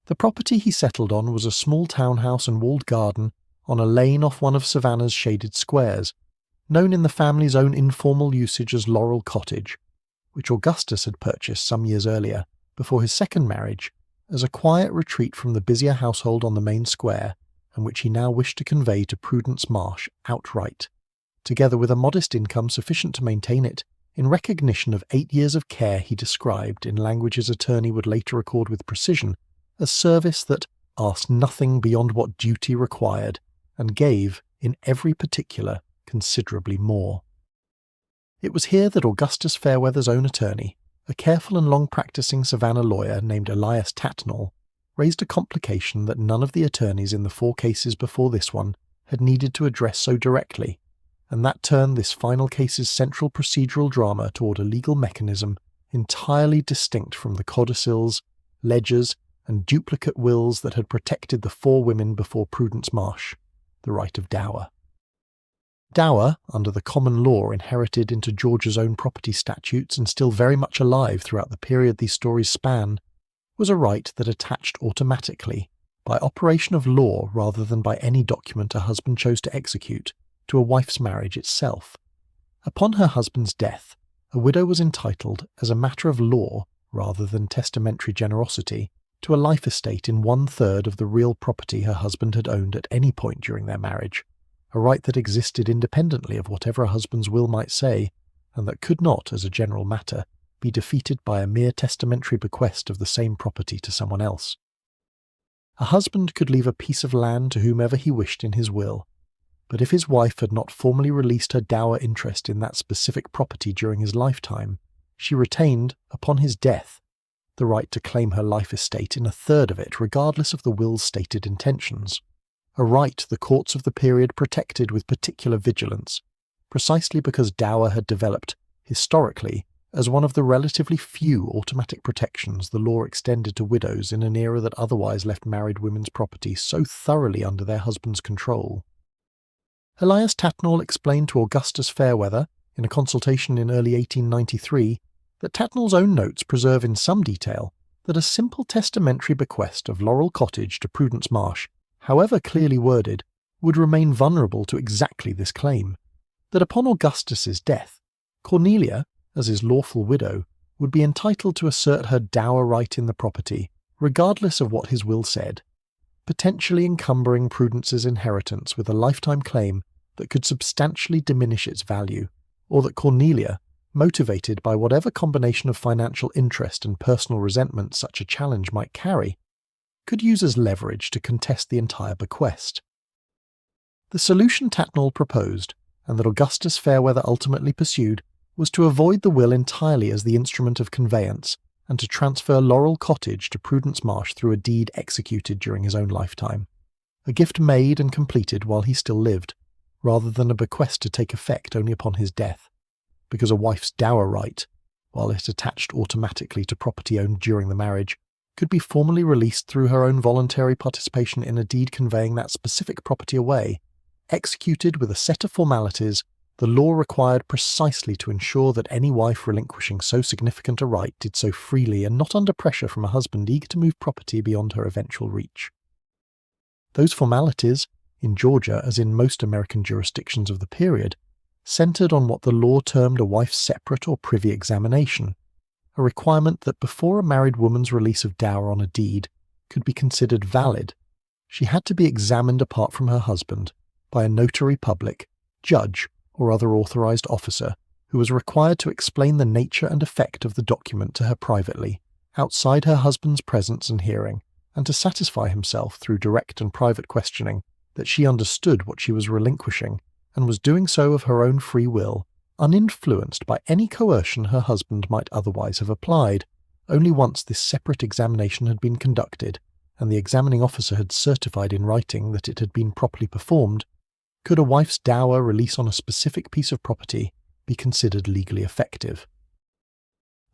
The property he settled on was a small townhouse and walled garden on a lane off one of Savannah's shaded squares, known in the family's own informal usage as Laurel Cottage, which Augustus had purchased some years earlier, before his second marriage, as a quiet retreat from the busier household on the main square, and which he now wished to convey to Prudence Marsh outright, together with a modest income sufficient to maintain it, in recognition of 8 years of care he described, in language his attorney would later record with precision, as service that asked nothing beyond what duty required, and gave, in every particular considerably more. It was here that Augustus Fairweather's own attorney, a careful and long-practising Savannah lawyer named Elias Tatnall, raised a complication that none of the attorneys in the 4 cases before this one had needed to address so directly, and that turned this final case's central procedural drama toward a legal mechanism entirely distinct from the codicils, ledgers, and duplicate wills that had protected the 4 women before Prudence Marsh, the right of dower. Dower, under the common law inherited into Georgia's own property statutes and still very much alive throughout the period these stories span, was a right that attached automatically, by operation of law rather than by any document a husband chose to execute, to a wife's marriage itself. Upon her husband's death, a widow was entitled, as a matter of law rather than testamentary generosity, to a life estate in 1/3 of the real property her husband had owned at any point during their marriage, a right that existed independently of whatever a husband's will might say, and that could not, as a general matter, be defeated by a mere testamentary bequest of the same property to someone else. A husband could leave a piece of land to whomever he wished in his will, but if his wife had not formally released her dower interest in that specific property during his lifetime, she retained, upon his death, the right to claim her life estate in 1/3 of it regardless of the will's stated intentions, a right the courts of the period protected with particular vigilance, precisely because dower had developed, historically, as one of the relatively few automatic protections the law extended to widows in an era that otherwise left married women's property so thoroughly under their husband's control. Elias Tatnall explained to Augustus Fairweather, in a consultation in early 1893, that Tatnall's own notes preserve in some detail that a simple testamentary bequest of Laurel Cottage to Prudence Marsh, however clearly worded, would remain vulnerable to exactly this claim, that upon Augustus's death, Cornelia, as his lawful widow, would be entitled to assert her dower right in the property, regardless of what his will said, potentially encumbering Prudence's inheritance with a lifetime claim that could substantially diminish its value, or that Cornelia, motivated by whatever combination of financial interest and personal resentment such a challenge might carry, could use as leverage to contest the entire bequest. The solution Tatnall proposed, and that Augustus Fairweather ultimately pursued, was to avoid the will entirely as the instrument of conveyance, and to transfer Laurel Cottage to Prudence Marsh through a deed executed during his own lifetime, a gift made and completed while he still lived, rather than a bequest to take effect only upon his death, because a wife's dower right, while it attached automatically to property owned during the marriage, could be formally released through her own voluntary participation in a deed conveying that specific property away, executed with a set of formalities the law required precisely to ensure that any wife relinquishing so significant a right did so freely and not under pressure from a husband eager to move property beyond her eventual reach. Those formalities, in Georgia as in most American jurisdictions of the period, centered on what the law termed a wife's separate or privy examination, a requirement that before a married woman's release of dower on a deed could be considered valid, she had to be examined apart from her husband by a notary public, judge, or other authorized officer who was required to explain the nature and effect of the document to her privately, outside her husband's presence and hearing, and to satisfy himself through direct and private questioning that she understood what she was relinquishing and was doing so of her own free will, uninfluenced by any coercion her husband might otherwise have applied. Only once this separate examination had been conducted, and the examining officer had certified in writing that it had been properly performed, could a wife's dower release on a specific piece of property be considered legally effective.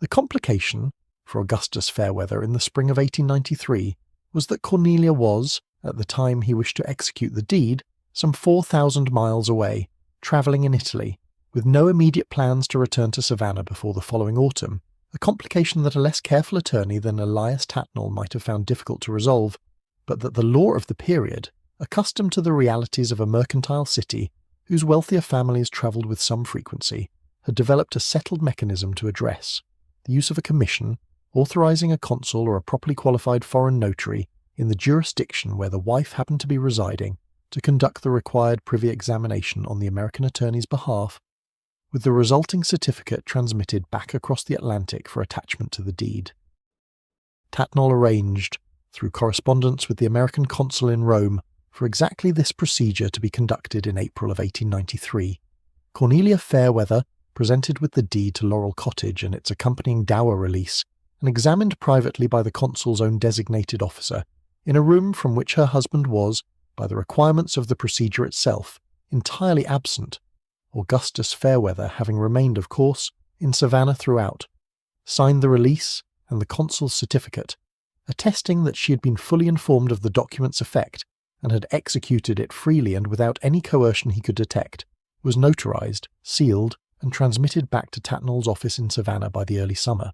The complication, for Augustus Fairweather in the spring of 1893, was that Cornelia was, at the time he wished to execute the deed, some 4,000 miles away, travelling in Italy, with no immediate plans to return to Savannah before the following autumn, a complication that a less careful attorney than Elias Tatnall might have found difficult to resolve, but that the law of the period, accustomed to the realities of a mercantile city whose wealthier families travelled with some frequency, had developed a settled mechanism to address: the use of a commission, authorizing a consul or a properly qualified foreign notary in the jurisdiction where the wife happened to be residing to conduct the required privy examination on the American attorney's behalf, with the resulting certificate transmitted back across the Atlantic for attachment to the deed. Tatnall arranged, through correspondence with the American consul in Rome, for exactly this procedure to be conducted in April of 1893, Cornelia Fairweather presented with the deed to Laurel Cottage and its accompanying dower release, and examined privately by the consul's own designated officer, in a room from which her husband was, by the requirements of the procedure itself, entirely absent, Augustus Fairweather having remained, of course, in Savannah throughout, signed the release and the consul's certificate, attesting that she had been fully informed of the document's effect and had executed it freely and without any coercion he could detect, was notarized, sealed, and transmitted back to Tatnall's office in Savannah by the early summer.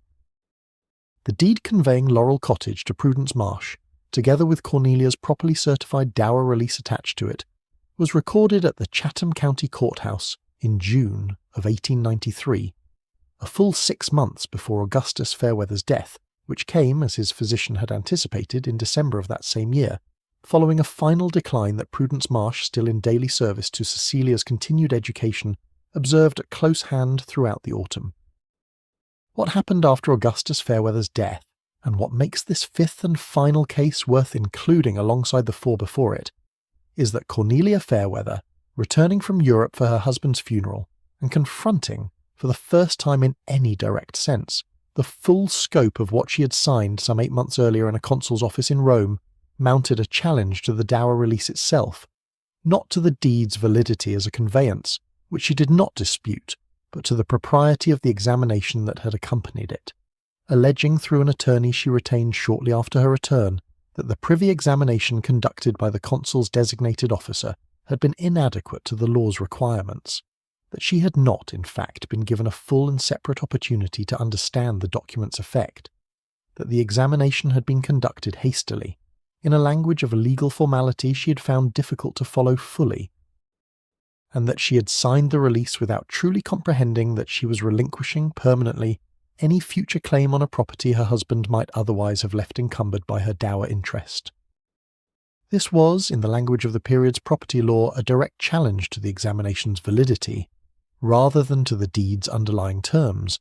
The deed conveying Laurel Cottage to Prudence Marsh, together with Cornelia's properly certified dower release attached to it, was recorded at the Chatham County Courthouse in June of 1893, a full 6 months before Augustus Fairweather's death, which came, as his physician had anticipated, in December of that same year, following a final decline that Prudence Marsh, still in daily service to Cecilia's continued education, observed at close hand throughout the autumn. What happened after Augustus Fairweather's death, and what makes this fifth and final case worth including alongside the four before it, is that Cornelia Fairweather, returning from Europe for her husband's funeral, and confronting, for the first time in any direct sense, the full scope of what she had signed some 8 months earlier in a consul's office in Rome, mounted a challenge to the dower release itself, not to the deed's validity as a conveyance, which she did not dispute, but to the propriety of the examination that had accompanied it, alleging through an attorney she retained shortly after her return that the privy examination conducted by the consul's designated officer had been inadequate to the law's requirements, that she had not, in fact, been given a full and separate opportunity to understand the document's effect, that the examination had been conducted hastily, in a language of legal formality she had found difficult to follow fully, and that she had signed the release without truly comprehending that she was relinquishing permanently any future claim on a property her husband might otherwise have left encumbered by her dower interest. This was, in the language of the period's property law, a direct challenge to the examination's validity, rather than to the deed's underlying terms,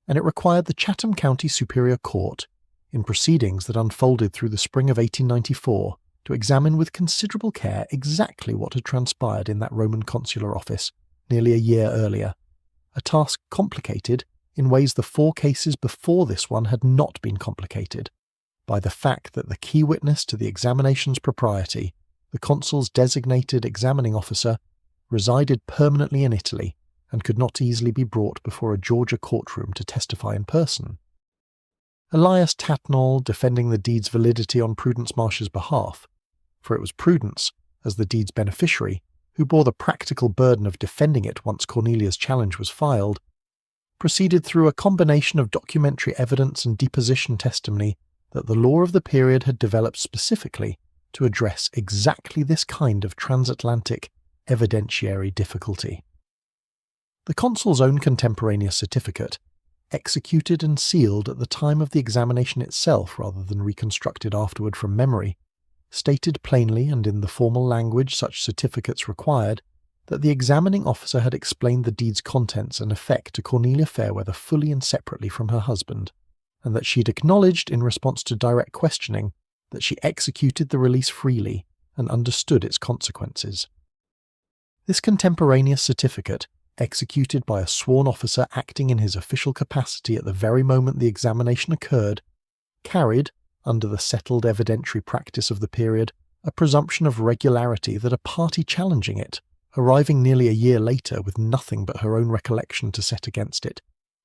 and it required the Chatham County Superior Court, in proceedings that unfolded through the spring of 1894, to examine with considerable care exactly what had transpired in that Roman consular office nearly a year earlier, a task complicated in ways the 4 cases before this one had not been complicated, by the fact that the key witness to the examination's propriety, the consul's designated examining officer, resided permanently in Italy and could not easily be brought before a Georgia courtroom to testify in person. Elias Tatnall defending the deed's validity on Prudence Marsh's behalf, for it was Prudence, as the deed's beneficiary, who bore the practical burden of defending it once Cornelia's challenge was filed, proceeded through a combination of documentary evidence and deposition testimony that the law of the period had developed specifically to address exactly this kind of transatlantic evidentiary difficulty. The consul's own contemporaneous certificate, executed and sealed at the time of the examination itself rather than reconstructed afterward from memory, stated plainly and in the formal language such certificates required that the examining officer had explained the deed's contents and effect to Cornelia Fairweather fully and separately from her husband, and that she had acknowledged in response to direct questioning that she executed the release freely and understood its consequences. This contemporaneous certificate, executed by a sworn officer acting in his official capacity at the very moment the examination occurred, carried, under the settled evidentiary practice of the period, a presumption of regularity that a party challenging it, arriving nearly a year later with nothing but her own recollection to set against it,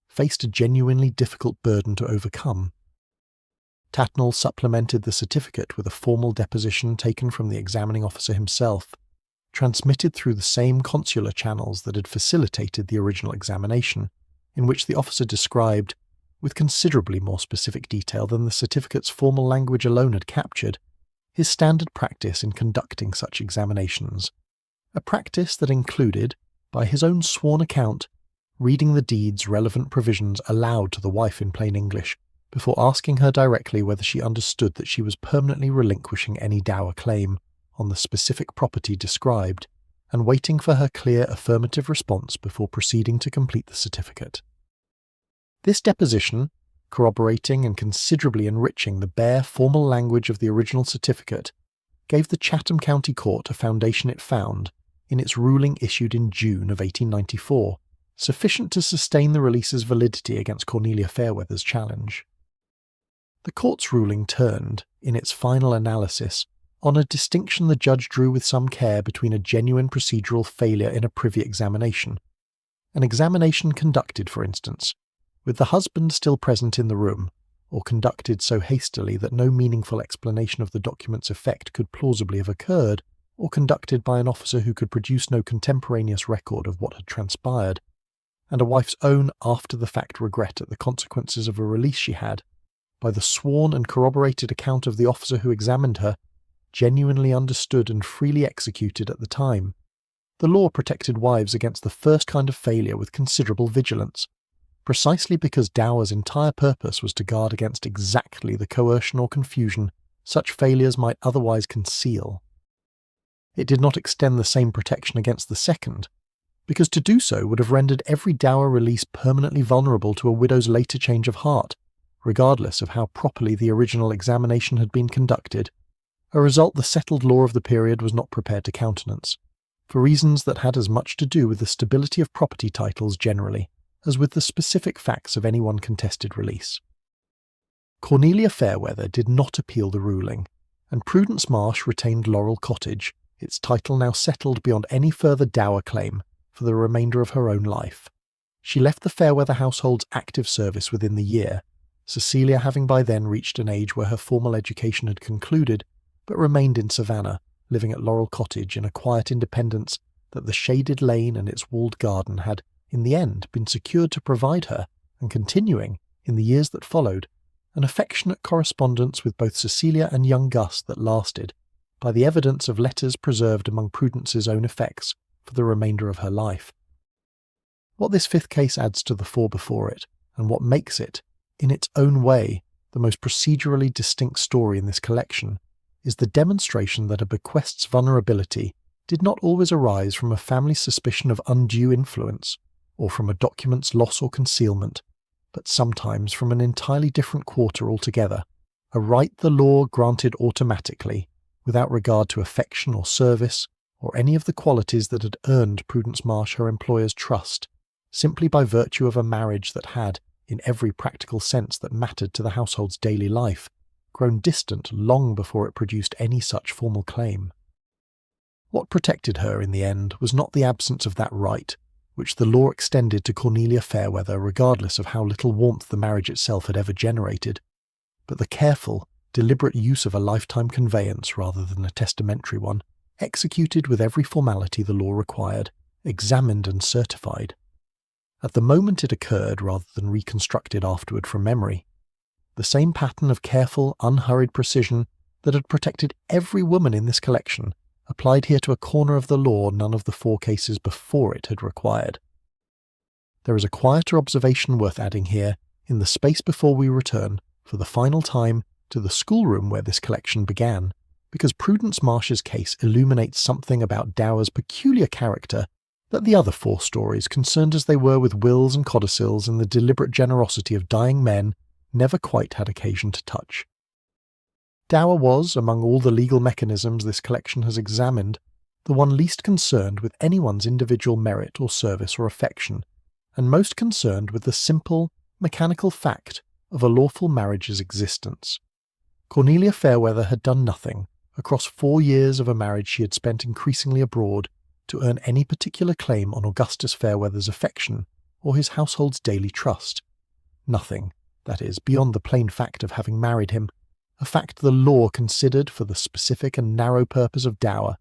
faced a genuinely difficult burden to overcome. Tatnall supplemented the certificate with a formal deposition taken from the examining officer himself, transmitted through the same consular channels that had facilitated the original examination, in which the officer described, with considerably more specific detail than the certificate's formal language alone had captured, his standard practice in conducting such examinations, a practice that included, by his own sworn account, reading the deed's relevant provisions aloud to the wife in plain English, before asking her directly whether she understood that she was permanently relinquishing any dower claim on the specific property described, and waiting for her clear affirmative response before proceeding to complete the certificate. This deposition, corroborating and considerably enriching the bare formal language of the original certificate, gave the Chatham County Court a foundation it found in its ruling issued in June of 1894, sufficient to sustain the release's validity against Cornelia Fairweather's challenge. The court's ruling turned, in its final analysis, on a distinction the judge drew with some care between a genuine procedural failure in a privy examination, an examination conducted, for instance, with the husband still present in the room, or conducted so hastily that no meaningful explanation of the document's effect could plausibly have occurred, or conducted by an officer who could produce no contemporaneous record of what had transpired, and a wife's own after-the-fact regret at the consequences of a release she had, by the sworn and corroborated account of the officer who examined her, genuinely understood and freely executed at the time. The law protected wives against the first kind of failure with considerable vigilance, precisely because dower's entire purpose was to guard against exactly the coercion or confusion such failures might otherwise conceal. It did not extend the same protection against the second, because to do so would have rendered every dower release permanently vulnerable to a widow's later change of heart, regardless of how properly the original examination had been conducted, a result the settled law of the period was not prepared to countenance, for reasons that had as much to do with the stability of property titles generally as with the specific facts of any one contested release. Cornelia Fairweather did not appeal the ruling, and Prudence Marsh retained Laurel Cottage, its title now settled beyond any further dower claim, for the remainder of her own life. She left the Fairweather household's active service within the year, Cecilia having by then reached an age where her formal education had concluded, but remained in Savannah, living at Laurel Cottage in a quiet independence that the shaded lane and its walled garden had, in the end, been secured to provide her, and continuing, in the years that followed, an affectionate correspondence with both Cecilia and young Gus that lasted, by the evidence of letters preserved among Prudence's own effects for the remainder of her life. What this fifth case adds to the four before it, and what makes it, in its own way, the most procedurally distinct story in this collection, is the demonstration that a bequest's vulnerability did not always arise from a family's suspicion of undue influence, or from a document's loss or concealment, but sometimes from an entirely different quarter altogether, a right the law granted automatically, without regard to affection or service, or any of the qualities that had earned Prudence Marsh her employer's trust, simply by virtue of a marriage that had, in every practical sense that mattered to the household's daily life, grown distant long before it produced any such formal claim. What protected her in the end was not the absence of that right, which the law extended to Cornelia Fairweather regardless of how little warmth the marriage itself had ever generated, but the careful, deliberate use of a lifetime conveyance rather than a testamentary one, executed with every formality the law required, examined and certified. At the moment it occurred rather than reconstructed afterward from memory. The same pattern of careful, unhurried precision that had protected every woman in this collection applied here to a corner of the law none of the four cases before it had required. There is a quieter observation worth adding here in the space before we return, for the final time, to the schoolroom where this collection began, because Prudence Marsh's case illuminates something about dower's peculiar character that the other four stories, concerned as they were with wills and codicils and the deliberate generosity of dying men, never quite had occasion to touch. Dower was, among all the legal mechanisms this collection has examined, the one least concerned with anyone's individual merit or service or affection, and most concerned with the simple, mechanical fact of a lawful marriage's existence. Cornelia Fairweather had done nothing, across 4 years of a marriage she had spent increasingly abroad, to earn any particular claim on Augustus Fairweather's affection or his household's daily trust. Nothing, that is, beyond the plain fact of having married him, a fact the law considered for the specific and narrow purpose of dower,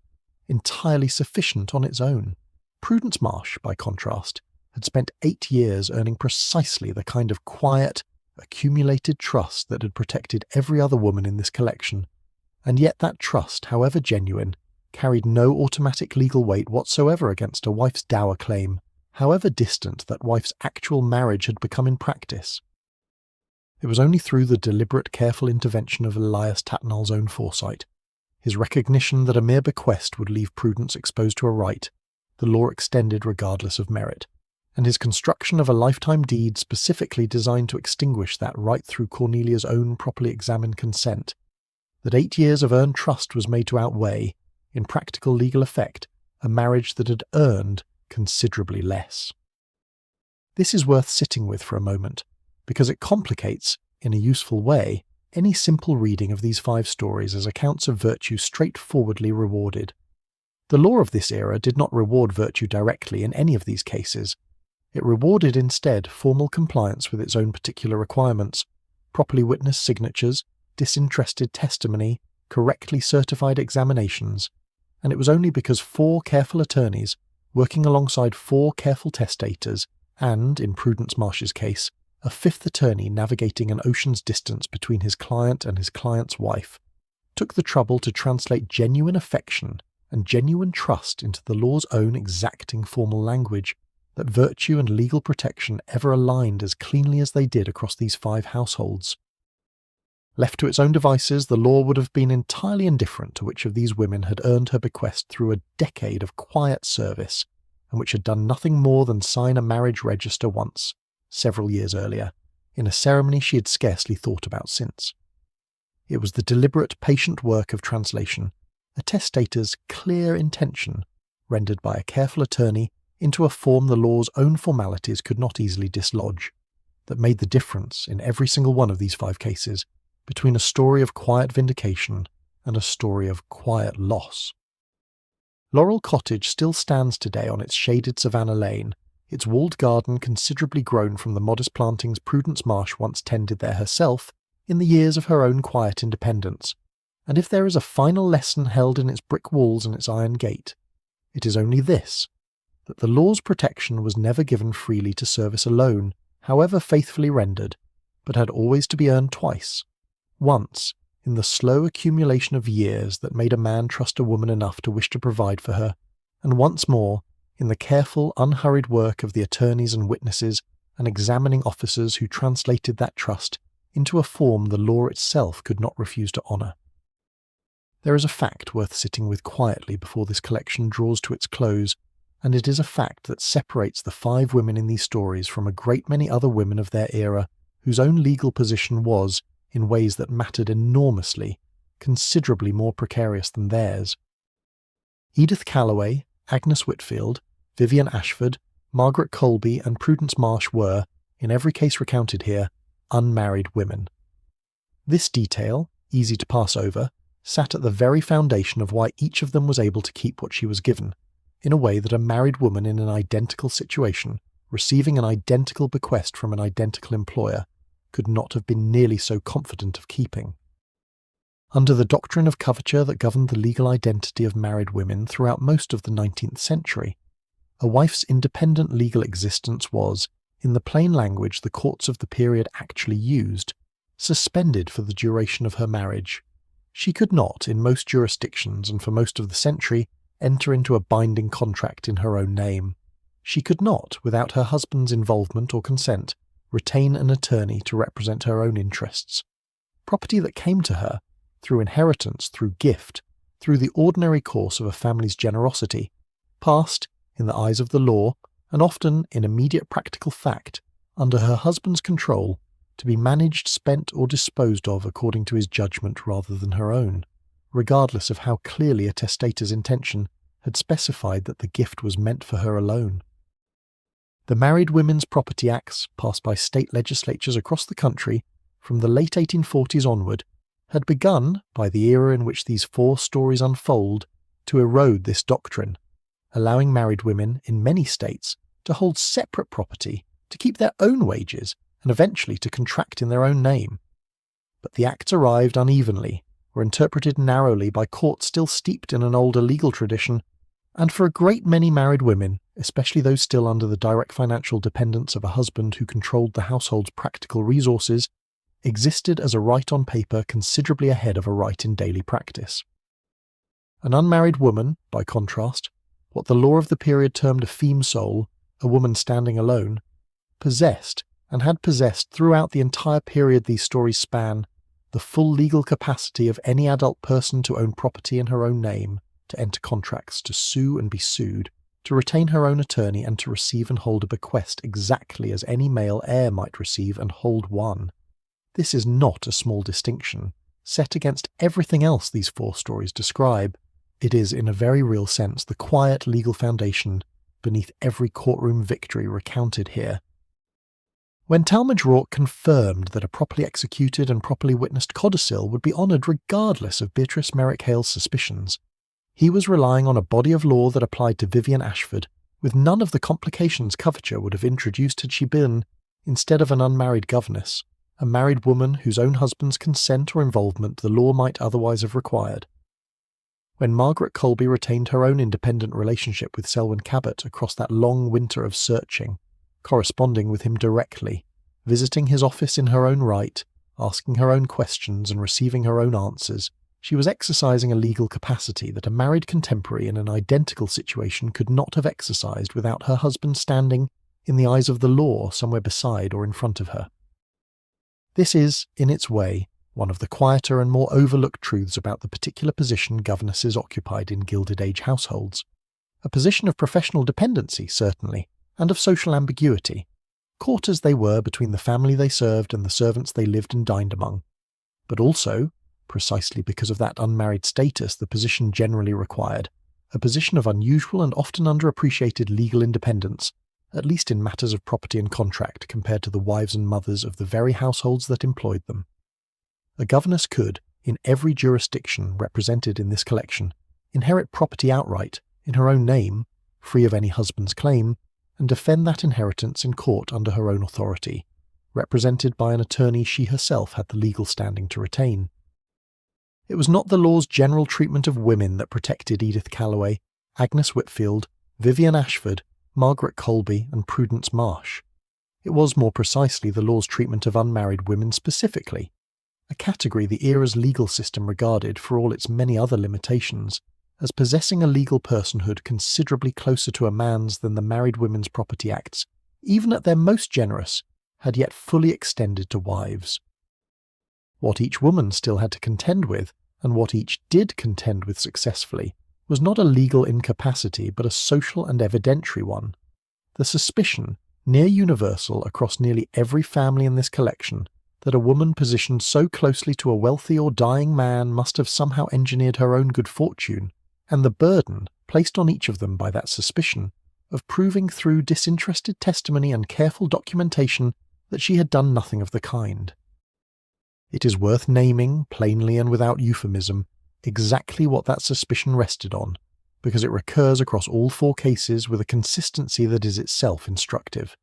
entirely sufficient on its own. Prudence Marsh, by contrast, had spent 8 years earning precisely the kind of quiet, accumulated trust that had protected every other woman in this collection, and yet that trust, however genuine, carried no automatic legal weight whatsoever against a wife's dower claim, however distant that wife's actual marriage had become in practice. It was only through the deliberate, careful intervention of Elias Tatnall's own foresight, his recognition that a mere bequest would leave Prudence exposed to a right, the law extended regardless of merit, and his construction of a lifetime deed specifically designed to extinguish that right through Cornelia's own properly examined consent, that 8 years of earned trust was made to outweigh, in practical legal effect, a marriage that had earned considerably less. This is worth sitting with for a moment, because it complicates, in a useful way, any simple reading of these 5 stories as accounts of virtue straightforwardly rewarded. The law of this era did not reward virtue directly in any of these cases. It rewarded instead formal compliance with its own particular requirements, properly witnessed signatures, disinterested testimony, correctly certified examinations, and it was only because 4 careful attorneys, working alongside 4 careful testators, and, in Prudence Marsh's case, a 5th attorney navigating an ocean's distance between his client and his client's wife, took the trouble to translate genuine affection and genuine trust into the law's own exacting formal language, that virtue and legal protection ever aligned as cleanly as they did across these 5 households. Left to its own devices, the law would have been entirely indifferent to which of these women had earned her bequest through a decade of quiet service, and which had done nothing more than sign a marriage register once, several years earlier, in a ceremony she had scarcely thought about since. It was the deliberate, patient work of translation, a testator's clear intention, rendered by a careful attorney into a form the law's own formalities could not easily dislodge, that made the difference in every single one of these 5 cases between a story of quiet vindication and a story of quiet loss. Laurel Cottage still stands today on its shaded Savannah Lane, its walled garden considerably grown from the modest plantings Prudence Marsh once tended there herself in the years of her own quiet independence, and if there is a final lesson held in its brick walls and its iron gate, it is only this, that the law's protection was never given freely to service alone, however faithfully rendered, but had always to be earned twice. Once, in the slow accumulation of years that made a man trust a woman enough to wish to provide for her, and once more, in the careful, unhurried work of the attorneys and witnesses and examining officers who translated that trust into a form the law itself could not refuse to honour. There is a fact worth sitting with quietly before this collection draws to its close, and it is a fact that separates the 5 women in these stories from a great many other women of their era whose own legal position was, in ways that mattered enormously, considerably more precarious than theirs. Edith Calloway, Agnes Whitfield, Vivian Ashford, Margaret Colby and Prudence Marsh were, in every case recounted here, unmarried women. This detail, easy to pass over, sat at the very foundation of why each of them was able to keep what she was given, in a way that a married woman in an identical situation, receiving an identical bequest from an identical employer, could not have been nearly so confident of keeping. Under the doctrine of coverture that governed the legal identity of married women throughout most of the 19th century, a wife's independent legal existence was, in the plain language the courts of the period actually used, suspended for the duration of her marriage. She could not, in most jurisdictions and for most of the century, enter into a binding contract in her own name. She could not, without her husband's involvement or consent, retain an attorney to represent her own interests. Property that came to her, through inheritance, through gift, through the ordinary course of a family's generosity, passed, in the eyes of the law, and often in immediate practical fact, under her husband's control, to be managed, spent, or disposed of according to his judgment rather than her own, regardless of how clearly a testator's intention had specified that the gift was meant for her alone. The Married Women's Property Acts, passed by state legislatures across the country from the late 1840s onward, had begun, by the era in which these 4 stories unfold, to erode this doctrine, allowing married women in many states to hold separate property, to keep their own wages, and eventually to contract in their own name. But the acts arrived unevenly, were interpreted narrowly by courts still steeped in an older legal tradition, and for a great many married women, especially those still under the direct financial dependence of a husband who controlled the household's practical resources, existed as a right on paper considerably ahead of a right in daily practice. An unmarried woman, by contrast, what the law of the period termed a feme sole, a woman standing alone, possessed, and had possessed throughout the entire period these stories span, the full legal capacity of any adult person to own property in her own name, to enter contracts, to sue and be sued, to retain her own attorney and to receive and hold a bequest exactly as any male heir might receive and hold one. This is not a small distinction, set against everything else these 4 stories describe, it is in a very real sense the quiet legal foundation beneath every courtroom victory recounted here. When Talmadge Rourke confirmed that a properly executed and properly witnessed codicil would be honoured regardless of Beatrice Merrick Hale's suspicions, he was relying on a body of law that applied to Vivian Ashford with none of the complications coverture would have introduced had she been, instead of an unmarried governess, a married woman whose own husband's consent or involvement the law might otherwise have required. When Margaret Colby retained her own independent relationship with Selwyn Cabot across that long winter of searching, corresponding with him directly, visiting his office in her own right, asking her own questions and receiving her own answers, she was exercising a legal capacity that a married contemporary in an identical situation could not have exercised without her husband standing, in the eyes of the law, somewhere beside or in front of her. This is, in its way, one of the quieter and more overlooked truths about the particular position governesses occupied in Gilded Age households. A position of professional dependency, certainly, and of social ambiguity, caught as they were between the family they served and the servants they lived and dined among, but also, precisely because of that unmarried status the position generally required, a position of unusual and often underappreciated legal independence, at least in matters of property and contract compared to the wives and mothers of the very households that employed them. A governess could, in every jurisdiction represented in this collection, inherit property outright, in her own name, free of any husband's claim, and defend that inheritance in court under her own authority, represented by an attorney she herself had the legal standing to retain. It was not the law's general treatment of women that protected Edith Calloway, Agnes Whitfield, Vivian Ashford, Margaret Colby, and Prudence Marsh. It was more precisely the law's treatment of unmarried women specifically, a category the era's legal system regarded, for all its many other limitations, as possessing a legal personhood considerably closer to a man's than the Married Women's Property Acts, even at their most generous, had yet fully extended to wives. What each woman still had to contend with, and what each did contend with successfully, was not a legal incapacity but a social and evidentiary one. The suspicion, near universal across nearly every family in this collection, that a woman positioned so closely to a wealthy or dying man must have somehow engineered her own good fortune, and the burden, placed on each of them by that suspicion, of proving through disinterested testimony and careful documentation that she had done nothing of the kind. It is worth naming, plainly and without euphemism, exactly what that suspicion rested on, because it recurs across all 4 cases with a consistency that is itself instructive.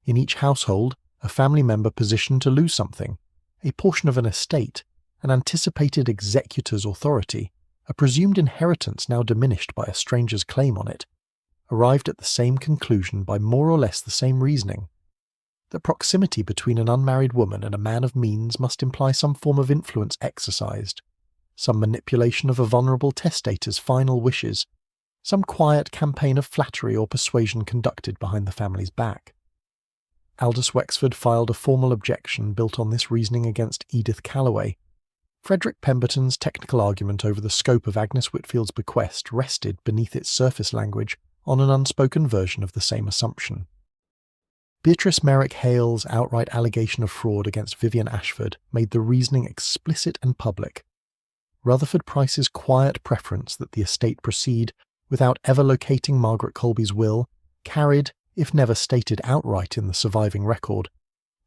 In each household, a family member positioned to lose something, a portion of an estate, an anticipated executor's authority, a presumed inheritance now diminished by a stranger's claim on it, arrived at the same conclusion by more or less the same reasoning. The proximity between an unmarried woman and a man of means must imply some form of influence exercised, some manipulation of a vulnerable testator's final wishes, some quiet campaign of flattery or persuasion conducted behind the family's back. Aldous Wexford filed a formal objection built on this reasoning against Edith Calloway. Frederick Pemberton's technical argument over the scope of Agnes Whitfield's bequest rested beneath its surface language on an unspoken version of the same assumption. Beatrice Merrick Hale's outright allegation of fraud against Vivian Ashford made the reasoning explicit and public. Rutherford Price's quiet preference that the estate proceed without ever locating Margaret Colby's will carried, if never stated outright in the surviving record,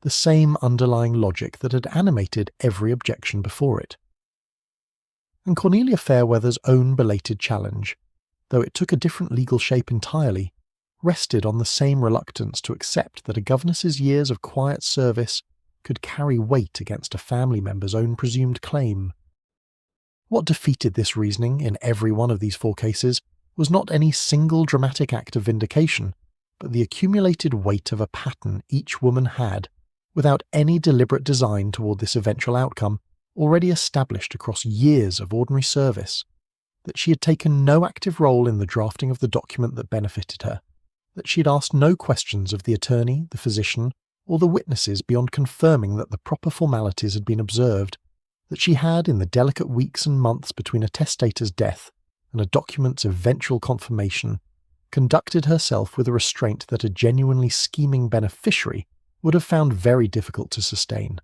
the same underlying logic that had animated every objection before it. And Cornelia Fairweather's own belated challenge, though it took a different legal shape entirely, rested on the same reluctance to accept that a governess's years of quiet service could carry weight against a family member's own presumed claim. What defeated this reasoning in every one of these 4 cases was not any single dramatic act of vindication, but the accumulated weight of a pattern each woman had, without any deliberate design toward this eventual outcome, already established across years of ordinary service, that she had taken no active role in the drafting of the document that benefited her, that she had asked no questions of the attorney, the physician, or the witnesses beyond confirming that the proper formalities had been observed, that she had, in the delicate weeks and months between a testator's death and a document's eventual confirmation, conducted herself with a restraint that a genuinely scheming beneficiary would have found very difficult to sustain.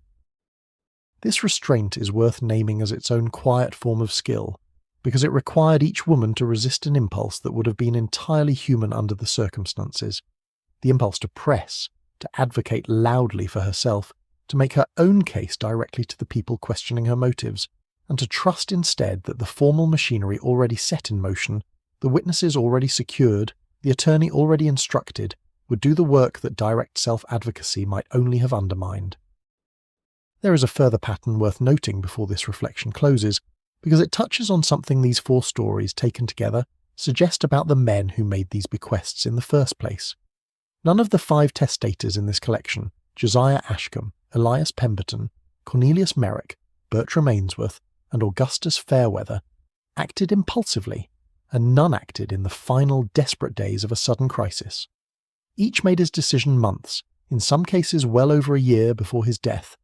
This restraint is worth naming as its own quiet form of skill, because it required each woman to resist an impulse that would have been entirely human under the circumstances, the impulse to press, to advocate loudly for herself, to make her own case directly to the people questioning her motives, and to trust instead that the formal machinery already set in motion, the witnesses already secured, the attorney already instructed, would do the work that direct self-advocacy might only have undermined. There is a further pattern worth noting before this reflection closes, because it touches on something these 4 stories, taken together, suggest about the men who made these bequests in the first place. None of the 5 testators in this collection, Josiah Ashcombe, Elias Pemberton, Cornelius Merrick, Bertram Ainsworth, and Augustus Fairweather, acted impulsively, and none acted in the final desperate days of a sudden crisis. Each made his decision months, in some cases well over a year before his death,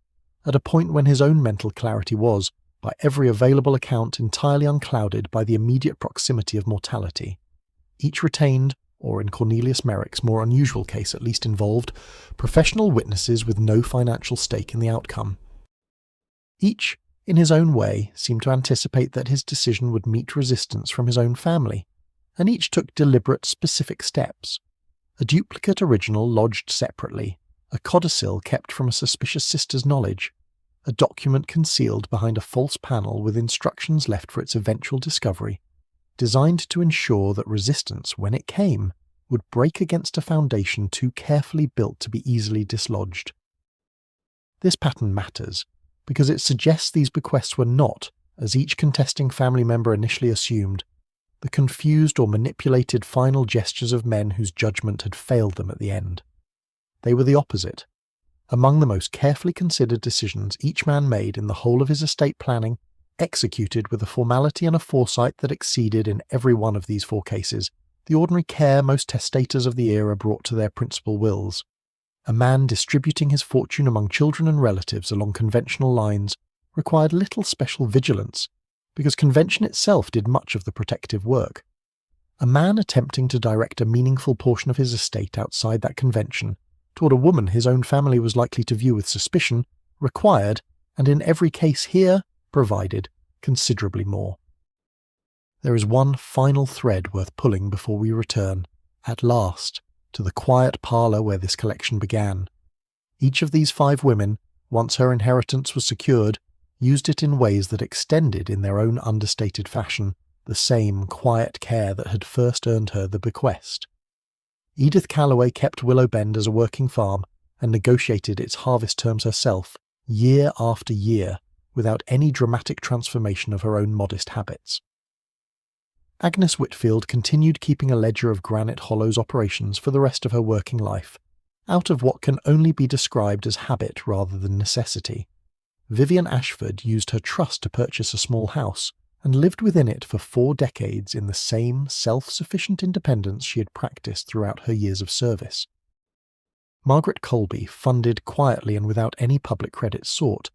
at a point when his own mental clarity was, by every available account, entirely unclouded by the immediate proximity of mortality. Each retained, or in Cornelius Merrick's more unusual case at least involved, professional witnesses with no financial stake in the outcome. Each, in his own way, seemed to anticipate that his decision would meet resistance from his own family, and each took deliberate, specific steps. A duplicate original lodged separately, a codicil kept from a suspicious sister's knowledge, a document concealed behind a false panel with instructions left for its eventual discovery, designed to ensure that resistance, when it came, would break against a foundation too carefully built to be easily dislodged. This pattern matters, because it suggests these bequests were not, as each contesting family member initially assumed, the confused or manipulated final gestures of men whose judgment had failed them at the end. They were the opposite. Among the most carefully considered decisions each man made in the whole of his estate planning, executed with a formality and a foresight that exceeded in every one of these 4 cases the ordinary care most testators of the era brought to their principal wills. A man distributing his fortune among children and relatives along conventional lines required little special vigilance, because convention itself did much of the protective work. A man attempting to direct a meaningful portion of his estate outside that convention, toward a woman his own family was likely to view with suspicion, required, and in every case here, provided, considerably more. There is one final thread worth pulling before we return, at last, to the quiet parlour where this collection began. Each of these 5 women, once her inheritance was secured, used it in ways that extended in their own understated fashion the same quiet care that had first earned her the bequest. Edith Calloway kept Willow Bend as a working farm and negotiated its harvest terms herself, year after year, without any dramatic transformation of her own modest habits. Agnes Whitfield continued keeping a ledger of Granite Hollow's operations for the rest of her working life, out of what can only be described as habit rather than necessity. Vivian Ashford used her trust to purchase a small house, and lived within it for 4 decades in the same self-sufficient independence she had practiced throughout her years of service. Margaret Colby funded quietly and without any public credit sought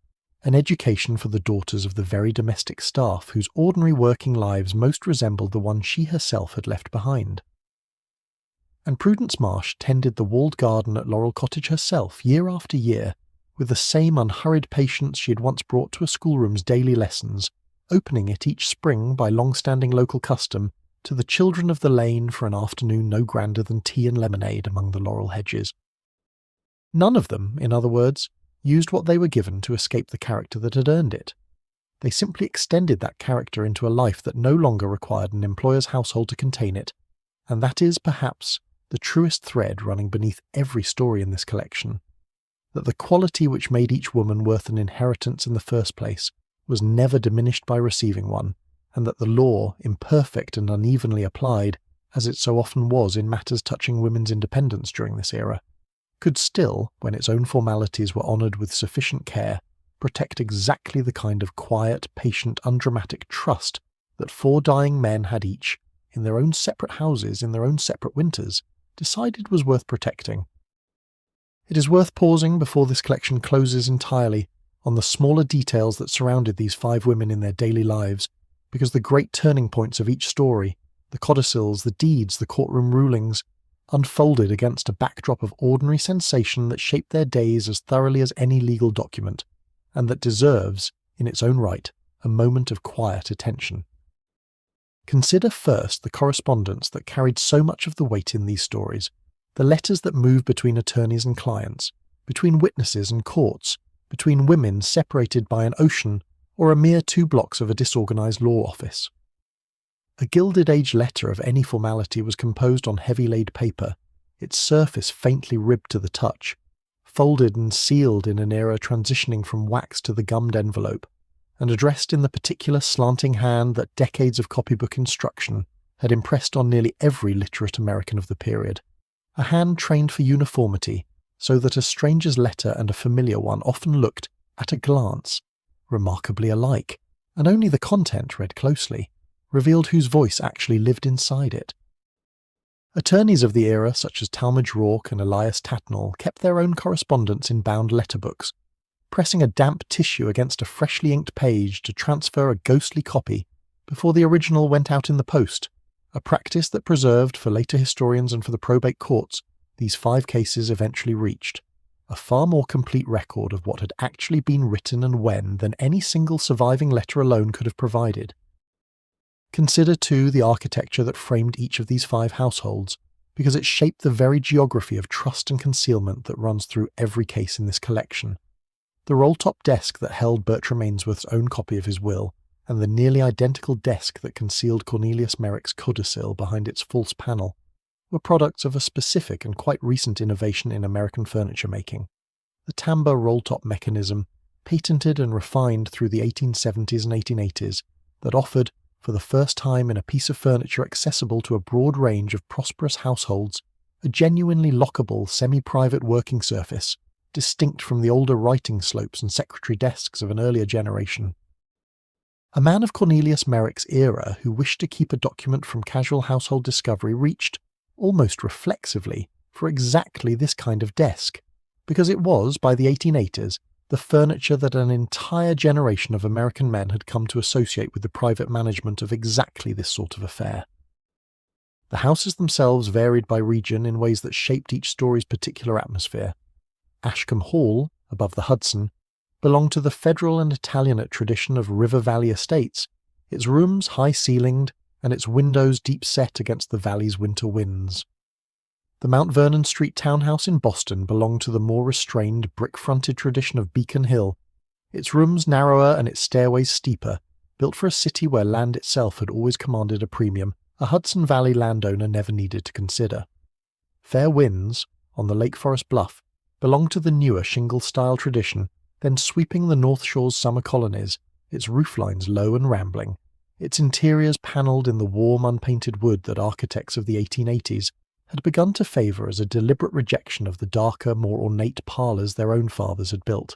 an education for the daughters of the very domestic staff whose ordinary working lives most resembled the one she herself had left behind. And Prudence Marsh tended the walled garden at Laurel Cottage herself year after year, with the same unhurried patience she had once brought to a schoolroom's daily lessons, opening it each spring by long-standing local custom to the children of the lane for an afternoon no grander than tea and lemonade among the laurel hedges. None of them, in other words, used what they were given to escape the character that had earned it. They simply extended that character into a life that no longer required an employer's household to contain it, and that is, perhaps, the truest thread running beneath every story in this collection, that the quality which made each woman worth an inheritance in the first place was never diminished by receiving one, and that the law, imperfect and unevenly applied, as it so often was in matters touching women's independence during this era, could still, when its own formalities were honoured with sufficient care, protect exactly the kind of quiet, patient, undramatic trust that 4 dying men had each, in their own separate houses in their own separate winters, decided was worth protecting. It is worth pausing before this collection closes entirely on the smaller details that surrounded these 5 women in their daily lives, because the great turning points of each story, the codicils, the deeds, the courtroom rulings, unfolded against a backdrop of ordinary sensation that shaped their days as thoroughly as any legal document, and that deserves, in its own right, a moment of quiet attention. Consider first the correspondence that carried so much of the weight in these stories, the letters that move between attorneys and clients, between witnesses and courts, between women separated by an ocean or a mere 2 blocks of a disorganized law office. A Gilded Age letter of any formality was composed on heavy-laid paper, its surface faintly ribbed to the touch, folded and sealed in an era transitioning from wax to the gummed envelope, and addressed in the particular slanting hand that decades of copybook instruction had impressed on nearly every literate American of the period, a hand trained for uniformity, so that a stranger's letter and a familiar one often looked, at a glance, remarkably alike, and only the content, read closely, revealed whose voice actually lived inside it. Attorneys of the era, such as Talmadge Rourke and Elias Tatnall, kept their own correspondence in bound letterbooks, pressing a damp tissue against a freshly inked page to transfer a ghostly copy before the original went out in the post, a practice that preserved for later historians and for the probate courts these 5 cases eventually reached, a far more complete record of what had actually been written and when than any single surviving letter alone could have provided. Consider, too, the architecture that framed each of these 5 households, because it shaped the very geography of trust and concealment that runs through every case in this collection. The roll-top desk that held Bertram Ainsworth's own copy of his will, and the nearly identical desk that concealed Cornelius Merrick's codicil behind its false panel, were products of a specific and quite recent innovation in American furniture making. The tambour roll-top mechanism, patented and refined through the 1870s and 1880s, that offered, for the first time in a piece of furniture accessible to a broad range of prosperous households, a genuinely lockable, semi-private working surface, distinct from the older writing slopes and secretary desks of an earlier generation. A man of Cornelius Merrick's era who wished to keep a document from casual household discovery reached, almost reflexively, for exactly this kind of desk, because it was, by the 1880s, the furniture that an entire generation of American men had come to associate with the private management of exactly this sort of affair. The houses themselves varied by region in ways that shaped each story's particular atmosphere. Ashcombe Hall, above the Hudson, belonged to the federal and Italianate tradition of River Valley estates, its rooms high-ceilinged and its windows deep-set against the valley's winter winds. The Mount Vernon Street townhouse in Boston belonged to the more restrained, brick-fronted tradition of Beacon Hill, its rooms narrower and its stairways steeper, built for a city where land itself had always commanded a premium a Hudson Valley landowner never needed to consider. Fair Winds, on the Lake Forest Bluff, belonged to the newer shingle-style tradition, then sweeping the North Shore's summer colonies, its rooflines low and rambling, its interiors panelled in the warm, unpainted wood that architects of the 1880s had begun to favour as a deliberate rejection of the darker, more ornate parlours their own fathers had built.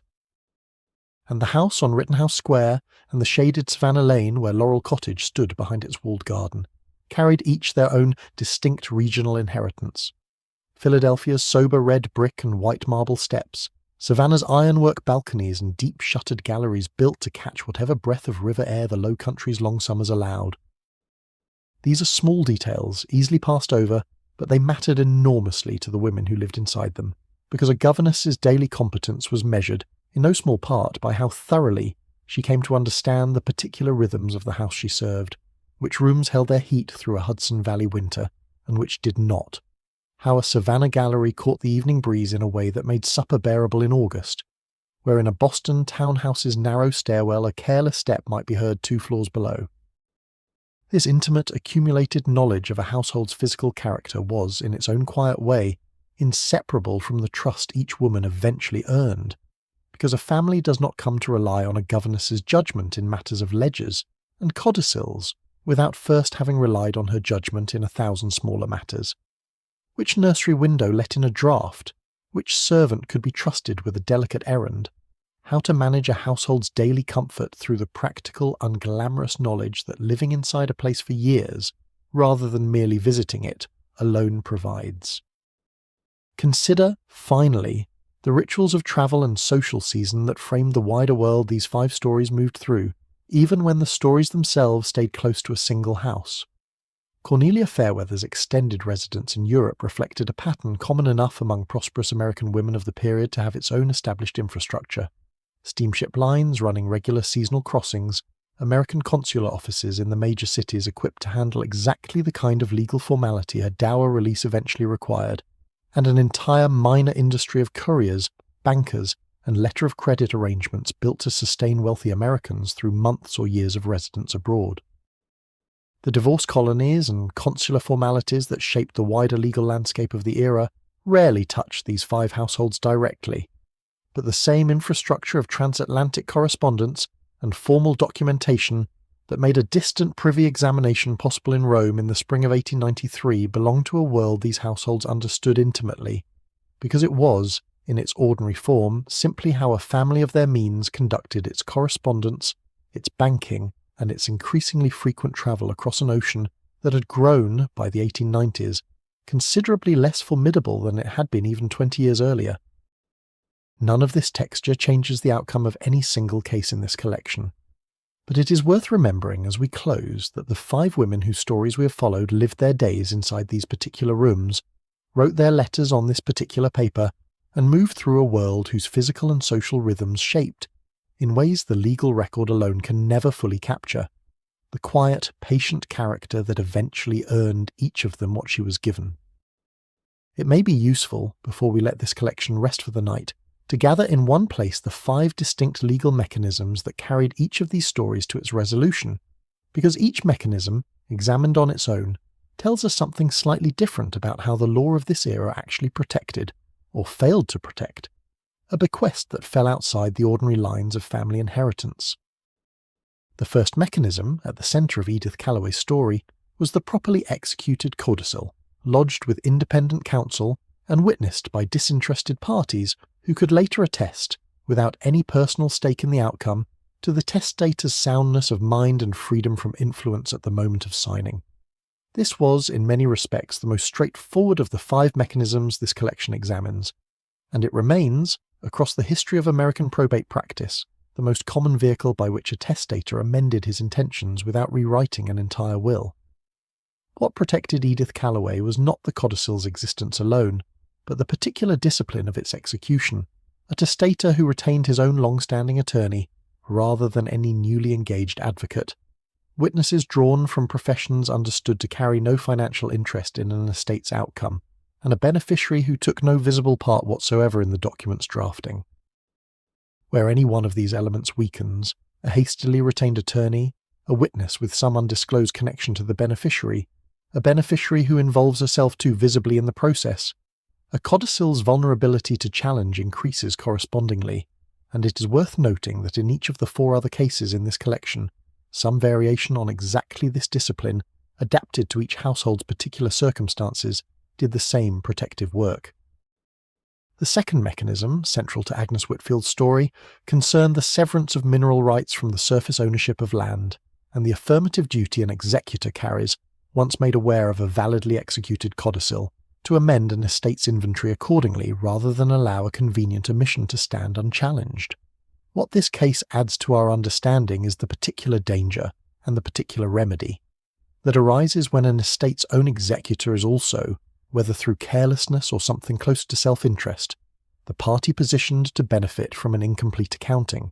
And the house on Rittenhouse Square and the shaded Savannah Lane where Laurel Cottage stood behind its walled garden carried each their own distinct regional inheritance. Philadelphia's sober red brick and white marble steps, Savannah's ironwork balconies and deep shuttered galleries built to catch whatever breath of river air the Low Country's long summers allowed. These are small details, easily passed over, but they mattered enormously to the women who lived inside them, because a governess's daily competence was measured, in no small part, by how thoroughly she came to understand the particular rhythms of the house she served, which rooms held their heat through a Hudson Valley winter, and which did not. How a Savannah gallery caught the evening breeze in a way that made supper bearable in August, where in a Boston townhouse's narrow stairwell a careless step might be heard 2 floors below. This intimate, accumulated knowledge of a household's physical character was, in its own quiet way, inseparable from the trust each woman eventually earned, because a family does not come to rely on a governess's judgment in matters of ledgers and codicils without first having relied on her judgment in 1,000 smaller matters. Which nursery window let in a draught? Which servant could be trusted with a delicate errand? How to manage a household's daily comfort through the practical, unglamorous knowledge that living inside a place for years, rather than merely visiting it, alone provides. Consider, finally, the rituals of travel and social season that framed the wider world these 5 stories moved through, even when the stories themselves stayed close to a single house. Cornelia Fairweather's extended residence in Europe reflected a pattern common enough among prosperous American women of the period to have its own established infrastructure. Steamship lines running regular seasonal crossings, American consular offices in the major cities equipped to handle exactly the kind of legal formality a dower release eventually required, and an entire minor industry of couriers, bankers, and letter of credit arrangements built to sustain wealthy Americans through months or years of residence abroad. The divorce colonies and consular formalities that shaped the wider legal landscape of the era rarely touched these 5 households directly, but the same infrastructure of transatlantic correspondence and formal documentation that made a distant privy examination possible in Rome in the spring of 1893 belonged to a world these households understood intimately, because it was, in its ordinary form, simply how a family of their means conducted its correspondence, its banking, and its increasingly frequent travel across an ocean that had grown, by the 1890s, considerably less formidable than it had been even 20 years earlier. None of this texture changes the outcome of any single case in this collection, but it is worth remembering as we close that the 5 women whose stories we have followed lived their days inside these particular rooms, wrote their letters on this particular paper, and moved through a world whose physical and social rhythms shaped, in ways the legal record alone can never fully capture, the quiet, patient character that eventually earned each of them what she was given. It may be useful, before we let this collection rest for the night, to gather in one place the 5 distinct legal mechanisms that carried each of these stories to its resolution, because each mechanism, examined on its own, tells us something slightly different about how the law of this era actually protected, or failed to protect, a bequest that fell outside the ordinary lines of family inheritance. The first mechanism, at the centre of Edith Calloway's story, was the properly executed codicil, lodged with independent counsel and witnessed by disinterested parties who could later attest, without any personal stake in the outcome, to the testator's soundness of mind and freedom from influence at the moment of signing. This was, in many respects, the most straightforward of the 5 mechanisms this collection examines, and it remains, across the history of American probate practice, the most common vehicle by which a testator amended his intentions without rewriting an entire will. What protected Edith Calloway was not the codicil's existence alone, but the particular discipline of its execution, a testator who retained his own long-standing attorney, rather than any newly engaged advocate, witnesses drawn from professions understood to carry no financial interest in an estate's outcome, and a beneficiary who took no visible part whatsoever in the document's drafting. Where any one of these elements weakens, a hastily retained attorney, a witness with some undisclosed connection to the beneficiary, a beneficiary who involves herself too visibly in the process, a codicil's vulnerability to challenge increases correspondingly, and it is worth noting that in each of the 4 other cases in this collection, some variation on exactly this discipline, adapted to each household's particular circumstances, did the same protective work. The second mechanism, central to Agnes Whitfield's story, concerned the severance of mineral rights from the surface ownership of land, and the affirmative duty an executor carries, once made aware of a validly executed codicil, to amend an estate's inventory accordingly rather than allow a convenient omission to stand unchallenged. What this case adds to our understanding is the particular danger, and the particular remedy, that arises when an estate's own executor is also, whether through carelessness or something close to self-interest, the party positioned to benefit from an incomplete accounting.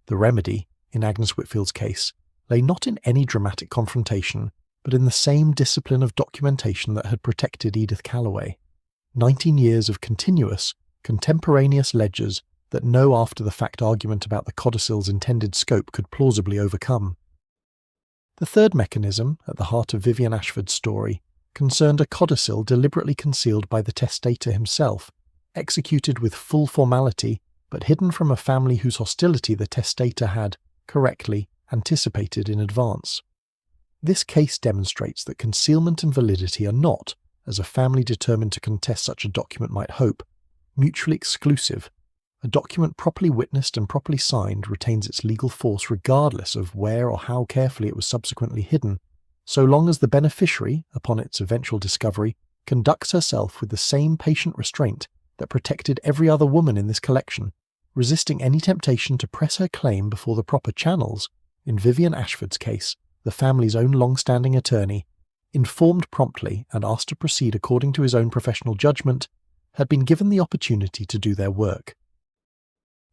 The remedy, in Agnes Whitfield's case, lay not in any dramatic confrontation, but in the same discipline of documentation that had protected Edith Calloway. 19 years of continuous, contemporaneous ledgers that no after-the-fact argument about the codicil's intended scope could plausibly overcome. The third mechanism, at the heart of Vivian Ashford's story, concerned a codicil deliberately concealed by the testator himself, executed with full formality, but hidden from a family whose hostility the testator had, correctly, anticipated in advance. This case demonstrates that concealment and validity are not, as a family determined to contest such a document might hope, mutually exclusive. A document properly witnessed and properly signed retains its legal force regardless of where or how carefully it was subsequently hidden, so long as the beneficiary, upon its eventual discovery, conducts herself with the same patient restraint that protected every other woman in this collection, resisting any temptation to press her claim before the proper channels. In Vivian Ashford's case, the family's own long-standing attorney, informed promptly and asked to proceed according to his own professional judgment, had been given the opportunity to do their work.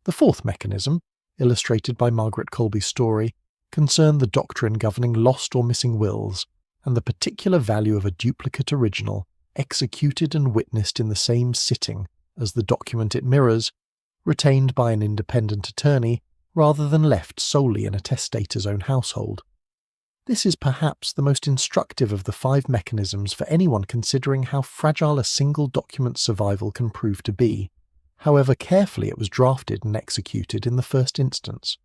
The fourth mechanism, illustrated by Margaret Colby's story, concerned the doctrine governing lost or missing wills, and the particular value of a duplicate original executed and witnessed in the same sitting as the document it mirrors, retained by an independent attorney rather than left solely in a testator's own household. This is perhaps the most instructive of the 5 mechanisms for anyone considering how fragile a single document's survival can prove to be, however carefully it was drafted and executed in the first instance.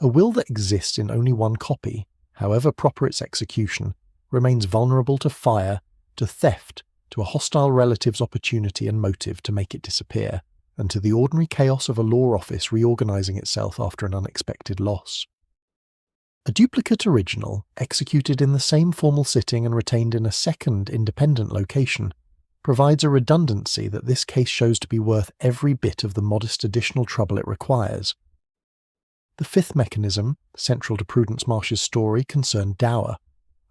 A will that exists in only one copy, however proper its execution, remains vulnerable to fire, to theft, to a hostile relative's opportunity and motive to make it disappear, and to the ordinary chaos of a law office reorganizing itself after an unexpected loss. A duplicate original, executed in the same formal sitting and retained in a second independent location, provides a redundancy that this case shows to be worth every bit of the modest additional trouble it requires. The fifth mechanism, central to Prudence Marsh's story, concerned dower,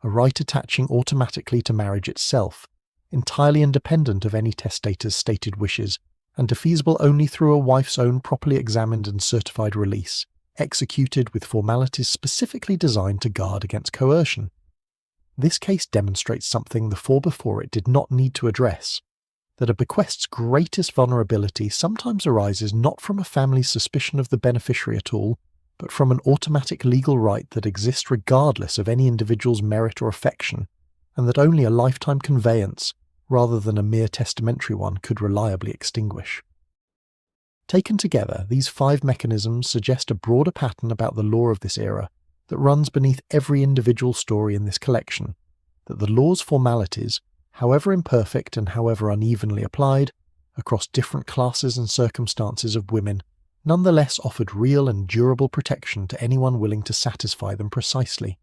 a right attaching automatically to marriage itself, entirely independent of any testator's stated wishes, and defeasible only through a wife's own properly examined and certified release, executed with formalities specifically designed to guard against coercion. This case demonstrates something the four before it did not need to address, that a bequest's greatest vulnerability sometimes arises not from a family's suspicion of the beneficiary at all, but from an automatic legal right that exists regardless of any individual's merit or affection, and that only a lifetime conveyance, rather than a mere testamentary one, could reliably extinguish. Taken together, these 5 mechanisms suggest a broader pattern about the law of this era that runs beneath every individual story in this collection, that the law's formalities, however imperfect and however unevenly applied, across different classes and circumstances of women, nonetheless offered real and durable protection to anyone willing to satisfy them precisely,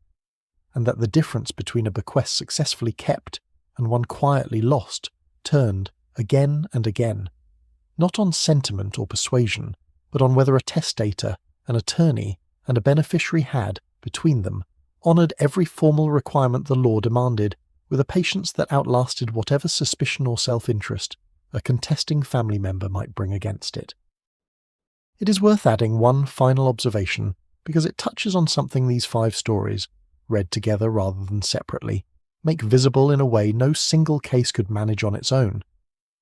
and that the difference between a bequest successfully kept and one quietly lost turned again and again, not on sentiment or persuasion, but on whether a testator, an attorney, and a beneficiary had, between them, honoured every formal requirement the law demanded, with a patience that outlasted whatever suspicion or self-interest a contesting family member might bring against it. It is worth adding one final observation, because it touches on something these 5 stories, read together rather than separately, make visible in a way no single case could manage on its own,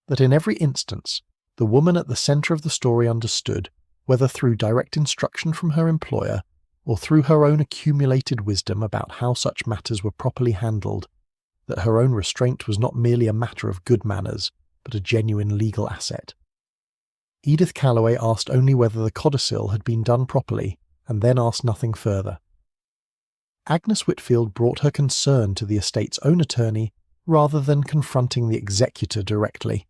that in every instance, the woman at the centre of the story understood, whether through direct instruction from her employer, or through her own accumulated wisdom about how such matters were properly handled, that her own restraint was not merely a matter of good manners, but a genuine legal asset. Edith Calloway asked only whether the codicil had been done properly, and then asked nothing further. Agnes Whitfield brought her concern to the estate's own attorney rather than confronting the executor directly.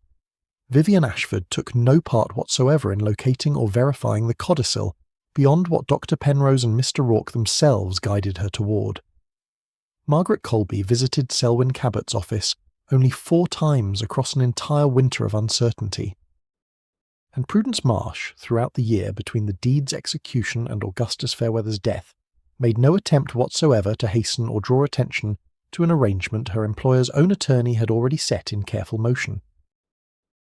Vivian Ashford took no part whatsoever in locating or verifying the codicil beyond what Dr. Penrose and Mr. Rourke themselves guided her toward. Margaret Colby visited Selwyn Cabot's office only 4 times across an entire winter of uncertainty. And Prudence Marsh, throughout the year between the deed's execution and Augustus Fairweather's death, made no attempt whatsoever to hasten or draw attention to an arrangement her employer's own attorney had already set in careful motion.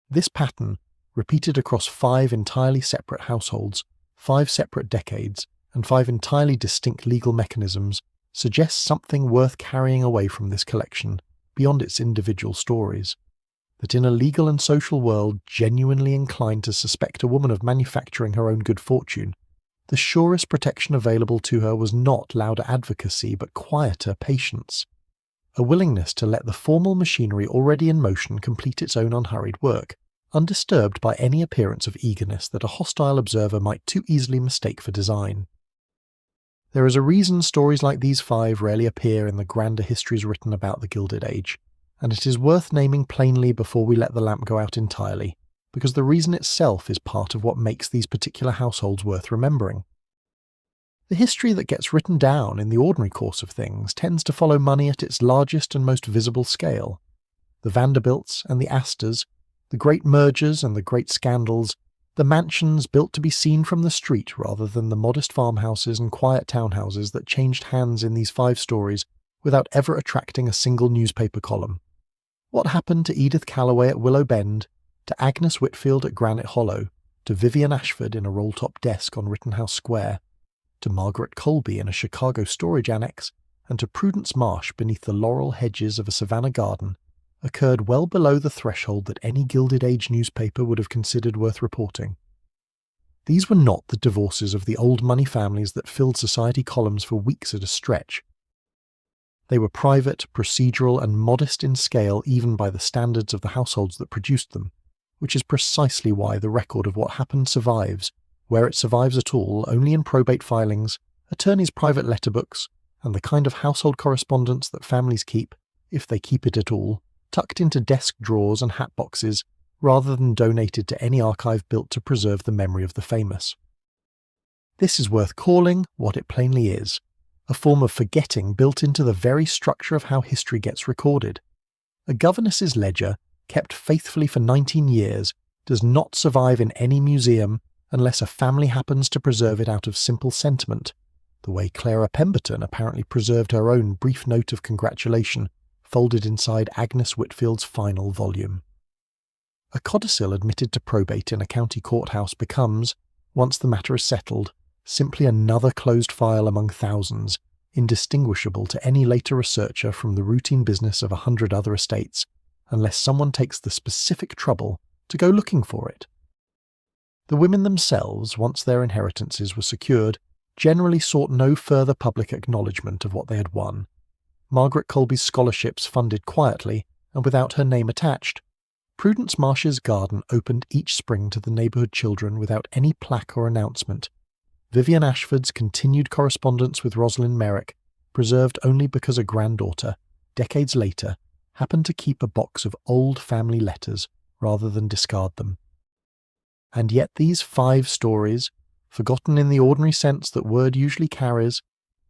This pattern, repeated across 5 entirely separate households, 5 separate decades, and 5 entirely distinct legal mechanisms, suggests something worth carrying away from this collection, beyond its individual stories. That in a legal and social world genuinely inclined to suspect a woman of manufacturing her own good fortune, the surest protection available to her was not louder advocacy but quieter patience, a willingness to let the formal machinery already in motion complete its own unhurried work, undisturbed by any appearance of eagerness that a hostile observer might too easily mistake for design. There is a reason stories like these 5 rarely appear in the grander histories written about the Gilded Age, and it is worth naming plainly before we let the lamp go out entirely, because the reason itself is part of what makes these particular households worth remembering. The history that gets written down in the ordinary course of things tends to follow money at its largest and most visible scale. The Vanderbilts and the Astors, the great mergers and the great scandals, the mansions built to be seen from the street rather than the modest farmhouses and quiet townhouses that changed hands in these 5 stories without ever attracting a single newspaper column. What happened to Edith Calloway at Willow Bend, to Agnes Whitfield at Granite Hollow, to Vivian Ashford in a roll-top desk on Rittenhouse Square, to Margaret Colby in a Chicago storage annex, and to Prudence Marsh beneath the laurel hedges of a Savannah garden, occurred well below the threshold that any Gilded Age newspaper would have considered worth reporting. These were not the divorces of the old money families that filled society columns for weeks at a stretch. They were private, procedural, and modest in scale even by the standards of the households that produced them, which is precisely why the record of what happened survives, where it survives at all only in probate filings, attorneys' private letterbooks, and the kind of household correspondence that families keep, if they keep it at all, tucked into desk drawers and hat boxes, rather than donated to any archive built to preserve the memory of the famous. This is worth calling what it plainly is, a form of forgetting built into the very structure of how history gets recorded. A governess's ledger, kept faithfully for 19 years, does not survive in any museum unless a family happens to preserve it out of simple sentiment, the way Clara Pemberton apparently preserved her own brief note of congratulation, folded inside Agnes Whitfield's final volume. A codicil admitted to probate in a county courthouse becomes, once the matter is settled, simply another closed file among thousands, indistinguishable to any later researcher from the routine business of 100 other estates, unless someone takes the specific trouble to go looking for it. The women themselves, once their inheritances were secured, generally sought no further public acknowledgement of what they had won. Margaret Colby's scholarships funded quietly and without her name attached. Prudence Marsh's garden opened each spring to the neighbourhood children without any plaque or announcement. Vivian Ashford's continued correspondence with Rosalind Merrick, preserved only because a granddaughter, decades later, happened to keep a box of old family letters rather than discard them. And yet these 5 stories, forgotten in the ordinary sense that word usually carries,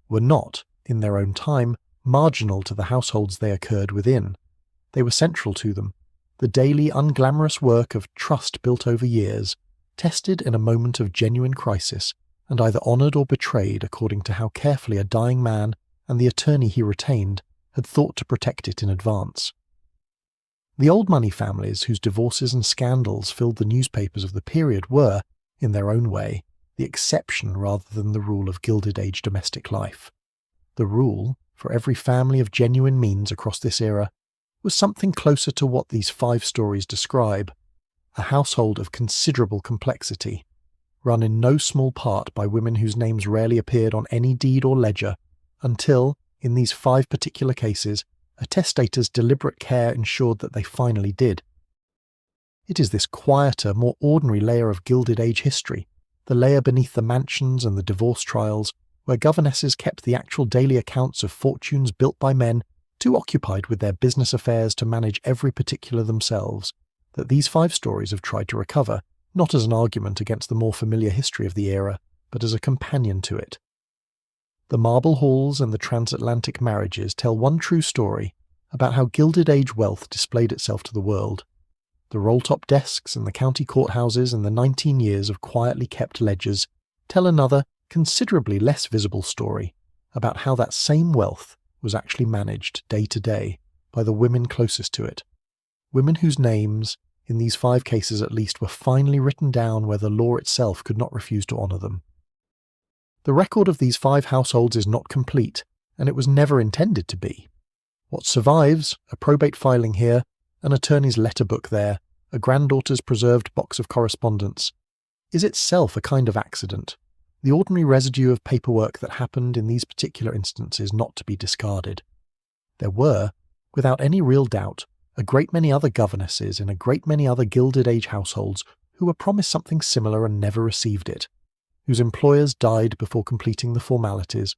were not, in their own time, marginal to the households they occurred within. They were central to them, the daily unglamorous work of trust built over years, tested in a moment of genuine crisis, and either honoured or betrayed according to how carefully a dying man and the attorney he retained had thought to protect it in advance. The old money families whose divorces and scandals filled the newspapers of the period were, in their own way, the exception rather than the rule of Gilded Age domestic life. The rule, for every family of genuine means across this era, was something closer to what these 5 stories describe, a household of considerable complexity, run in no small part by women whose names rarely appeared on any deed or ledger, until, in these 5 particular cases, a testator's deliberate care ensured that they finally did. It is this quieter, more ordinary layer of Gilded Age history, the layer beneath the mansions and the divorce trials, where governesses kept the actual daily accounts of fortunes built by men too occupied with their business affairs to manage every particular themselves, that these 5 stories have tried to recover, not as an argument against the more familiar history of the era, but as a companion to it. The marble halls and the transatlantic marriages tell one true story about how Gilded Age wealth displayed itself to the world. The roll-top desks and the county courthouses and the 19 years of quietly kept ledgers tell another, considerably less visible story about how that same wealth was actually managed day to day by the women closest to it, women whose names, in these 5 cases at least, were finally written down where the law itself could not refuse to honour them. The record of these 5 households is not complete, and it was never intended to be. What survives, a probate filing here, an attorney's letter book there, a granddaughter's preserved box of correspondence, is itself a kind of accident, the ordinary residue of paperwork that happened in these particular instances not to be discarded. There were, without any real doubt, a great many other governesses in a great many other Gilded Age households who were promised something similar and never received it, whose employers died before completing the formalities,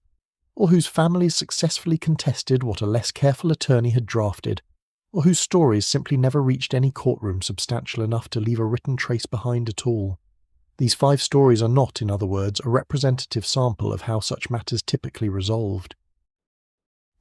or whose families successfully contested what a less careful attorney had drafted, or whose stories simply never reached any courtroom substantial enough to leave a written trace behind at all. These 5 stories are not, in other words, a representative sample of how such matters typically resolved.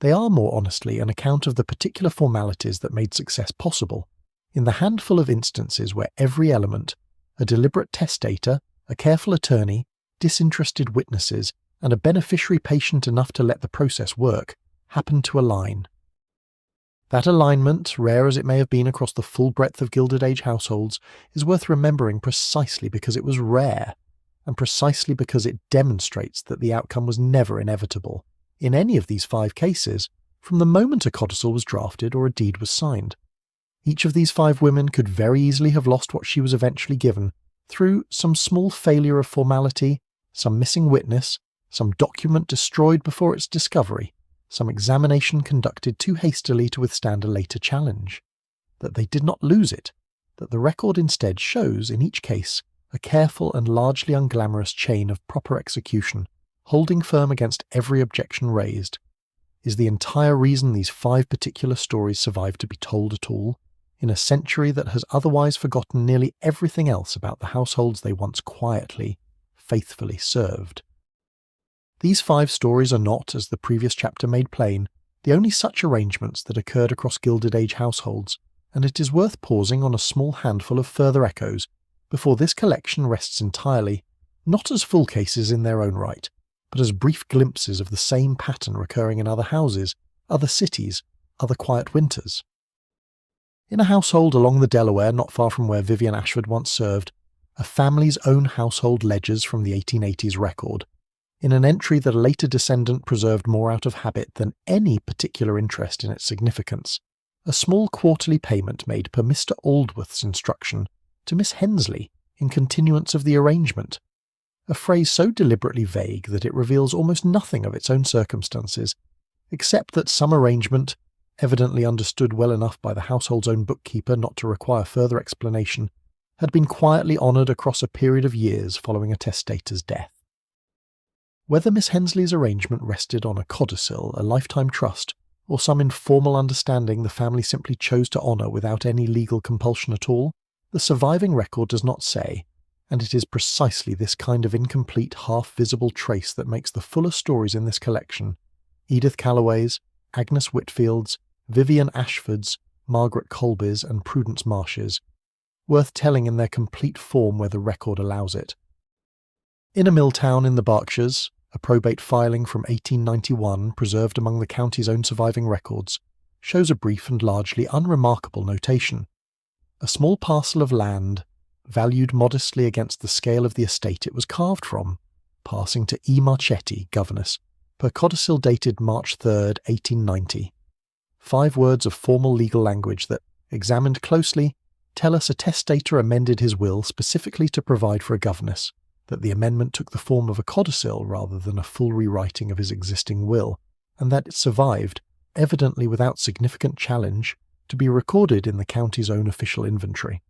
They are, more honestly, an account of the particular formalities that made success possible, in the handful of instances where every element, a deliberate testator, a careful attorney, disinterested witnesses, and a beneficiary patient enough to let the process work, happened to align. That alignment, rare as it may have been across the full breadth of Gilded Age households, is worth remembering precisely because it was rare, and precisely because it demonstrates that the outcome was never inevitable, in any of these 5 cases, from the moment a codicil was drafted or a deed was signed. Each of these 5 women could very easily have lost what she was eventually given, through some small failure of formality, some missing witness, some document destroyed before its discovery, some examination conducted too hastily to withstand a later challenge. That they did not lose it, that the record instead shows, in each case, a careful and largely unglamorous chain of proper execution, holding firm against every objection raised, is the entire reason these 5 particular stories survive to be told at all, in a century that has otherwise forgotten nearly everything else about the households they once quietly, faithfully served. These 5 stories are not, as the previous chapter made plain, the only such arrangements that occurred across Gilded Age households, and it is worth pausing on a small handful of further echoes before this collection rests entirely, not as full cases in their own right, but as brief glimpses of the same pattern recurring in other houses, other cities, other quiet winters. In a household along the Delaware not far from where Vivian Ashford once served, a family's own household ledgers from the 1880s record, in an entry that a later descendant preserved more out of habit than any particular interest in its significance, a small quarterly payment made per Mr. Aldworth's instruction to Miss Hensley in continuance of the arrangement, a phrase so deliberately vague that it reveals almost nothing of its own circumstances, except that some arrangement, evidently understood well enough by the household's own bookkeeper not to require further explanation, had been quietly honoured across a period of years following a testator's death. Whether Miss Hensley's arrangement rested on a codicil, a lifetime trust, or some informal understanding the family simply chose to honour without any legal compulsion at all, the surviving record does not say, and it is precisely this kind of incomplete, half-visible trace that makes the fuller stories in this collection, Edith Calloway's, Agnes Whitfield's, Vivian Ashford's, Margaret Colby's and Prudence Marsh's, worth telling in their complete form where the record allows it. In a mill town in the Berkshires, a probate filing from 1891 preserved among the county's own surviving records shows a brief and largely unremarkable notation. A small parcel of land, valued modestly against the scale of the estate it was carved from, passing to E. Marchetti, Governess, per codicil dated March 3, 1890. 5 words of formal legal language that, examined closely, tell us a testator amended his will specifically to provide for a governess, that the amendment took the form of a codicil rather than a full rewriting of his existing will, and that it survived, evidently without significant challenge, to be recorded in the county's own official inventory.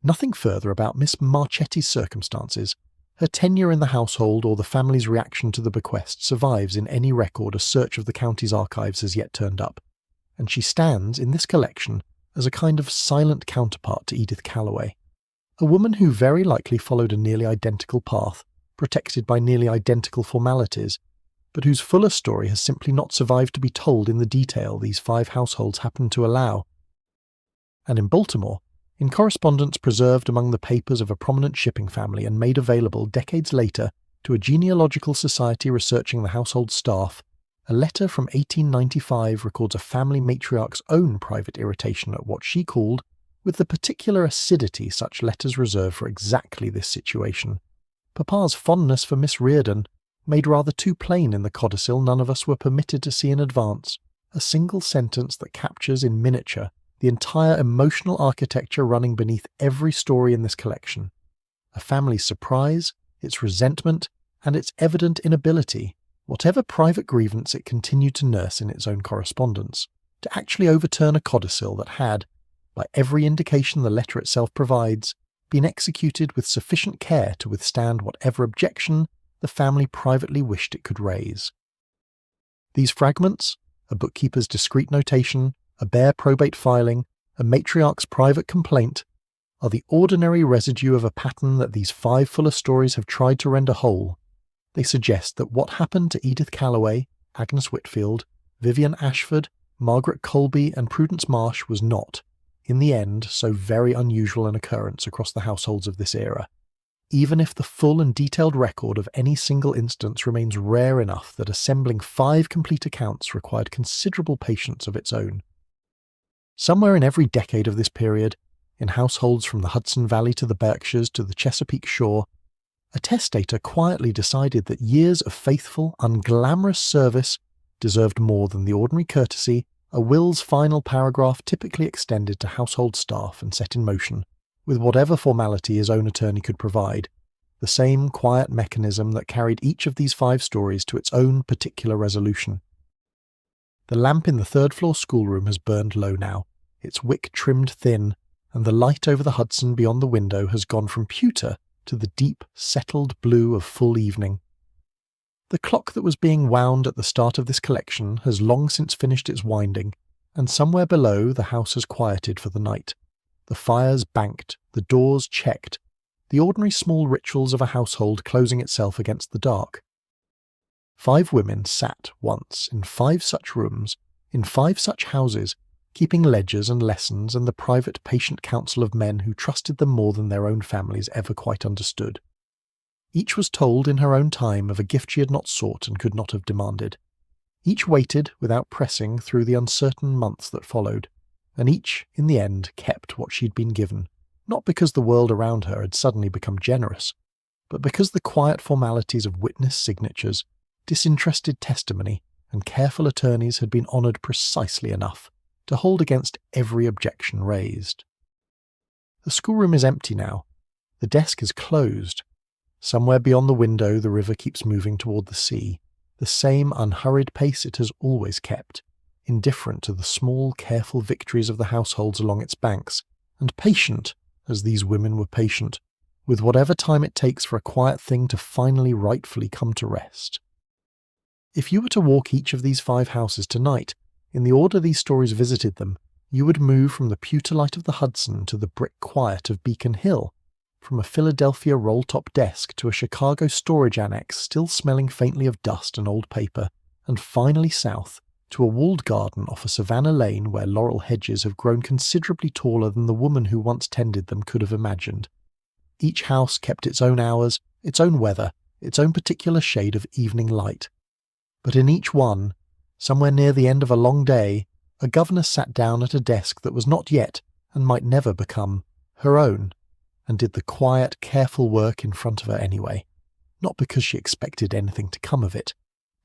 Nothing further about Miss Marchetti's circumstances, her tenure in the household or the family's reaction to the bequest survives in any record a search of the county's archives has yet turned up, and she stands, in this collection, as a kind of silent counterpart to Edith Calloway, a woman who very likely followed a nearly identical path, protected by nearly identical formalities, but whose fuller story has simply not survived to be told in the detail these 5 households happen to allow. And in Baltimore, in correspondence preserved among the papers of a prominent shipping family and made available decades later to a genealogical society researching the household staff, a letter from 1895 records a family matriarch's own private irritation at what she called, with the particular acidity such letters reserve for exactly this situation, Papa's fondness for Miss Reardon, made rather too plain in the codicil none of us were permitted to see in advance, a single sentence that captures in miniature the entire emotional architecture running beneath every story in this collection, a family's surprise, its resentment, and its evident inability, whatever private grievance it continued to nurse in its own correspondence, to actually overturn a codicil that had, by every indication the letter itself provides, been executed with sufficient care to withstand whatever objection the family privately wished it could raise. These fragments, a bookkeeper's discreet notation, a bare probate filing, a matriarch's private complaint, are the ordinary residue of a pattern that these 5 fuller stories have tried to render whole. They suggest that what happened to Edith Calloway, Agnes Whitfield, Vivian Ashford, Margaret Colby and Prudence Marsh was not, in the end, so very unusual an occurrence across the households of this era, even if the full and detailed record of any single instance remains rare enough that assembling 5 complete accounts required considerable patience of its own, Somewhere in every decade of this period, in households from the Hudson Valley to the Berkshires to the Chesapeake Shore, a testator quietly decided that years of faithful, unglamorous service deserved more than the ordinary courtesy a will's final paragraph typically extended to household staff and set in motion, with whatever formality his own attorney could provide, the same quiet mechanism that carried each of these 5 stories to its own particular resolution. The lamp in the third-floor schoolroom has burned low now, its wick trimmed thin, and the light over the Hudson beyond the window has gone from pewter to the deep, settled blue of full evening. The clock that was being wound at the start of this collection has long since finished its winding, and somewhere below the house has quieted for the night. The fires banked, the doors checked, the ordinary small rituals of a household closing itself against the dark. 5 women sat once in 5 such rooms, in 5 such houses, keeping ledgers and lessons and the private patient counsel of men who trusted them more than their own families ever quite understood. Each was told in her own time of a gift she had not sought and could not have demanded. Each waited without pressing through the uncertain months that followed, and each, in the end, kept what she'd been given, not because the world around her had suddenly become generous, but because the quiet formalities of witness signatures, disinterested testimony, and careful attorneys had been honoured precisely enough to hold against every objection raised. The schoolroom is empty now. The desk is closed. Somewhere beyond the window the river keeps moving toward the sea, the same unhurried pace it has always kept, indifferent to the small, careful victories of the households along its banks, and patient, as these women were patient, with whatever time it takes for a quiet thing to finally rightfully come to rest. If you were to walk each of these 5 houses tonight, in the order these stories visited them, you would move from the pewter light of the Hudson to the brick quiet of Beacon Hill, from a Philadelphia roll-top desk to a Chicago storage annex still smelling faintly of dust and old paper, and finally south to a walled garden off a Savannah lane where laurel hedges have grown considerably taller than the woman who once tended them could have imagined. Each house kept its own hours, its own weather, its own particular shade of evening light. But in each one, somewhere near the end of a long day, a governess sat down at a desk that was not yet, and might never become, her own, and did the quiet, careful work in front of her anyway, not because she expected anything to come of it,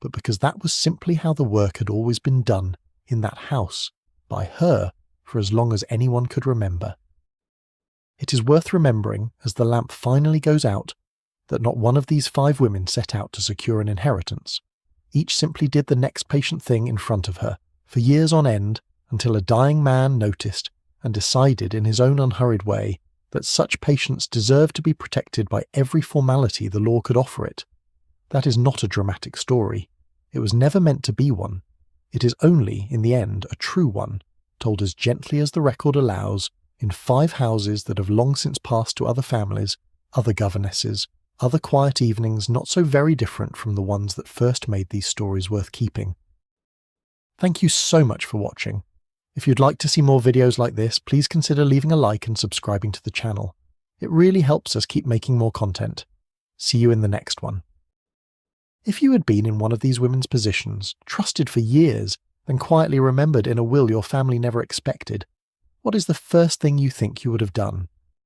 but because that was simply how the work had always been done in that house, by her, for as long as anyone could remember. It is worth remembering, as the lamp finally goes out, that not one of these 5 women set out to secure an inheritance. Each simply did the next patient thing in front of her, for years on end, until a dying man noticed and decided in his own unhurried way that such patients deserved to be protected by every formality the law could offer it. That is not a dramatic story. It was never meant to be one. It is only, in the end, a true one, told as gently as the record allows, in 5 houses that have long since passed to other families, other governesses, other quiet evenings not so very different from the ones that first made these stories worth keeping. Thank you so much for watching. If you'd like to see more videos like this, please consider leaving a like and subscribing to the channel. It really helps us keep making more content. See you in the next one. If you had been in one of these women's positions, trusted for years, then quietly remembered in a will your family never expected, what is the first thing you think you would have done?